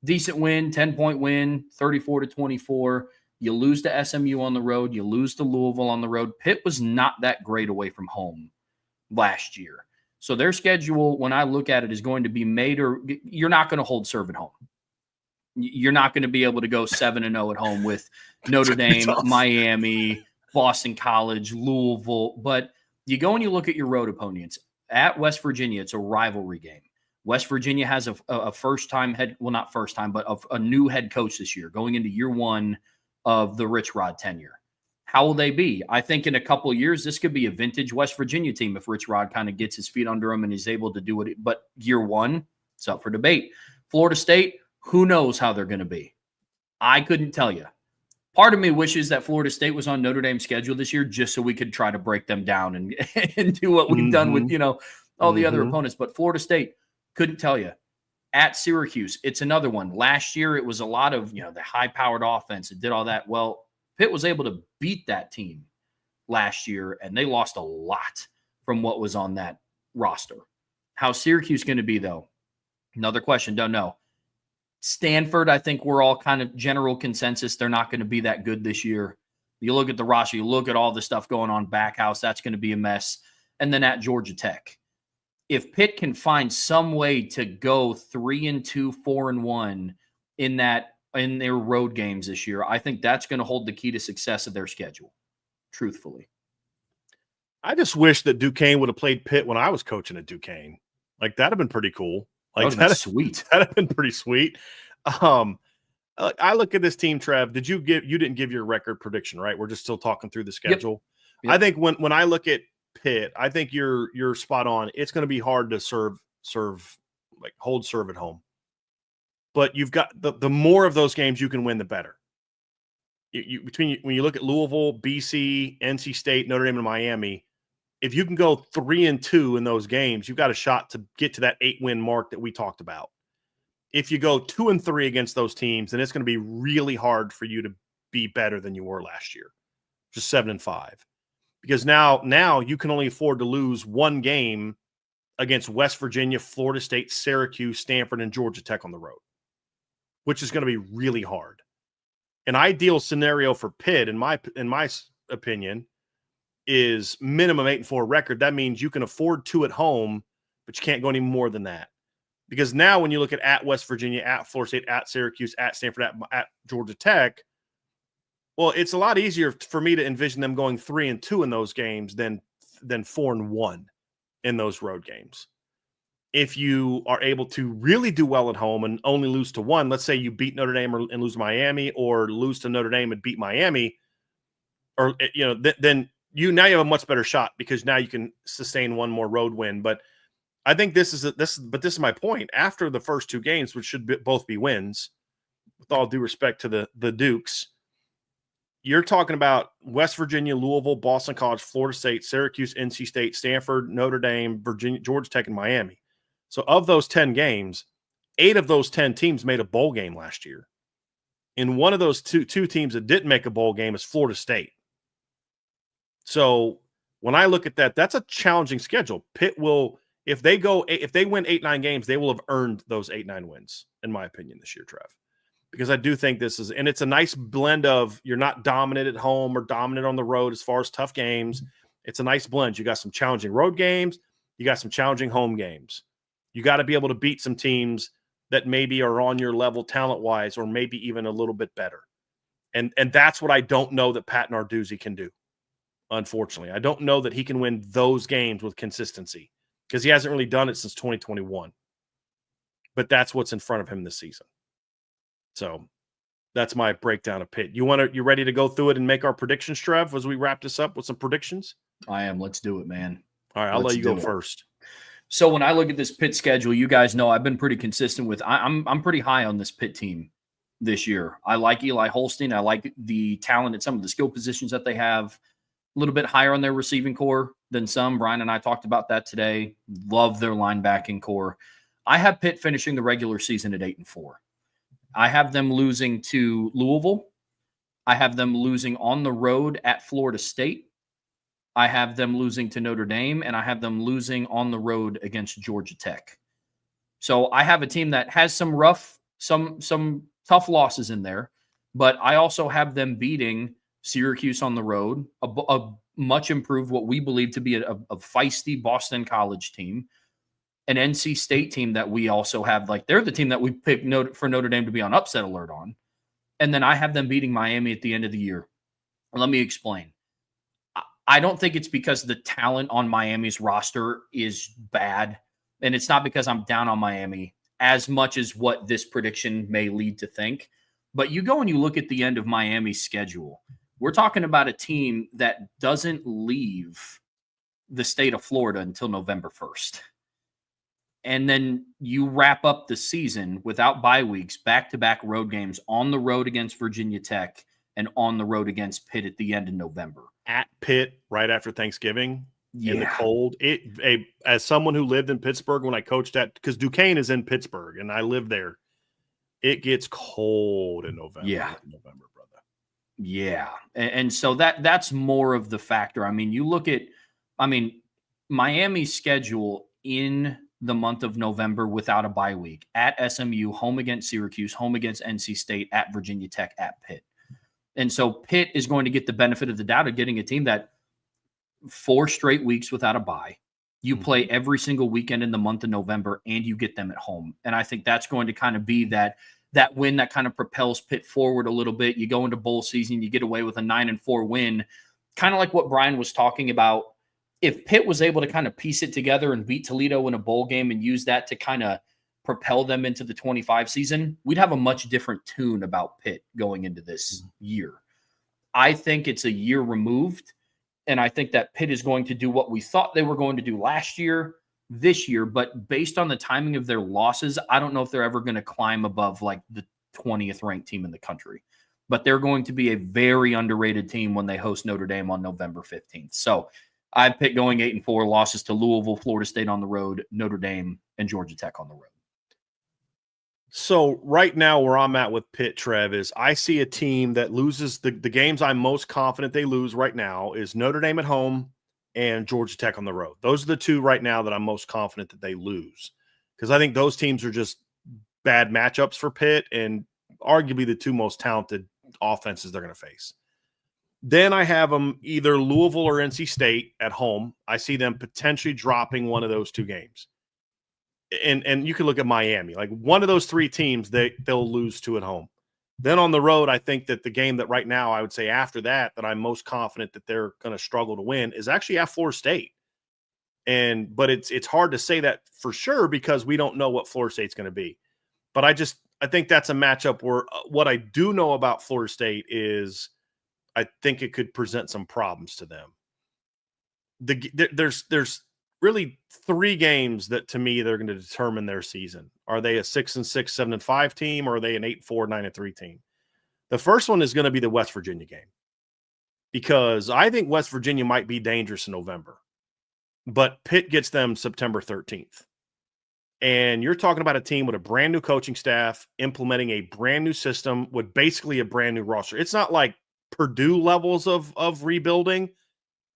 Decent win, 10-point win, 34-24. You lose to SMU on the road. You lose to Louisville on the road. Pitt was not that great away from home last year. So their schedule, when I look at it, is going to be made, or you're not going to hold serve at home. You're not going to be able to go 7-0 at home with Notre Dame, Miami, Boston College, Louisville. But you go and you look at your road opponents. At West Virginia, it's a rivalry game. West Virginia has a first-time not first time, but a new head coach this year, going into year 1 of the Rich Rod tenure. How will they be? I think in a couple of years, this could be a vintage West Virginia team if Rich Rod kind of gets his feet under him and is able to do it. But year 1, it's up for debate. Florida State, who knows how they're going to be? I couldn't tell you. Part of me wishes that Florida State was on Notre Dame's schedule this year just so we could try to break them down and do what we've done with, all the other opponents. But Florida State, couldn't tell you. At Syracuse, it's another one. Last year, it was a lot of, the high-powered offense. It did all that. Well, Pitt was able to beat that team last year, and they lost a lot from what was on that roster. How's Syracuse going to be, though? Another question, don't know. Stanford, I think we're all kind of general consensus. They're not going to be that good this year. You look at the roster, you look at all the stuff going on back house, that's going to be a mess. And then at Georgia Tech, if Pitt can find some way to go 3-2, 4-1 in their road games this year, I think that's going to hold the key to success of their schedule, truthfully. I just wish that Duquesne would have played Pitt when I was coaching at Duquesne. Like, that'd have been pretty cool. Like, that'd sweet. That'd have been pretty sweet. I look at this team, Trev. You didn't give your record prediction, right? We're just still talking through the schedule. Yep. I think when I look at Pitt, I think you're spot on. It's going to be hard to hold serve at home. But you've got the more of those games you can win, the better. When you look at Louisville, BC, NC State, Notre Dame, and Miami, if you can go 3-2 in those games, you've got a shot to get to that 8-win mark that we talked about. If you go 2-3 against those teams, then it's going to be really hard for you to be better than you were last year, just 7-5. Because now you can only afford to lose one game against West Virginia, Florida State, Syracuse, Stanford, and Georgia Tech on the road, which is going to be really hard. An ideal scenario for Pitt, in my opinion, is minimum 8-4 record. That means you can afford 2 at home, but you can't go any more than that. Because now when you look at West Virginia, at Florida State, at Syracuse, at Stanford, at Georgia Tech, well, it's a lot easier for me to envision them going 3-2 in those games than than 4-1 in those road games. If you are able to really do well at home and only lose to one, let's say you beat Notre Dame and lose Miami, or lose to Notre Dame and beat Miami, or then you have a much better shot, because now you can sustain one more road win. But I think this is my point. After the first two games, which should both be wins, with all due respect to the Dukes, you're talking about West Virginia, Louisville, Boston College, Florida State, Syracuse, NC State, Stanford, Notre Dame, Virginia, Georgia Tech, and Miami. So of those 10 games, 8 of those 10 teams made a bowl game last year. And one of those two teams that didn't make a bowl game is Florida State. So when I look at that, that's a challenging schedule. Pitt will, if they win 8-9 games, they will have earned those 8-9 wins, in my opinion, this year, Trev. Because I do think this is, and it's a nice blend of, you're not dominant at home or dominant on the road as far as tough games. It's a nice blend. You got some challenging road games. You got some challenging home games. You got to be able to beat some teams that maybe are on your level talent-wise, or maybe even a little bit better. And that's what I don't know that Pat Narduzzi can do, unfortunately. I don't know that he can win those games with consistency, because he hasn't really done it since 2021. But that's what's in front of him this season. So that's my breakdown of Pitt. You ready to go through it and make our predictions, Trev, as we wrap this up with some predictions? I am. Let's do it, man. All right, I'll let you go first. So when I look at this Pitt schedule, you guys know I've been pretty consistent with. I'm pretty high on this Pitt team this year. I like Eli Holstein. I like the talent at some of the skill positions that they have. A little bit higher on their receiving core than some. Brian and I talked about that today. Love their linebacking core. I have Pitt finishing the regular season at 8-4. I have them losing to Louisville. I have them losing on the road at Florida State. I have them losing to Notre Dame, and I have them losing on the road against Georgia Tech. So I have a team that has some tough losses in there, but I also have them beating Syracuse on the road, a much improved, what we believe to be a feisty Boston College team, an NC State team that we also have, like, they're the team that we picked for Notre Dame to be on upset alert on. And then I have them beating Miami at the end of the year. Let me explain. I don't think it's because the talent on Miami's roster is bad, and it's not because I'm down on Miami as much as what this prediction may lead to think. But you go and you look at the end of Miami's schedule. We're talking about a team that doesn't leave the state of Florida until November 1st. And then you wrap up the season without bye weeks, back-to-back road games, on the road against Virginia Tech and on the road against Pitt at the end of November. At Pitt right after Thanksgiving in the cold. As someone who lived in Pittsburgh when I coached because Duquesne is in Pittsburgh and I live there, it gets cold in November. Yeah. November, brother. Yeah. And so that's more of the factor. I mean, you look at, Miami's schedule in the month of November without a bye week: at SMU, home against Syracuse, home against NC State, at Virginia Tech, at Pitt. And so Pitt is going to get the benefit of the doubt of getting a team that 4 straight weeks without a bye. You play every single weekend in the month of November, and you get them at home. And I think that's going to kind of be that win that kind of propels Pitt forward a little bit. You go into bowl season, you get away with a 9-4 win, kind of like what Brian was talking about. If Pitt was able to kind of piece it together and beat Toledo in a bowl game and use that to kind of propel them into the 25 season, we'd have a much different tune about Pitt going into this year. I think it's a year removed, and I think that Pitt is going to do what we thought they were going to do last year, this year, but based on the timing of their losses, I don't know if they're ever going to climb above like the 20th ranked team in the country. But they're going to be a very underrated team when they host Notre Dame on November 15th. So I picked going 8-4, losses to Louisville, Florida State on the road, Notre Dame, and Georgia Tech on the road. So right now where I'm at with Pitt, Trev, is I see a team that loses the games I'm most confident they lose right now is Notre Dame at home and Georgia Tech on the road. Those are the two right now that I'm most confident that they lose, because I think those teams are just bad matchups for Pitt and arguably the two most talented offenses they're going to face. Then I have them either Louisville or NC State at home. I see them potentially dropping one of those two games. And you can look at Miami. Like one of those three teams, they'll lose to at home. Then on the road, I think that the game that right now I would say after that I'm most confident that they're going to struggle to win is actually at Florida State. But it's hard to say that for sure because we don't know what Florida State's going to be. But I think that's a matchup where what I do know about Florida State is I think it could present some problems to them. There's really 3 games that to me they're going to determine their season. Are they a 6-6, 7-5 team, or are they an 8-4, 9-3 team? The first one is going to be the West Virginia game because I think West Virginia might be dangerous in November, but Pitt gets them September 13th. And you're talking about a team with a brand new coaching staff implementing a brand new system with basically a brand new roster. It's not like Purdue levels of rebuilding,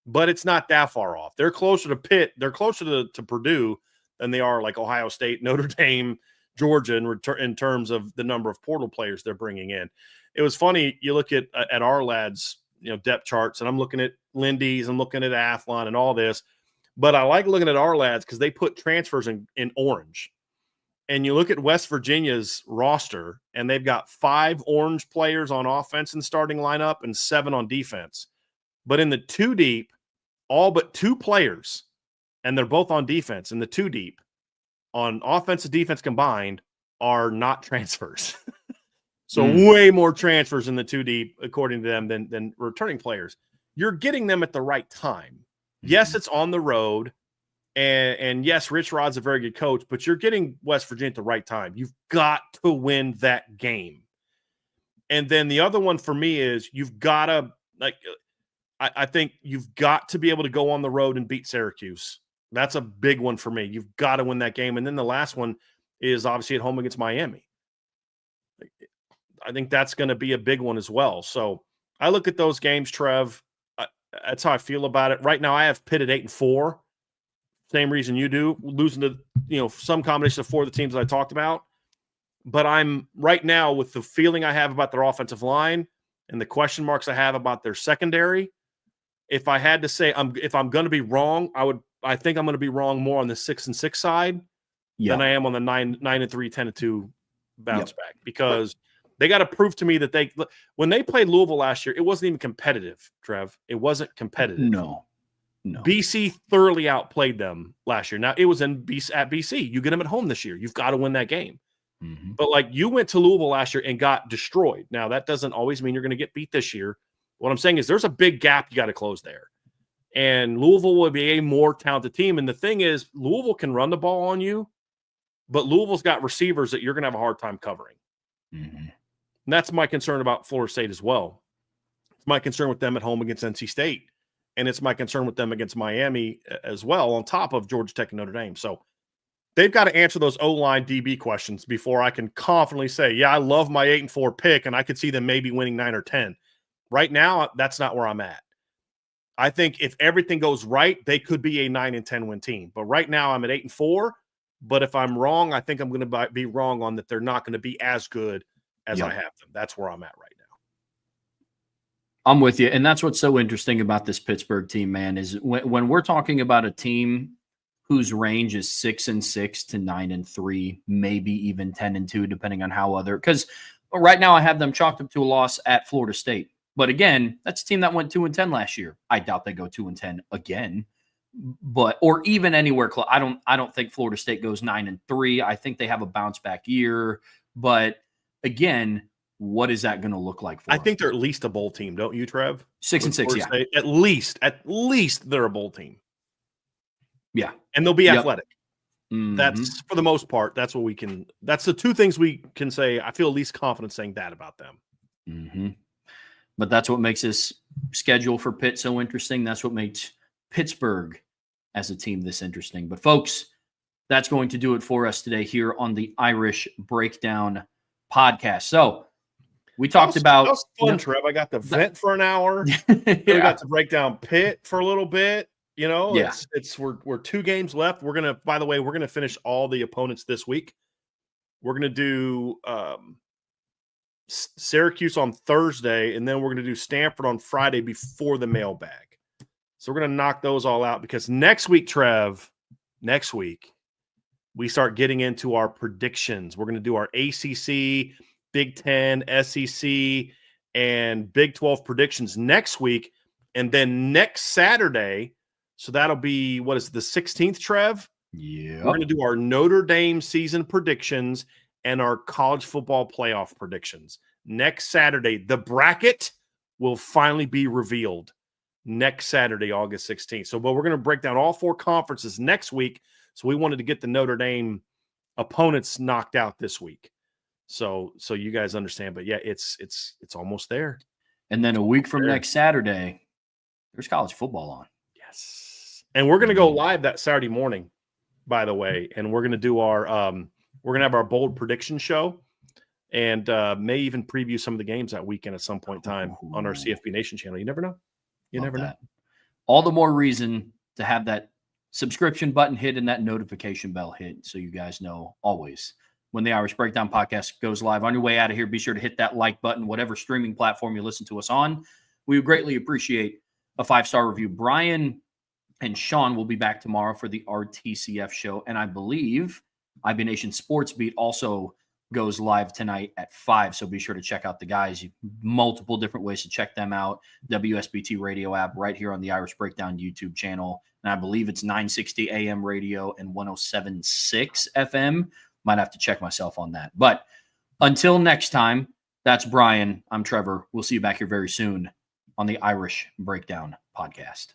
but it's not that far off. They're closer to Pitt. They're closer to Purdue than they are like Ohio State, Notre Dame, Georgia in terms of the number of portal players they're bringing in. It was funny. You look at our lads, depth charts, and I'm looking at Lindy's, I'm looking at Athlon and all this, but I like looking at our lads because they put transfers in orange. And you look at West Virginia's roster, and they've got 5 orange players on offense in the starting lineup and 7 on defense. But in the 2 deep, all but 2 players, and they're both on defense, and the 2 deep on offense and defense combined are not transfers. So way more transfers in the 2 deep, according to them, than returning players. You're getting them at the right time. Yes, it's on the road. And yes, Rich Rod's a very good coach, but you're getting West Virginia at the right time. You've got to win that game. And then the other one for me is you've got to, I think you've got to be able to go on the road and beat Syracuse. That's a big one for me. You've got to win that game. And then the last one is obviously at home against Miami. I think that's going to be a big one as well. So I look at those games, Trev. That's how I feel about it. Right now I have Pitt at 8-4. Same reason you do, losing to, some combination of 4 of the teams that I talked about. But I'm right now with the feeling I have about their offensive line and the question marks I have about their secondary. If I had to say, if I'm going to be wrong, I think I'm going to be wrong more on the 6-6 side than I am on the 9-3, 10-2 bounce back, because they got to prove to me that when they played Louisville last year, it wasn't even competitive, Trev. It wasn't competitive. No. BC thoroughly outplayed them last year. Now, it was at BC. You get them at home this year. You've got to win that game. Mm-hmm. But you went to Louisville last year and got destroyed. Now, that doesn't always mean you're going to get beat this year. What I'm saying is there's a big gap you got to close there. And Louisville will be a more talented team. And the thing is, Louisville can run the ball on you, but Louisville's got receivers that you're going to have a hard time covering. Mm-hmm. And that's my concern about Florida State as well. It's my concern with them at home against NC State. And it's my concern with them against Miami as well, on top of Georgia Tech and Notre Dame. So they've got to answer those O-line DB questions before I can confidently say, yeah, I love my 8-4 pick, and I could see them maybe winning 9 or 10. Right now, that's not where I'm at. I think if everything goes right, they could be a 9-10 win team. But right now, I'm at 8-4. But if I'm wrong, I think I'm going to be wrong on that they're not going to be as good as I have them. That's where I'm at right now. I'm with you. And that's what's so interesting about this Pittsburgh team, man, is when we're talking about a team whose range is 6-6 to 9-3, maybe even 10-2, depending on how because right now I have them chalked up to a loss at Florida State. But again, that's a team that went 2-10 last year. I doubt they go 2-10 again, or even anywhere close. I don't think Florida State goes 9-3. I think they have a bounce back year. But again, what is that going to look like for them? I think they're at least a bowl team, don't you, Trev? 6-6, yeah. State. At least they're a bowl team. Yeah. And they'll be athletic. Mm-hmm. That's, for the most part, that's the 2 things we can say. I feel at least confident saying that about them. Mm-hmm. But that's what makes this schedule for Pitt so interesting. That's what makes Pittsburgh as a team this interesting. But folks, that's going to do it for us today here on the Irish Breakdown podcast. So we talked about. That was fun, Trev. I got to vent for an hour. We got to break down Pitt for a little bit. We're 2 games left. By the way, we're gonna finish all the opponents this week. We're gonna do Syracuse on Thursday, and then we're gonna do Stanford on Friday before the mailbag. So we're gonna knock those all out, because next week, Trev, we start getting into our predictions. We're gonna do our ACC Big Ten, SEC, and Big 12 predictions next week. And then next Saturday, so that'll be, what is it, the 16th, Trev? Yeah. We're going to do our Notre Dame season predictions and our college football playoff predictions. Next Saturday, the bracket will finally be revealed next Saturday, August 16th. So, but we're going to break down all 4 conferences next week. So we wanted to get the Notre Dame opponents knocked out this week. So you guys understand, but yeah, it's almost there. And then a week from next Saturday, there's college football on. Yes. And we're going to go live that Saturday morning, by the way, and we're going to do our we're going to have our bold prediction show, and may even preview some of the games that weekend at some point in time on our CFB Nation channel. You never know. You never know. All the more reason to have that subscription button hit and that notification bell hit, so you guys know always when the Irish Breakdown podcast goes live. On your way out of here, be sure to hit that like button, whatever streaming platform you listen to us on. We would greatly appreciate a 5-star review. Brian and Sean will be back tomorrow for the RTCF show, and I believe IB Nation Sports Beat also goes live tonight at 5, so be sure to check out the guys. Multiple different ways to check them out. WSBT radio app right here on the Irish Breakdown YouTube channel, and I believe it's 960 AM radio and 107.6 FM. Might have to check myself on that. But until next time, that's Brian. I'm Trevor. We'll see you back here very soon on the Irish Breakdown podcast.